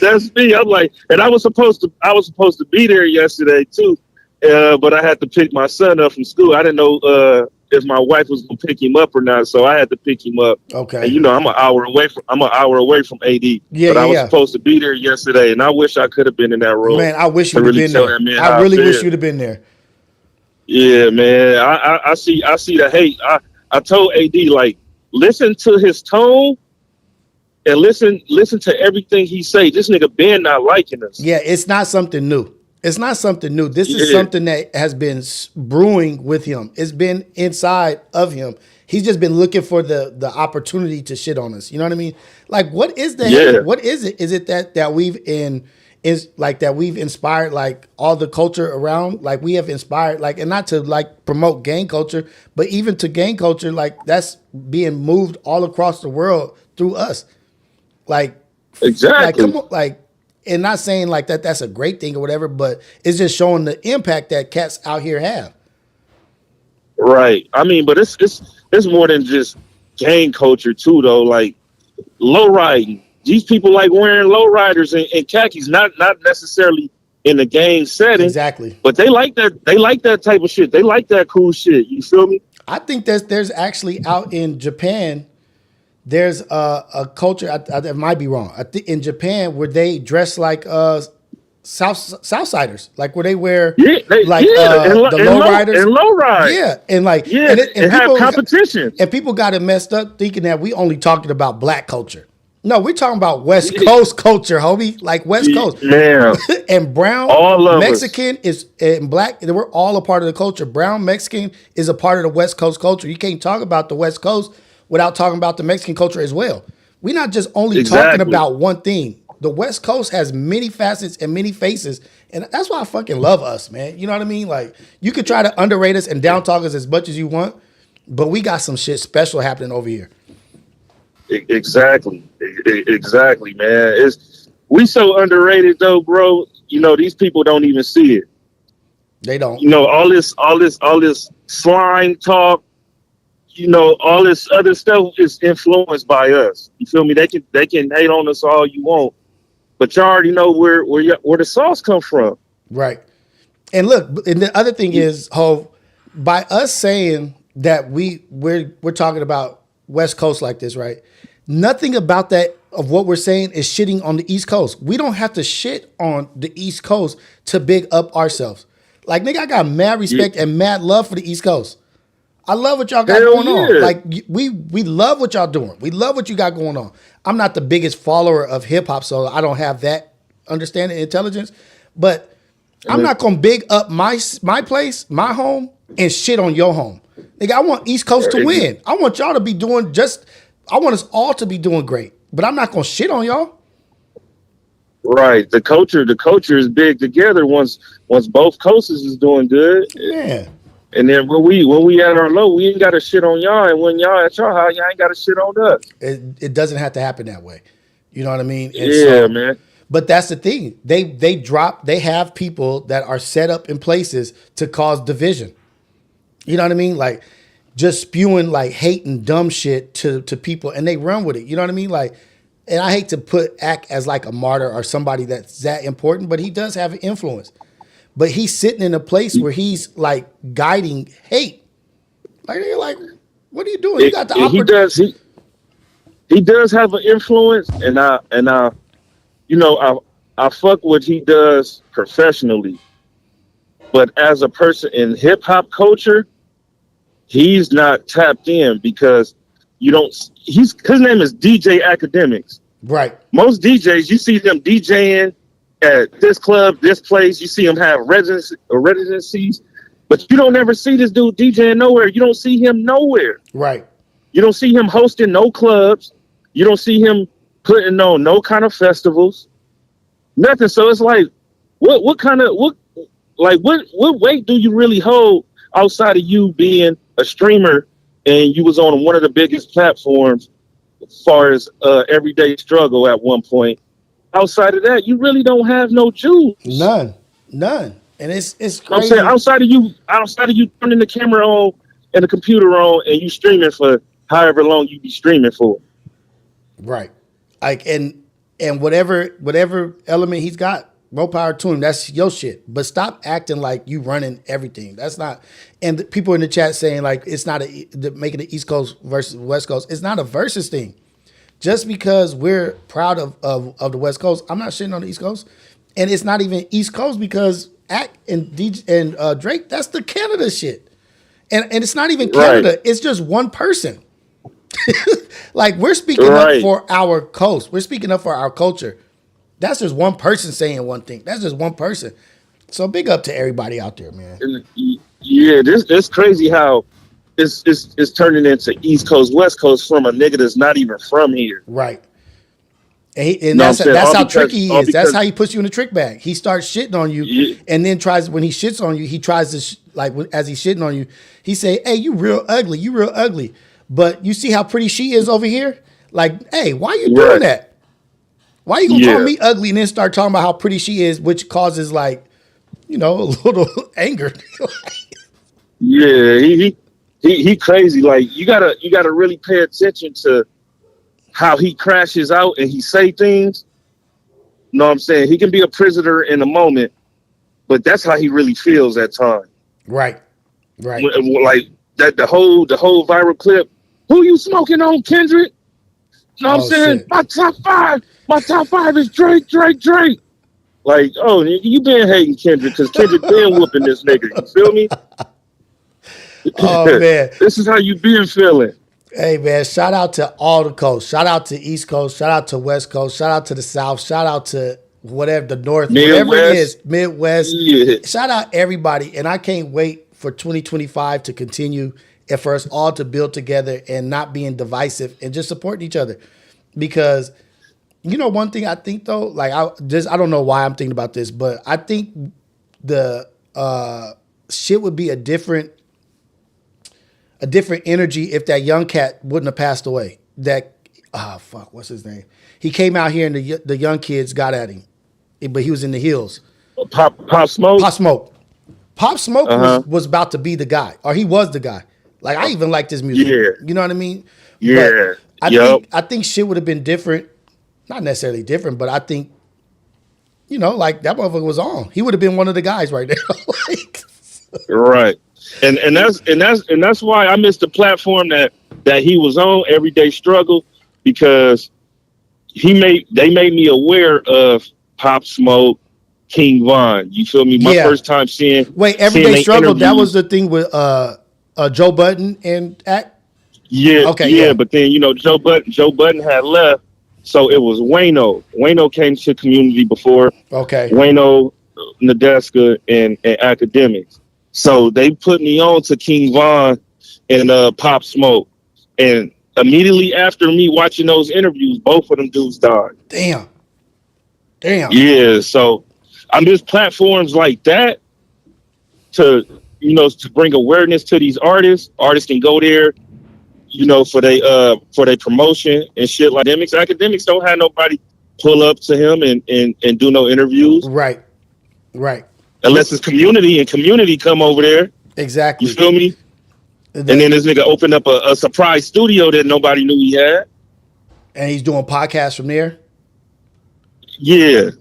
that's me. I'm like, and I was supposed to be there yesterday too, but I had to pick my son up from school. I didn't know if my wife was gonna pick him up or not, so I had to pick him up. Okay. And you know, I'm an hour away from AD. Yeah, but I was supposed to be there yesterday, and I wish I could have been in that room. Man, I wish you'd have been there. I really wish you'd have been there. Yeah, man. I see the hate. I told AD, like, listen to his tone and listen to everything he say. This nigga Ben not liking us. Yeah, it's not something new. It's not something new. This is something that has been brewing with him. It's been inside of him. He's just been looking for the opportunity to shit on us. You know what I mean? Like, what is the hate? What is it? Is it that we've inspired like all the culture around? Like we have inspired like, and not to like promote gang culture, but even to gang culture, like that's being moved all across the world through us. Like exactly. Like come on, like. And not saying like that's a great thing or whatever, but it's just showing the impact that cats out here have. Right. I mean, but it's more than just gang culture too, though. Like low riding. These people like wearing low riders and khakis, not necessarily in the gang setting. Exactly. But they like that. They like that type of shit. They like that cool shit. You feel me? I think there's actually out in Japan. There's a culture. I might be wrong. I think in Japan where they dress like Southsiders, like where they wear the lowriders and low ride. Yeah, and like and people have competition. And people got it messed up thinking that we only talking about black culture. No, we're talking about West Coast culture, homie. Like West Coast. Yeah. And brown, Mexican and black. We're all a part of the culture. Brown, Mexican is a part of the West Coast culture. You can't talk about the West Coast without talking about the Mexican culture as well. We're not just only talking about one thing. The West Coast has many facets and many faces. And that's why I fucking love us, man. You know what I mean? Like, you could try to underrate us and down talk us as much as you want, but we got some shit special happening over here. Exactly, man. We so underrated though, bro. You know, these people don't even see it. They don't. You know, all this slime talk. You know, all this other stuff is influenced by us. You feel me? They can hate on us all you want, but you already know where the sauce come from. Right. And look, and the other thing is, by us saying that we're talking about West Coast like this, right? Nothing about that of what we're saying is shitting on the East Coast. We don't have to shit on the East Coast to big up ourselves. Like, nigga, I got mad respect and mad love for the East Coast. I love what y'all got going on. Like, we love what y'all doing. We love what you got going on. I'm not the biggest follower of hip hop, so I don't have that understanding and intelligence. But I'm not gonna big up my place, my home, and shit on your home. Nigga, I want East Coast to win. I want y'all to be doing I want us all to be doing great. But I'm not gonna shit on y'all. Right. The culture is big together once both coasts is doing good. Yeah. And then when we at our low, we ain't got to shit on y'all. And when y'all at your high, y'all ain't got to shit on us. It doesn't have to happen that way. You know what I mean? And man. But that's the thing. They have people that are set up in places to cause division. You know what I mean? Like just spewing like hate and dumb shit to people, and they run with it. You know what I mean? Like, and I hate to act as like a martyr or somebody that's that important, but he does have an influence. But he's sitting in a place where he's like guiding hate. Like you're like, what are you doing? You got the opportunity. He does have an influence, and I you know, I fuck what he does professionally. But as a person in hip hop culture, he's not tapped in because his name is DJ Academics. Right. Most DJs, you see them DJing at this club, this place, you see him have residencies, but you don't ever see this dude DJing nowhere. You don't see him nowhere. Right. You don't see him hosting no clubs. You don't see him putting on no kind of festivals. Nothing. So it's like, what weight do you really hold outside of you being a streamer and you was on one of the biggest platforms as far as Everyday Struggle at one point? Outside of that, you really don't have no juice. None. And it's crazy. I'm saying outside of you turning the camera on and the computer on and you streaming for however long you be streaming for. Right. Like and whatever element he's got, more power to him. That's your shit. But stop acting like you running everything. That's not. And the people in the chat saying like it's not making the East Coast versus West Coast. It's not a versus thing. Just because we're proud of the West Coast, I'm not shitting on the East Coast. And it's not even East Coast because Ack and Drake, that's the Canada shit. And it's not even Canada. Right. It's just one person. Like we're speaking up for our coast. We're speaking up for our culture. That's just one person saying one thing. That's just one person. So big up to everybody out there, man. Yeah, this crazy how it's turning into East Coast, West Coast from a nigga that's not even from here. Right. And that's how tricky he is. That's how he puts you in a trick bag. He starts shitting on you, and then when he shits on you, he tries to as he's shitting on you, he say, "Hey, you real ugly, you real ugly." But you see how pretty she is over here? Like, hey, why are you doing that? Why are you gonna call me ugly and then start talking about how pretty she is, which causes a little anger. Yeah, he crazy. Like you gotta really pay attention to how he crashes out and he say things. You know what I'm saying? He can be a prisoner in a moment, but that's how he really feels at times. Right. Like that the whole viral clip. Who you smoking on, Kendrick? You know what I'm saying? Shit. My top five is Drake. Like, oh, you been hating Kendrick because Kendrick been whooping this nigga. You feel me? Oh man, this is how you been feeling. Hey man, shout out to all the coast. Shout out to East Coast. Shout out to West Coast. Shout out to the South. Shout out to whatever the North, Midwest. Whatever it is, Midwest. Yeah. Shout out everybody, and I can't wait for 2025 to continue and for us all to build together and not being divisive and just supporting each other. Because one thing I think though, like I don't know why I'm thinking about this, but I think the shit would be a different energy if that young cat wouldn't have passed away. What's his name? He came out here and the young kids got at him, but he was in the hills. Pop Smoke. Pop Smoke was about to be the guy, or he was the guy. Like I even liked his music. Yeah. You know what I mean? Yeah. But I think shit would have been different. Not necessarily different, but I think, like that motherfucker was on. He would have been one of the guys right now. Right. And that's why I missed the platform that he was on, Everyday Struggle, because they made me aware of Pop Smoke, King Von. You feel me? My first time seeing Everyday Struggle, that was the thing with Joe Budden and Act? Yeah. Okay. Yeah, but then Joe Budden had left, so it was Wayno. Wayno came to Community before. Okay. Wayno, Nadeska, and Academics. So they put me on to King Von and Pop Smoke. And immediately after me watching those interviews, both of them dudes died. Damn. Yeah, so I'm just platforms like that to bring awareness to these artists. Artists can go there, for their promotion and shit like that. Academics don't have nobody pull up to him and do no interviews. Right. Unless it's Community and Community come over there. Exactly. You feel me? And then this nigga opened up a surprise studio that nobody knew he had. And he's doing podcasts from there? Yeah.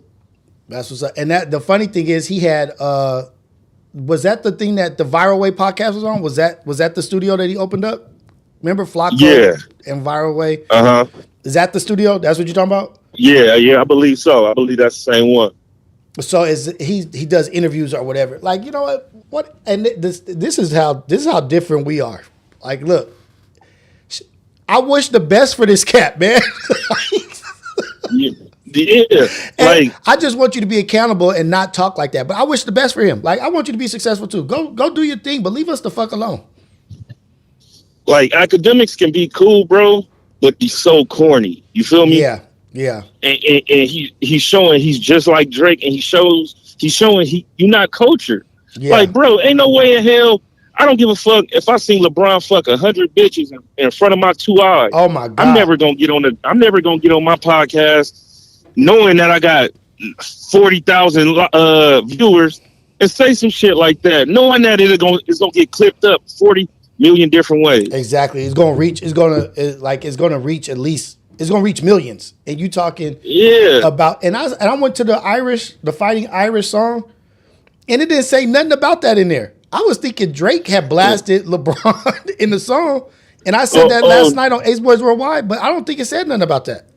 That's what's up. And the funny thing is he had was that the thing that the Viral Way podcast was on? Was that the studio that he opened up? Remember Flocko and Viral Way? Uh-huh. Is that the studio? That's what you're talking about? Yeah, I believe so. I believe that's the same one. So he does interviews or whatever. Like, you know what? And this is how different we are. Like, look, I wish the best for this cat, man. Yeah. Like, I just want you to be accountable and not talk like that. But I wish the best for him. Like, I want you to be successful too. Go do your thing, but leave us the fuck alone. Like, Academics can be cool, bro, but he's so corny. You feel me? Yeah. And he's showing he's just like Drake, and he's showing you're not cultured. Yeah. Like, bro, ain't no way in hell. I don't give a fuck if I seen LeBron fuck 100 bitches in front of my 2 eyes. Oh my God. I'm never gonna get on my podcast knowing that I got 40,000 viewers and say some shit like that, knowing that it's gonna get clipped up 40 million different ways. Exactly. It's gonna reach millions. And you talking about and I went to the Fighting Irish song, and it didn't say nothing about that in there. I was thinking Drake had blasted LeBron in the song, and I said that last night on Ace Boys Worldwide, but I don't think it said nothing about that.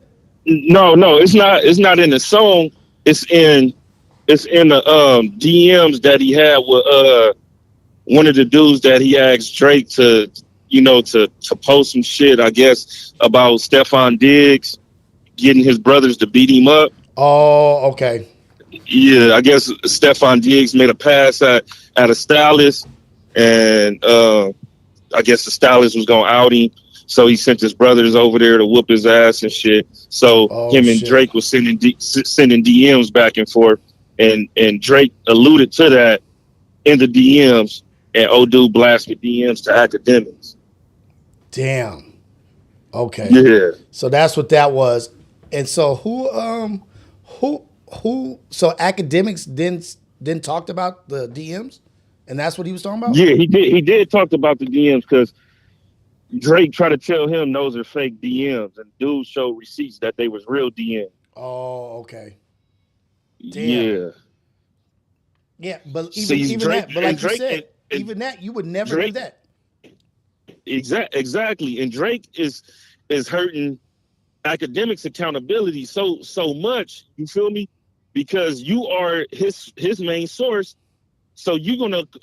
No, it's not. It's not in the song. It's in the DMs that he had with one of the dudes that he asked Drake to post some shit, I guess, about Stephon Diggs getting his brothers to beat him up. Oh, okay. Yeah, I guess Stephon Diggs made a pass at a stylist, and I guess the stylist was gonna out him, so he sent his brothers over there to whoop his ass and shit. So him and Drake was sending DMs back and forth, and Drake alluded to that in the DMs, and old dude blasted DMs to academics. Damn. Okay. Yeah. So that's what that was. And so so academics didn't talked about the DMs, and that's what he was talking about? Yeah, he did talk about the DMs because Drake tried to tell him those are fake DMs, and dudes showed receipts that they was real DMs. Oh, okay. Damn. Yeah. Yeah, but even Drake, that, but like Drake, you said, even that you would never do that. Exactly. And Drake is hurting academics accountability so much, you feel me? Because you are his main source. So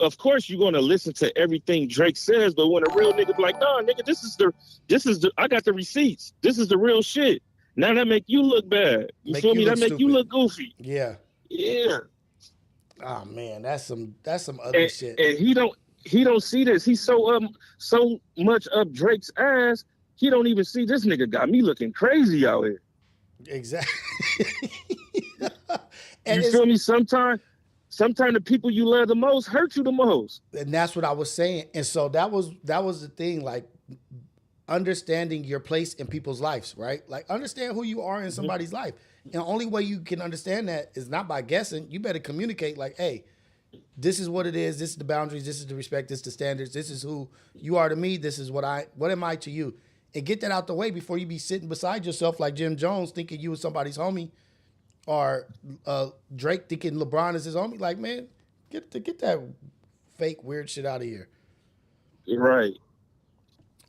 of course you're gonna listen to everything Drake says, but when a real nigga be like, nah, nigga, this is the I got the receipts. This is the real shit. Now that make you look bad. You feel me? That make you look goofy. Yeah. Yeah. Oh man, that's some ugly shit. And he don't see this. He's so much up Drake's ass. He don't even see this nigga got me looking crazy out here. Exactly. You feel me? Sometimes the people you love the most hurt you the most. And that's what I was saying. And so that was the thing, like understanding your place in people's lives, right? Like understand who you are in somebody's life. And the only way you can understand that is not by guessing. You better communicate like, hey, this is what it is. This is the boundaries. This is the respect. This is the standards. This is who you are to me. This is what am I to you? And get that out the way before you be sitting beside yourself like Jim Jones thinking you was somebody's homie, or Drake thinking LeBron is his homie. Like, man, get that fake weird shit out of here. Right.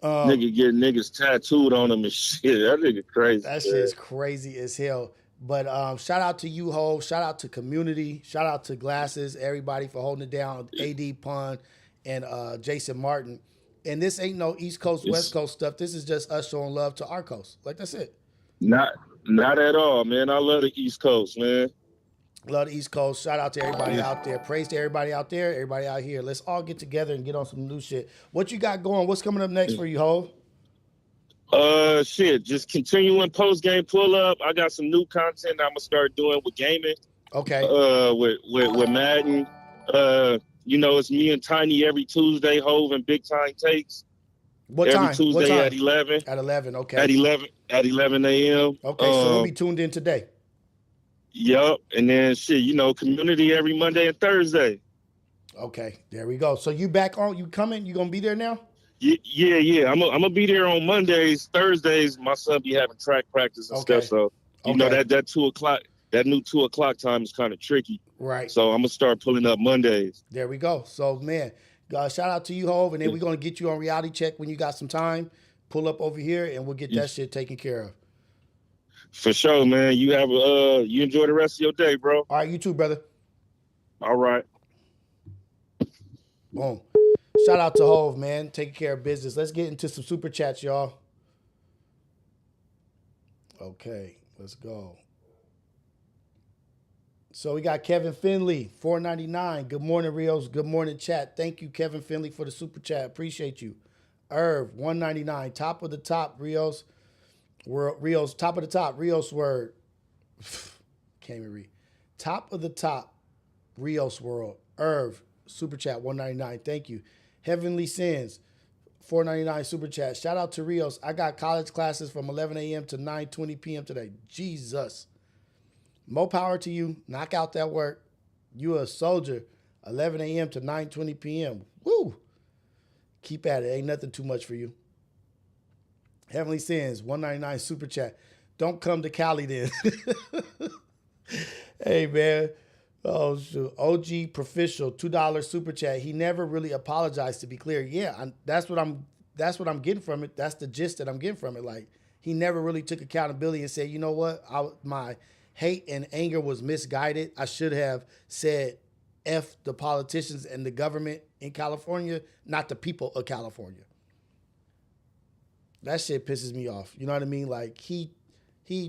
Nigga get niggas tattooed on them and shit. That nigga crazy. That shit is crazy as hell. But shout out to you, Ho. Shout out to community. Shout out to Glasses, everybody for holding it down. AD Pun and Jason Martin. And this ain't no East Coast, West Coast stuff. This is just us showing love to our coast. Like, that's it. Not at all, man. I love the East Coast, man. Love the East Coast. Shout out to everybody out there. Praise to everybody out there, everybody out here. Let's all get together and get on some new shit. What you got going? What's coming up next for you, Ho? Shit. Just continuing post-game pull-up. I got some new content I'm going to start doing with gaming. Okay. With Madden. It's me and Tiny every Tuesday, Hove and Big Time Takes. What time? Every Tuesday at 11. At 11, okay. At 11 a.m. Okay, so we'll be tuned in today. Yep. And then community every Monday and Thursday. Okay, there we go. So you back on, you coming? You gonna be there now? Yeah. I'm gonna be there on Mondays. Thursdays, my son be having track practice and stuff. So that 2 o'clock, that new 2 o'clock time is kind of tricky. Right. So I'm gonna start pulling up Mondays. There we go. So man, shout out to you, Hove, and then we're gonna get you on Reality Check when you got some time. Pull up over here and we'll get that shit taken care of. For sure, man. You have you enjoy the rest of your day, bro. All right, you too, brother. All right. Boom. Shout out to Hove, man. Taking care of business. Let's get into some super chats, y'all. Okay, let's go. So we got Kevin Finley, $4.99. Good morning, Rios. Good morning, chat. Thank you, Kevin Finley, for the super chat. Appreciate you. Irv, $1.99. Top of the top, Rios. Rios, top of the top. Rios word. Can't even read. Top of the top, Rios world. Irv, super chat, $1.99. Thank you. Heavenly Sins, $4.99 super chat. Shout out to Rios. I got college classes from 11 a.m. to 9:20 p.m. today. Jesus. More power to you. Knock out that work. You a soldier. 11 a.m. to 9:20 p.m. Woo. Keep at it. Ain't nothing too much for you. Heavenly Sins, $1.99 super chat. Don't come to Cali then. Hey, man. Oh, shoot. OG Proficial, $2 super chat. He never really apologized, to be clear. Yeah, that's what I'm getting from it. That's the gist that I'm getting from it. Like, he never really took accountability and said, you know what? My hate and anger was misguided. I should have said F the politicians and the government in California, not the people of California. That shit pisses me off. You know what I mean? Like, he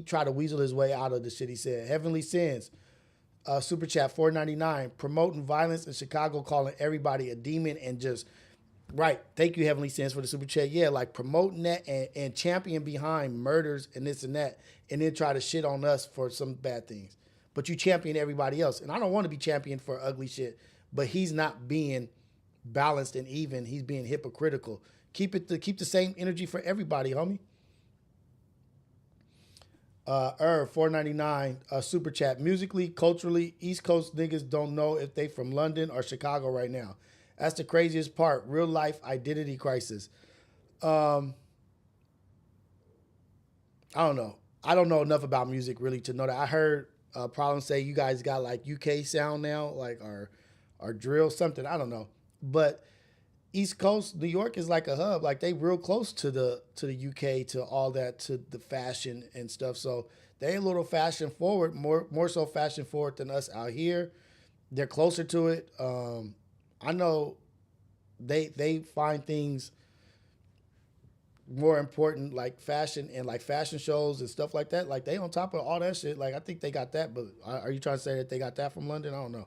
tried to weasel his way out of the shit he said. Heavenly Sins, Super chat $4.99. Promoting violence in Chicago, calling everybody a demon and just right. Thank you, Heavenly Sense, for the super chat. Yeah, like promoting that and champion behind murders and this and that, and then try to shit on us for some bad things. But you champion everybody else, and I don't want to be championed for ugly shit. But he's not being balanced and even. He's being hypocritical. Keep the same energy for everybody, homie. $4.99 super chat. Musically, culturally, East Coast niggas don't know if they from London or Chicago right now. That's the craziest part. Real life identity crisis. I don't know. I don't know enough about music really to know that. I heard Problem say you guys got like UK sound now, like or drill something. I don't know, but East Coast, New York is like a hub. Like they real close to the UK, to all that, to the fashion and stuff. So they a little fashion forward, more so fashion forward than us out here. They're closer to it. I know they find things more important, like fashion and like fashion shows and stuff like that. Like they on top of all that shit. Like I think they got that, but are you trying to say that they got that from London? I don't know,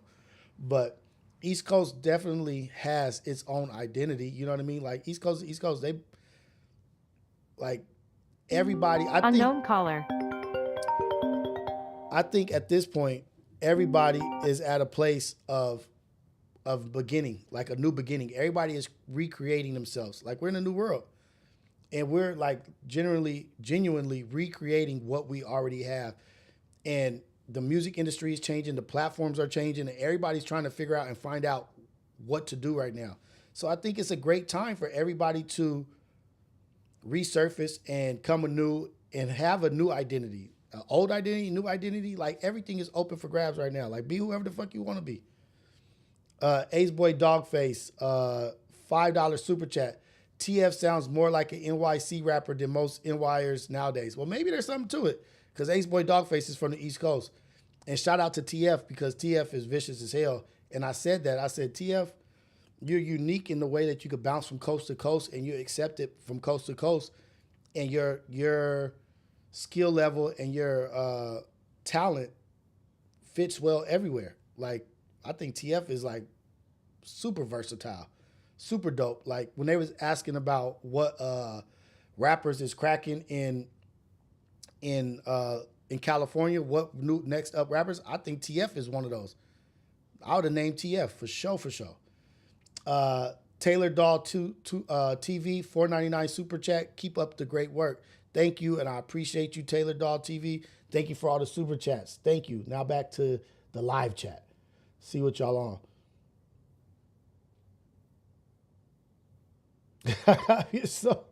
but East Coast definitely has its own identity. You know what I mean? Like East Coast, they like everybody. Unknown caller. I think at this point, everybody is at a place of beginning, like a new beginning. Everybody is recreating themselves. Like we're in a new world. And we're like genuinely recreating what we already have. And the music industry is changing, the platforms are changing, and everybody's trying to figure out and find out what to do right now. So I think it's a great time for everybody to resurface and come anew and have a new identity. Old identity, new identity, like everything is open for grabs right now. Like be whoever the fuck you want to be. Ace Boy Dogface, $5 super chat. TF sounds more like an NYC rapper than most NYers nowadays. Well, maybe there's something to it because Ace Boy Dogface is from the East Coast. And shout out to TF because TF is vicious as hell. And I said that. I said, TF, you're unique in the way that you could bounce from coast to coast and you accept it from coast to coast. And your skill level and your talent fits well everywhere. Like, I think TF is like super versatile. Super dope. Like when they was asking about what rappers is cracking in California, what new next up rappers, I think TF is one of those. I would have named TF for sure. Taylor Doll TV $4.99 super chat. Keep up the great work. Thank you, and I appreciate you, Taylor Doll TV. Thank you for all the super chats. Thank you. Now back to the live chat. See what y'all on. So,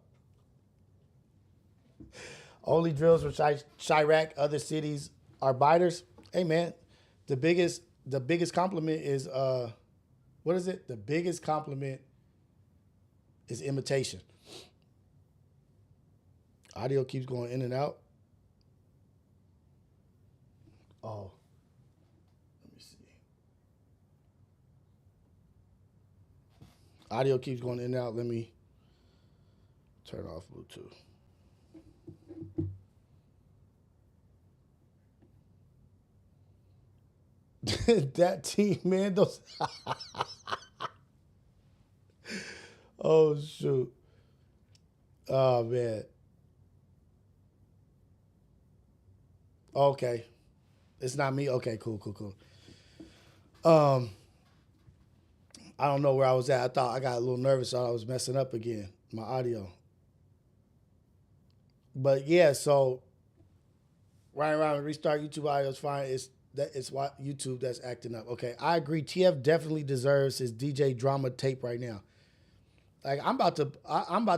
only drills from Chirac, other cities are biters. Hey man, the biggest compliment is what is it? The biggest compliment is imitation. Audio keeps going in and out. Oh, let me see. Audio keeps going in and out. Let me turn off Bluetooth. That team, man. Those. Oh, shoot. Oh, man. Okay. It's not me? Okay, cool. I don't know where I was at. I thought I got a little nervous. I thought I was messing up again, my audio. But yeah, so right around restart YouTube audio is fine. It's what YouTube that's acting up. Okay, I agree. TF definitely deserves his DJ drama tape right now. Like I'm about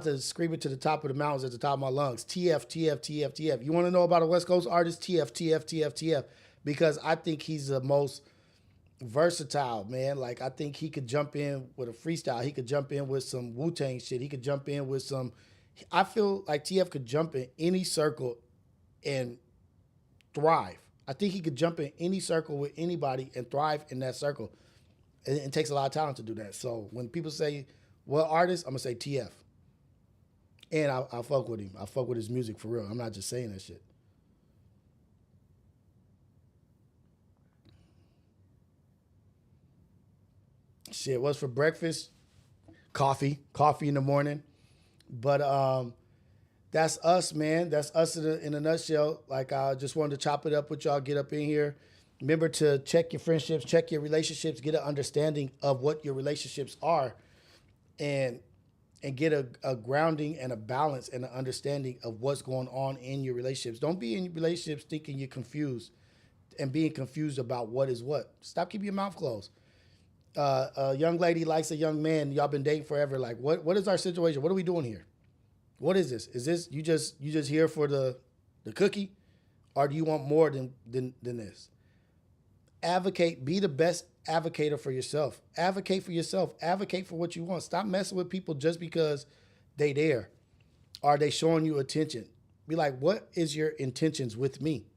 to scream it to the top of the mountains at the top of my lungs. TF. You want to know about a West Coast artist? TF. Because I think he's the most versatile, man. Like I think he could jump in with a freestyle. He could jump in with some Wu-Tang shit. He could jump in with some. I feel like TF could jump in any circle and thrive. I think he could jump in any circle with anybody and thrive in that circle. It takes a lot of talent to do that. So when people say, what artist? I'm going to say TF. And I fuck with him. I fuck with his music for real. I'm not just saying that shit. Shit, what's for breakfast? Coffee in the morning. But that's us, man. That's us in a nutshell. Like, I just wanted to chop it up with y'all, get up in here. Remember to check your friendships, check your relationships, get an understanding of what your relationships are, and get a grounding and a balance and an understanding of what's going on in your relationships. Don't be in relationships thinking you're confused and being confused about what is what. Stop keeping your mouth closed. A young lady likes a young man. Y'all been dating forever. Like, what is our situation? What are we doing here? What is this? Is this you just here for the cookie, or do you want more than this? Advocate. Be the best advocator for yourself. Advocate for yourself. Advocate for what you want. Stop messing with people just because they there. Are they showing you attention? Be like, what is your intentions with me?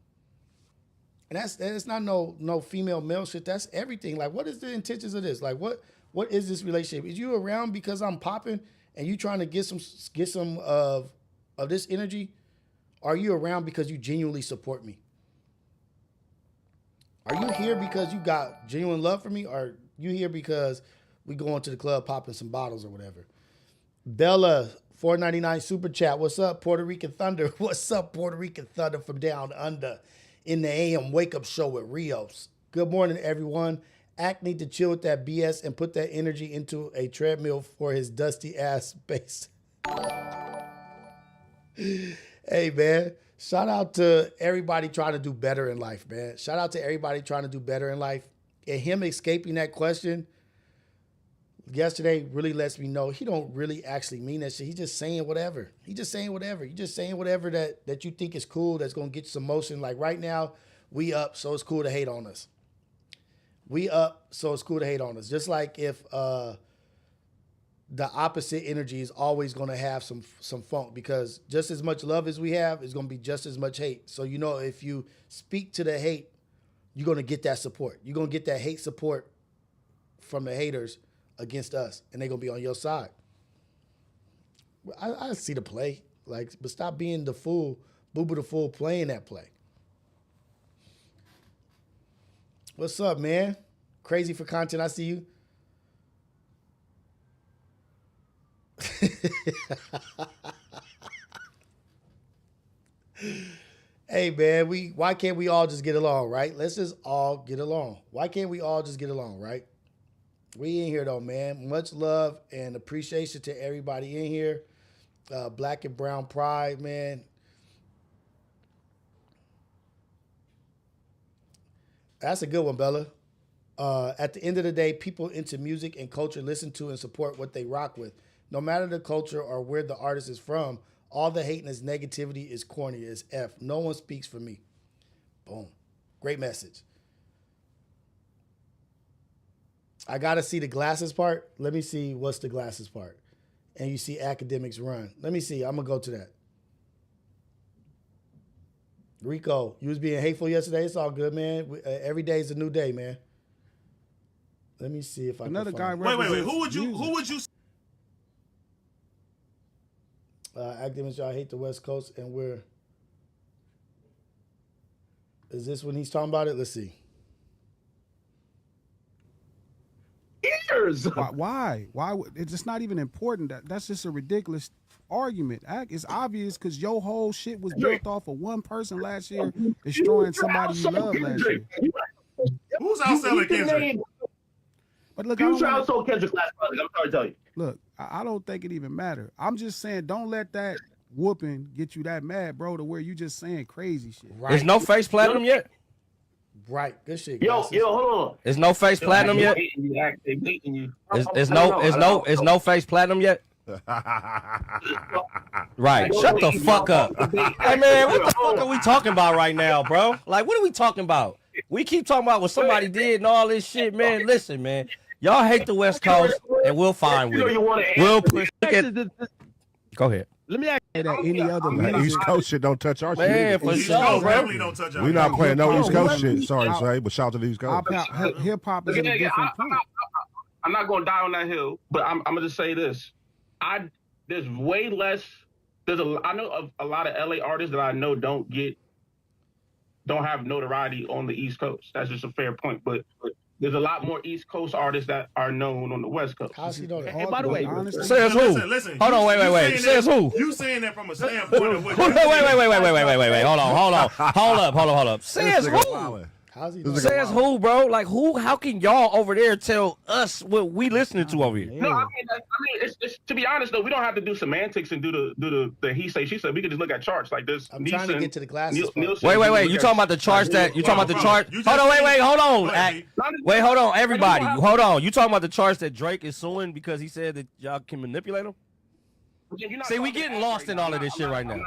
And that's not no female male shit. That's everything. Like, what is the intentions of this? Like, what is this relationship? Is you around because I'm popping and you trying to get some of this energy? Are you around because you genuinely support me? Are you here because you got genuine love for me? Or are you here because we going to the club popping some bottles or whatever? Bella, $4.99 super chat. What's up, Puerto Rican Thunder? What's up, Puerto Rican Thunder from down under in the AM wake up show with Rios? Good morning, everyone. Act need to chill with that BS and put that energy into a treadmill for his dusty ass space. Hey, man. Shout out to everybody trying to do better in life, man. Shout out to everybody trying to do better in life. And him escaping that question yesterday really lets me know he don't really actually mean that shit. He's just saying whatever. He's just saying whatever. You're just saying whatever that you think is cool, that's going to get you some motion. Like right now, we up, so it's cool to hate on us. We up, so it's cool to hate on us. Just like if the opposite energy is always going to have some funk, because just as much love as we have is going to be just as much hate. So, if you speak to the hate, you're going to get that support. You're going to get that hate support from the haters against us, and they're going to be on your side. I see the play, but stop being the fool, boo-boo the fool playing that play. What's up, man? Crazy for content, I see you. Hey, man, why can't we all just get along, right? Let's just all get along. Why can't we all just get along, right? We in here, though, man. Much love and appreciation to everybody in here. Black and Brown Pride, man. That's a good one, Bella. At the end of the day, people into music and culture listen to and support what they rock with. No matter the culture or where the artist is from, all the hate and this negativity is corny as F. No one speaks for me. Boom. Great message. I got to see the glasses part. Let me see what's the glasses part. And you see academics run. Let me see. I'm going to go to that. Rico, you was being hateful yesterday. It's all good, man. Every day is a new day, man. Let me see if I Another can guy. Wait. Who would you? Academics, y'all hate the West Coast, and is this when he's talking about it? Let's see. Years. Why? It's just not even important. That's just a ridiculous argument. It's obvious because your whole shit was built off of one person last year destroying somebody you loved last year. Who's outselling Kendrick? But look, you try to sell Kendrick last month. I'm sorry to tell you. Look, I don't think it even matter. I'm just saying, don't let that whooping get you that mad, bro, to where you just saying crazy shit. Right. There's no face platinum yet. Right, good shit. Yo, hold on. Is no face platinum yet? Is no face platinum yet? Right. Shut the fuck up. Hey man, what the fuck are we talking about right now, bro? Like, what are we talking about? We keep talking about what somebody did and all this shit, man. Listen, man. Y'all hate the West Coast, and we'll find with it. We'll push it. Go ahead. Let me ask you that any other East Coast shit don't touch our shit. Man, for sure, bro. We're not playing no East Coast shit. Sorry to say, but shout out to the East Coast. Hip hop is a different point. I'm not going to die on that hill, but I'm going to just say this. There's way less. I know a lot of LA artists that I know don't have notoriety on the East Coast. That's just a fair point. But There's a lot more East Coast artists that are known on the West Coast. How's he know that? And by the way, says who? Listen. Hold on, wait. Says who? You saying that from a standpoint of what? Wait. Hold up. Says who? How's he Says who, bro? Like who? How can y'all over there tell us what we listening to over here? No, I mean, it's to be honest though, we don't have to do semantics and do the he say she said. We can just look at charts like this. I'm trying to get to the glasses. Nielsen, You talking about the charts that you talking about the chart? Hold on, hold on, everybody, hold on. You talking about the charts that Drake is suing because he said that y'all can manipulate them? See, we getting lost in all of this shit right now.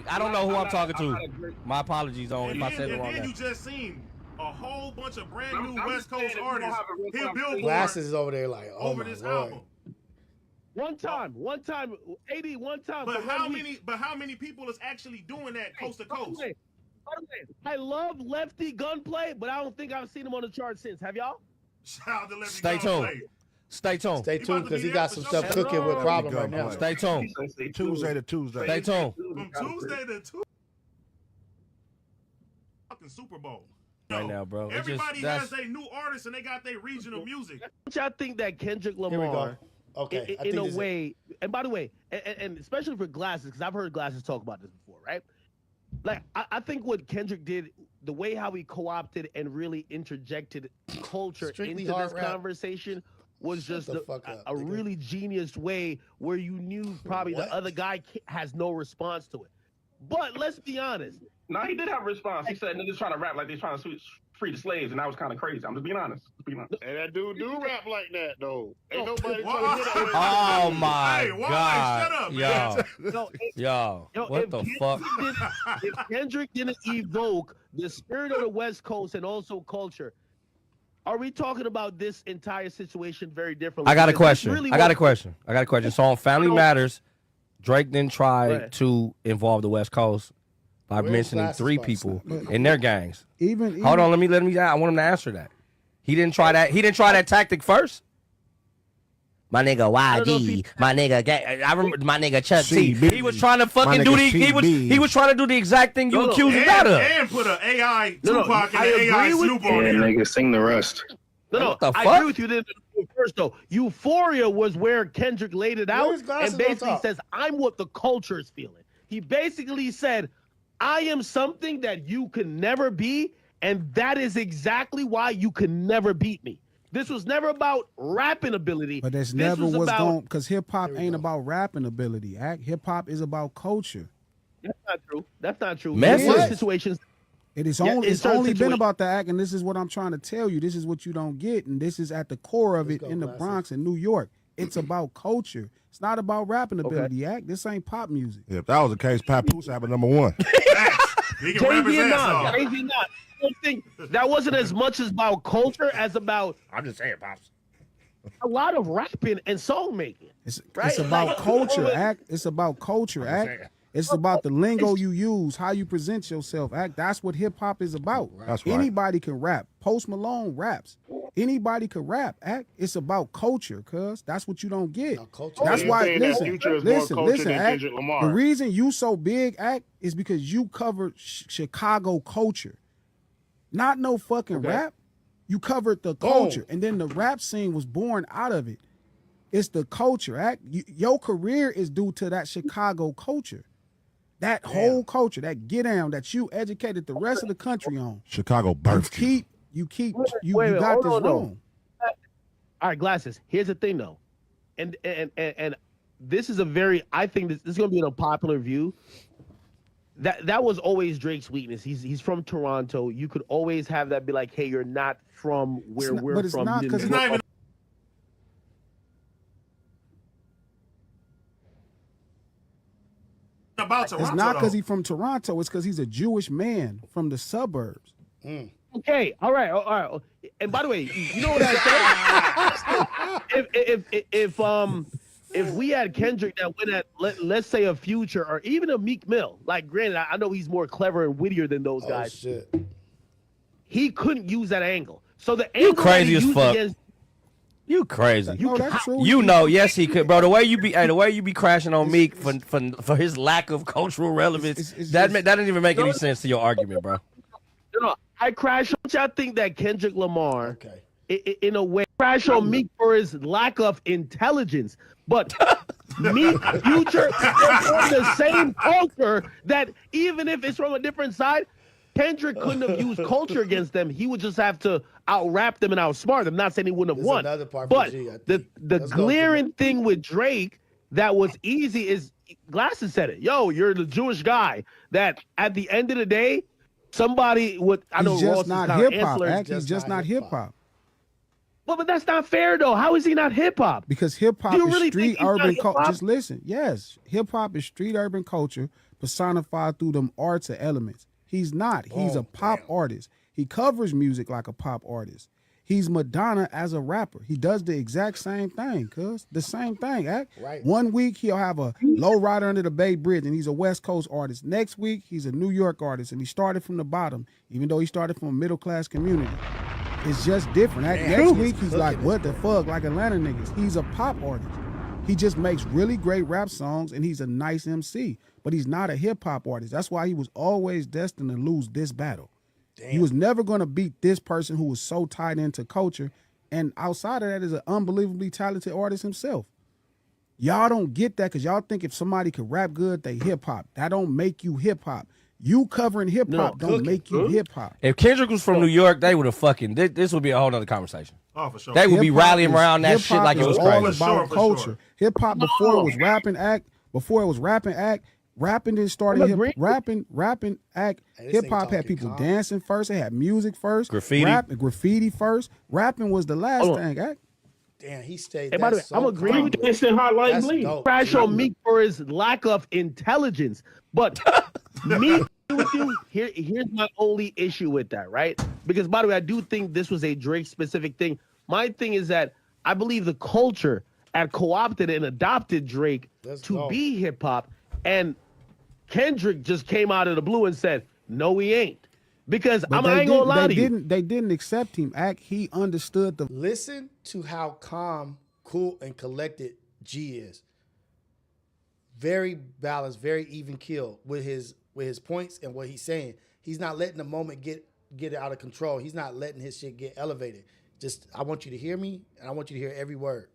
I don't know who I'm talking to. My apologies if I said it wrong. And you just seen a whole bunch of brand new West Coast artists hit Billboard. Glasses is over there like, oh over my this Lord. album. One time, 80, one time. But how many people is actually doing that coast to coast? By the way, I love Lefty Gunplay, but I don't think I've seen him on the chart since. Have y'all? Shout out to Lefty Stay Gunplay. tuned. Stay tuned. Stay tuned because he got some stuff cooking with Problem right now. Stay tuned. Tuesday to Tuesday. Stay tuned. From Tuesday to Tuesday. Fucking Super Bowl. Right now, bro. Everybody has their new artists and they got their regional music. Don't y'all think that Kendrick Lamar, Here we go. Okay. in a way, and by the way, and especially for Glasses, because I've heard Glasses talk about this before, right? Like, I think what Kendrick did, the way how he co-opted and really interjected culture into this conversation was just a really genius way where you knew probably the other guy has no response to it. But let's be honest. No, he did have a response. He said niggas trying to rap like they're trying to free the slaves, and that was kind of crazy. I'm just being honest. And that dude do rap like that, though. Ain't nobody trying to hear that. Oh my God. Shut up, man. Yo, what the fuck? If Kendrick didn't evoke the spirit of the West Coast and also culture, are we talking about this entire situation very differently? I got a question. I got a question. So on Family Matters, Drake then tried to involve the West Coast by mentioning 3 people in their gangs. Hold on, let me. I want him to answer that. He didn't try that. He didn't try that tactic first. My nigga YG, my nigga, I remember my nigga Chuck T. He was trying to fucking do the. He was trying to do the exact thing you accused him of. And put an AI Tupac and an AI Snoop on there. Nigga, sing the rest. I agree with you. First though, Euphoria was where Kendrick laid it out and basically says, "I'm what the culture is feeling." He basically said, I am something that you can never be, and that is exactly why you can never beat me. This was never about rapping ability. But that's never what's going, because hip-hop ain't about rapping ability. Hip-hop is about culture. That's not true. That's not true. Message. Situations. It's only been about the act, and this is what I'm trying to tell you. This is what you don't get, and this is at the core of it in the Bronx and New York. It's about culture. It's not about rapping ability, act. This ain't pop music. Yeah, if that was the case, Papoose had number 1. He can rap his ass off. Crazy not. I don't think that wasn't as much as about culture as about. I'm just saying, Pops. A lot of rapping and song making. It's about culture, act. It's about culture, act. It's about the lingo you use, how you present yourself, act. That's what hip hop is about. That's right. Anybody can rap. Post Malone raps. Anybody can rap, act. It's about culture, cuz. That's what you don't get. That's why, listen, act. The reason you so big, act, is because you covered Chicago culture. Not no fucking rap. You covered the culture. And then the rap scene was born out of it. It's the culture, act. Your career is due to that Chicago culture. That whole culture, that get down that you educated the rest of the country on. Chicago birthed you. You got this wrong. All right, Glasses. Here's the thing though. And this is I think this is gonna be an unpopular view. That was always Drake's weakness. He's from Toronto. You could always have that be like, hey, you're not from where we're from. It's not because about Toronto. It's not because he's from Toronto. It's because he's a Jewish man from the suburbs. Okay, all right. And by the way, you know what I said? If we had Kendrick that went at let's say a Future or even a Meek Mill, like granted, I know he's more clever and wittier than those guys. Shit. He couldn't use that angle. So the you angle crazy as fuck. Against, you crazy. That's true. You know, yes, he could, bro. The way you be crashing on Meek for his lack of cultural relevance, that didn't even make any sense to your argument, bro. No, I crash on y'all think that Kendrick Lamar, in a way, crash on Meek for his lack of intelligence, but Meek, Future, they're from the same culture that even if it's from a different side, Kendrick couldn't have used culture against them. He would just have to out-rap them and outsmart them. Not saying he wouldn't have won. But the glaring thing with Drake that was easy is Glasses said it. Yo, you're the Jewish guy that at the end of the day, somebody would, I know Ross is just not kind of hip-hop. ancillary. He's just not hip-hop. Well, but that's not fair, though. How is he not hip-hop? Because hip-hop You is really street think he's not urban culture. hip-hop? Just listen. Yes, hip-hop is street urban culture personified through them arts and elements. He's not. He's a pop artist. He covers music like a pop artist. He's Madonna as a rapper. He does the exact same thing, cuz. The same thing, act. Right. 1 week, he'll have a low rider under the Bay Bridge, and he's a West Coast artist. Next week, he's a New York artist, and he started from the bottom, even though he started from a middle-class community. It's just different. Next week, he's like, what the fuck, like Atlanta niggas. He's a pop artist. He just makes really great rap songs, and he's a nice MC. But he's not a hip-hop artist. That's why he was always destined to lose this battle. Damn. He was never going to beat this person who was so tied into culture. And outside of that is an unbelievably talented artist himself. Y'all don't get that because y'all think if somebody could rap good, they hip-hop. That don't make you hip-hop. You covering hip-hop don't make you hip-hop. If Kendrick was from New York, they would have fucking, this would be a whole nother conversation. Oh, for sure. They would be rallying around that shit like it was crazy. All about culture. Hip-hop before it was rapping act, rapping then started rapping act. Hip hop had people dancing first. They had music first. Graffiti first. Rapping was the last thing. Act. Damn, he stayed. Hey, by the way, I'm agreeing with Instant Hot Light Bleed. Crash on Meek for his lack of intelligence, but Meek. Here's my only issue with that, right? Because by the way, I do think this was a Drake specific thing. My thing is that I believe the culture had co-opted and adopted Drake be hip hop, and Kendrick just came out of the blue and said, "No, he ain't." Because I ain't gonna lie to you. They didn't accept him. He understood the. Listen to how calm, cool, and collected G is. Very balanced, very even keel with his points and what he's saying. He's not letting the moment get it out of control. He's not letting his shit get elevated. Just, I want you to hear me, and I want you to hear every word.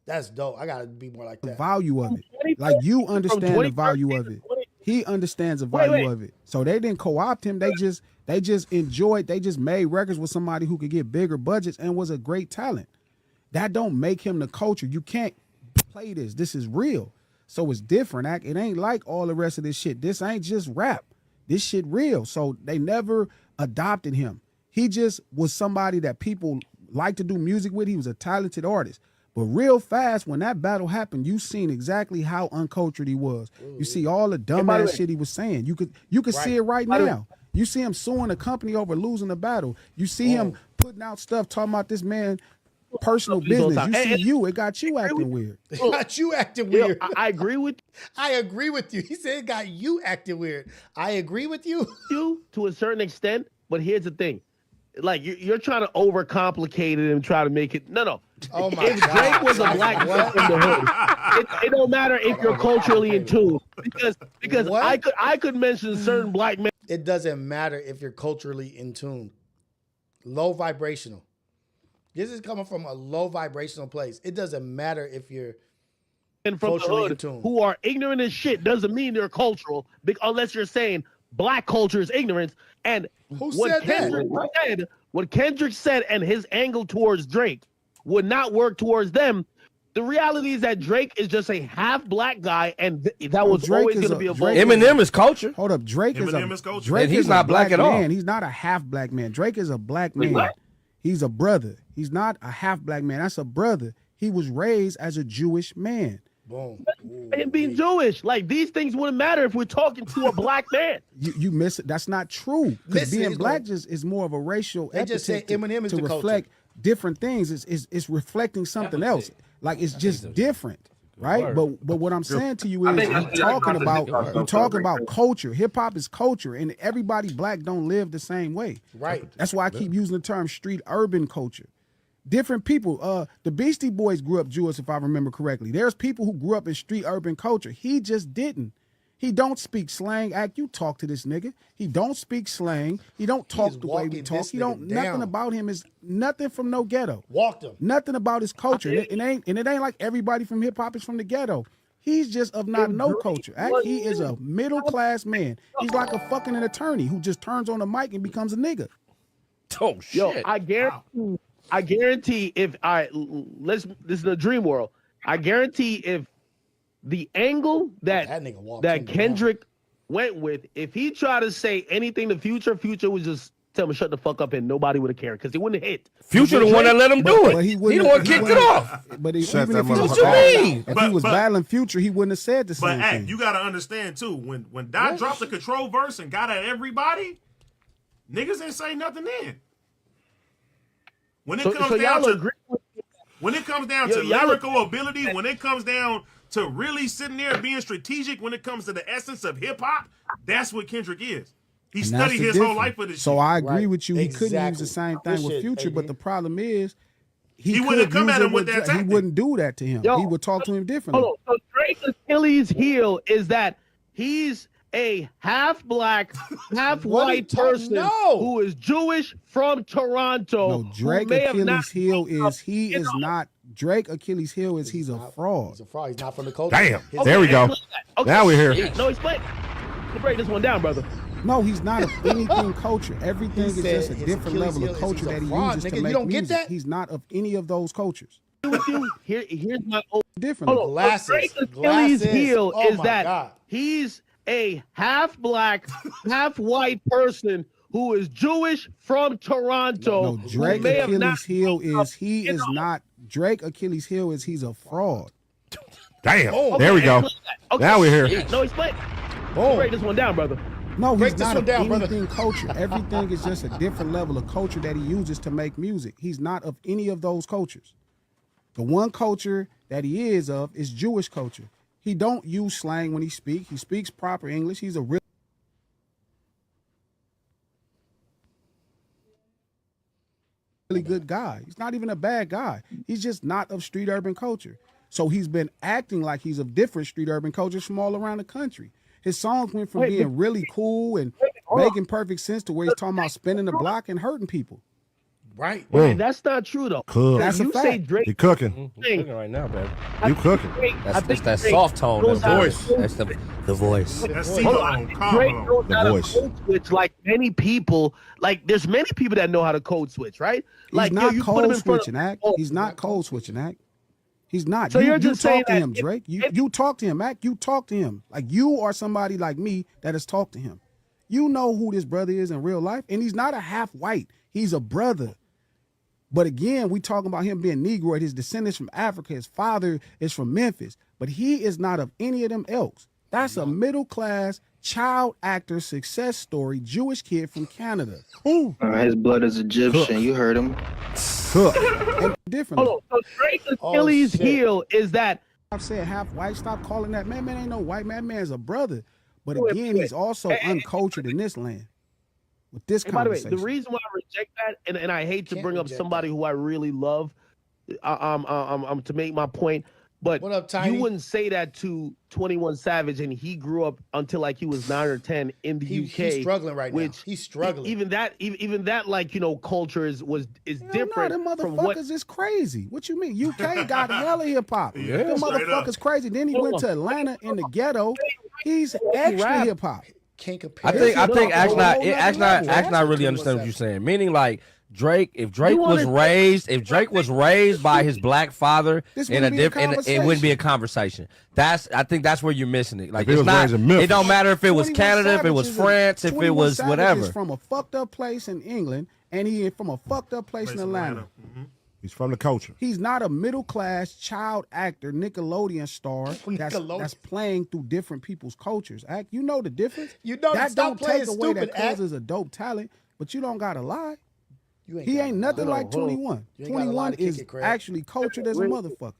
That's dope. I gotta be more like that. The value of it. Like you understand the value of it. He understands the value of it. So they didn't co-opt him. They just enjoyed. They just made records with somebody who could get bigger budgets and was a great talent. That don't make him the culture. You can't play this. This is real. So it's different. It ain't like all the rest of this shit. This ain't just rap. This shit real. So they never adopted him. He just was somebody that people like to do music with. He was a talented artist. But real fast, when that battle happened, you seen exactly how uncultured he was. You see all the dumbass shit he was saying. You could see it right now. You see him suing a company over losing the battle. You see him putting out stuff talking about this man personal business. You see it got you acting weird. It got you acting weird. I agree with you. I agree with you. He said it got you acting weird. I agree with you. You to a certain extent, but here's the thing. Like you're trying to overcomplicate it and try to make it no. Oh my if God. Drake was a black man from the hood, it don't matter if you're culturally in tune because I could mention certain black men. It doesn't matter if you're culturally in tune. Low vibrational. This is coming from a low vibrational place. It doesn't matter if you're from the hood who are ignorant as shit doesn't mean they're cultural unless you're saying black culture is ignorance. And what Kendrick said and his angle towards Drake would not work towards them. The reality is that Drake is just a half black guy, and that was Drake always going to be a vote. Eminem is culture. Hold up, Drake is culture. Drake and he's is not a black at all. Man. He's not a half black man. Drake is a black man. He's a brother. He's not a half black man. That's a brother. He was raised as a Jewish man. Boom. And being Jewish, like these things wouldn't matter if we're talking to a black man. You miss it. That's not true. Because being black just is more of a racial they just say Eminem is to the reflect culture. Different things. It's reflecting something else. Like it's just different, right? But what I'm saying to you is you're talking about culture. Hip hop is culture, and everybody black don't live the same way. Right. That's why I keep using the term street urban culture. Different people. The Beastie Boys grew up Jewish, if I remember correctly. There's people who grew up in street urban culture. He just didn't. He don't speak slang. Act, you talk to this nigga. He don't speak slang. He don't talk the way we talk. He don't. Nothing about him is nothing from no ghetto. Walked him. Nothing about his culture. It ain't like everybody from hip hop is from the ghetto. He's just of not no culture. Act, he is a middle class man. He's like a fucking an attorney who just turns on the mic and becomes a nigga. Oh shit! Yo, I guarantee if this is a dream world. I guarantee if the angle that Kendrick went with, if he tried to say anything to Future would just tell him to shut the fuck up and nobody would have cared because he wouldn't have hit. Future the one that let him do it. He the one kicked it off. But Shut even that if he was motherfucker battling, up. if he was battling Future, he wouldn't have said the same But thing. you gotta understand too, when Dot dropped the control verse and got at everybody, niggas didn't say nothing then. When it comes down to lyrical ability, when it comes down to really sitting there and being strategic, when it comes to the essence of hip hop, that's what Kendrick is. He studied his whole life for this shit. So I agree with you. He couldn't use the same thing with Future, but the problem is he wouldn't come at him with that tactic. He wouldn't do that to him. He would talk to him differently. Hold on. So Drake's Achilles heel is that he's a half black, half white person who is Jewish from Toronto. No, Drake Achilles heel is he is not. Drake Achilles heel is he's a fraud. He's a fraud. He's not from the culture. Damn. There we go. Now we're here. No, explain. Let's break this one down, brother. No, he's not of anything culture. Everything is just a different level of culture that he uses to make music. He's not of any of those cultures. Here's my old different Drake's Achilles heel is that he's a half black, half white person who is Jewish from Toronto. No, Drake Achilles heel is he is not. Drake Achilles heel is he's a fraud. Damn. There we go. Now we're here. No, explain. Break this one down, brother. No, he's not of anything culture. Everything is just a different level of culture that he uses to make music. He's not of any of those cultures. The one culture that he is of is Jewish culture. He don't use slang when he speaks. He speaks proper English. He's a really good guy. He's not even a bad guy. He's just not of street urban culture. So he's been acting like he's of different street urban cultures from all around the country. His songs went from being really cool and making perfect sense to where he's talking about spinning the block and hurting people. Right. That's not true though. That's a fact. Say Drake, you cooking. Cooking right now, baby. You cooking. That's that soft tone, that voice. That's the voice. That's Drake knows how to code switch like many people. Like there's many people that know how to code switch, right? Like He's not code switching, Act. He's not code switching, Act. He's not. So you're just talk to saying him, Drake. You talk to him, Act. You talk to him. Like you are somebody like me that has talked to him. You know who this brother is in real life, and he's not a half white. He's a brother. But again, we talking about him being Negroid, his descendants from Africa, his father is from Memphis, but he is not of any of them elks. That's a middle class child actor success story, Jewish kid from Canada. His blood is Egyptian. You heard him. Different. Hold on. So Drake's Achilles heel is that I've said half white. Stop calling that man. Man ain't no white man. Man's a brother. But again, he's also uncultured in this land. With this conversation. By the way, the reason why I reject that, and I hate to bring up somebody who I really love, to make my point, but what up, Tiny? You wouldn't say that to 21 Savage, and he grew up until like he was 9 or 10 in the UK. He's struggling right now. He's struggling. Even that, like culture is different. Them from what motherfuckers is crazy. What you mean? UK got hella hip hop. Yeah, them motherfuckers crazy. Then he went to Atlanta in the ghetto. He's extra hip hop. Can't compare. I think Ax not really understand what you're saying. Meaning like Drake, if Drake was raised by his black father it wouldn't be a conversation. I think that's where you're missing it. Like it's not. It don't matter if it was Canada, if it was France, if it was whatever. He's from a fucked up place in England, and he is from a fucked up place in Atlanta. Mm-hmm. He's from the culture. He's not a middle class child actor, Nickelodeon star that's playing through different people's cultures. Act, you know the difference. You know that don't take away that Act. causes a dope talent, but you don't gotta lie. He ain't nothing like 21. 21 is actually cultured as a motherfucker.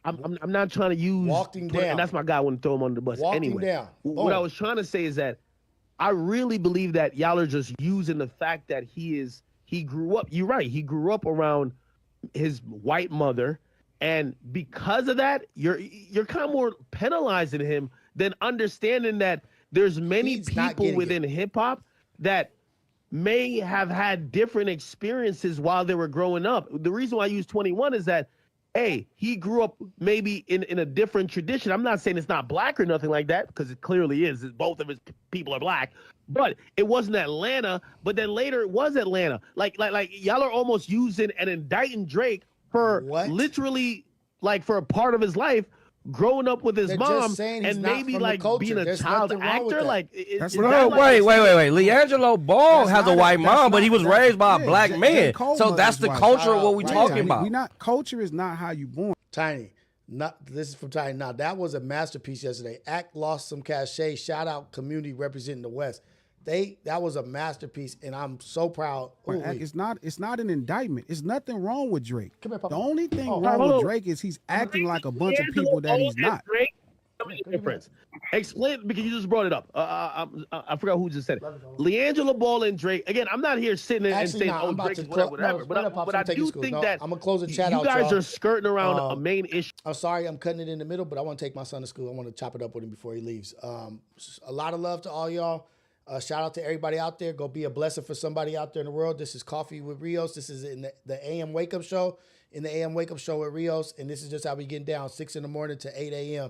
I'm not trying to use walked him down. And that's my guy. I want to throw him under the bus. Anyway, what I was trying to say is that I really believe that y'all are just using the fact that he grew up. You're right. He grew up around his white mother, and because of that, you're kind of more penalizing him then understanding that there's many people within hip hop that may have had different experiences while they were growing up. The reason why I use 21 is that, hey, he grew up maybe in a different tradition. I'm not saying it's not black or nothing like that, because it clearly is. Both of his people are black, but it wasn't Atlanta. But then later it was Atlanta. Like y'all are almost using and indicting Drake for literally like for a part of his life growing up with his mom and maybe like being a child actor. Like, wait. LeAngelo Ball has a white mom, but he was raised by a black man. So that's the culture of what we're talking about. Culture is not how you born. Tiny. This is from Tiny. Now, that was a masterpiece yesterday. Act lost some cachet. Shout out community representing the West. That was a masterpiece, and I'm so proud. It's not an indictment. It's nothing wrong with Drake. Come here, Papa. The only thing wrong with Drake is he's acting like a bunch of people that he's not. Drake, difference. Explain, because you just brought it up. I forgot who just said it. LeAngelo Ball and Drake. Again, I'm not here sitting and saying, "Oh, Drake is whatever." But I do think that I'm gonna close the chat out. You guys are skirting around a main issue. I'm sorry, I'm cutting it in the middle, but I want to take my son to school. I want to chop it up with him before he leaves. A lot of love to all y'all. Shout out to everybody out there. Go be a blessing for somebody out there in the world. This is Coffee with Rios. This is in the AM Wake Up Show. In the AM Wake Up Show with Rios. And this is just how we getting down, 6 in the morning to 8 a.m.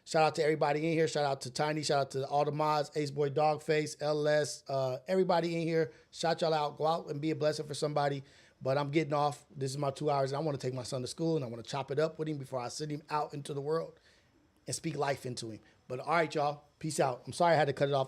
Shout out to everybody in here. Shout out to Tiny. Shout out to all the mods, Ace Boy Dogface, LS, everybody in here. Shout y'all out. Go out and be a blessing for somebody. But I'm getting off. This is my 2 hours. And I want to take my son to school, and I want to chop it up with him before I send him out into the world and speak life into him. But all right, y'all. Peace out. I'm sorry I had to cut it off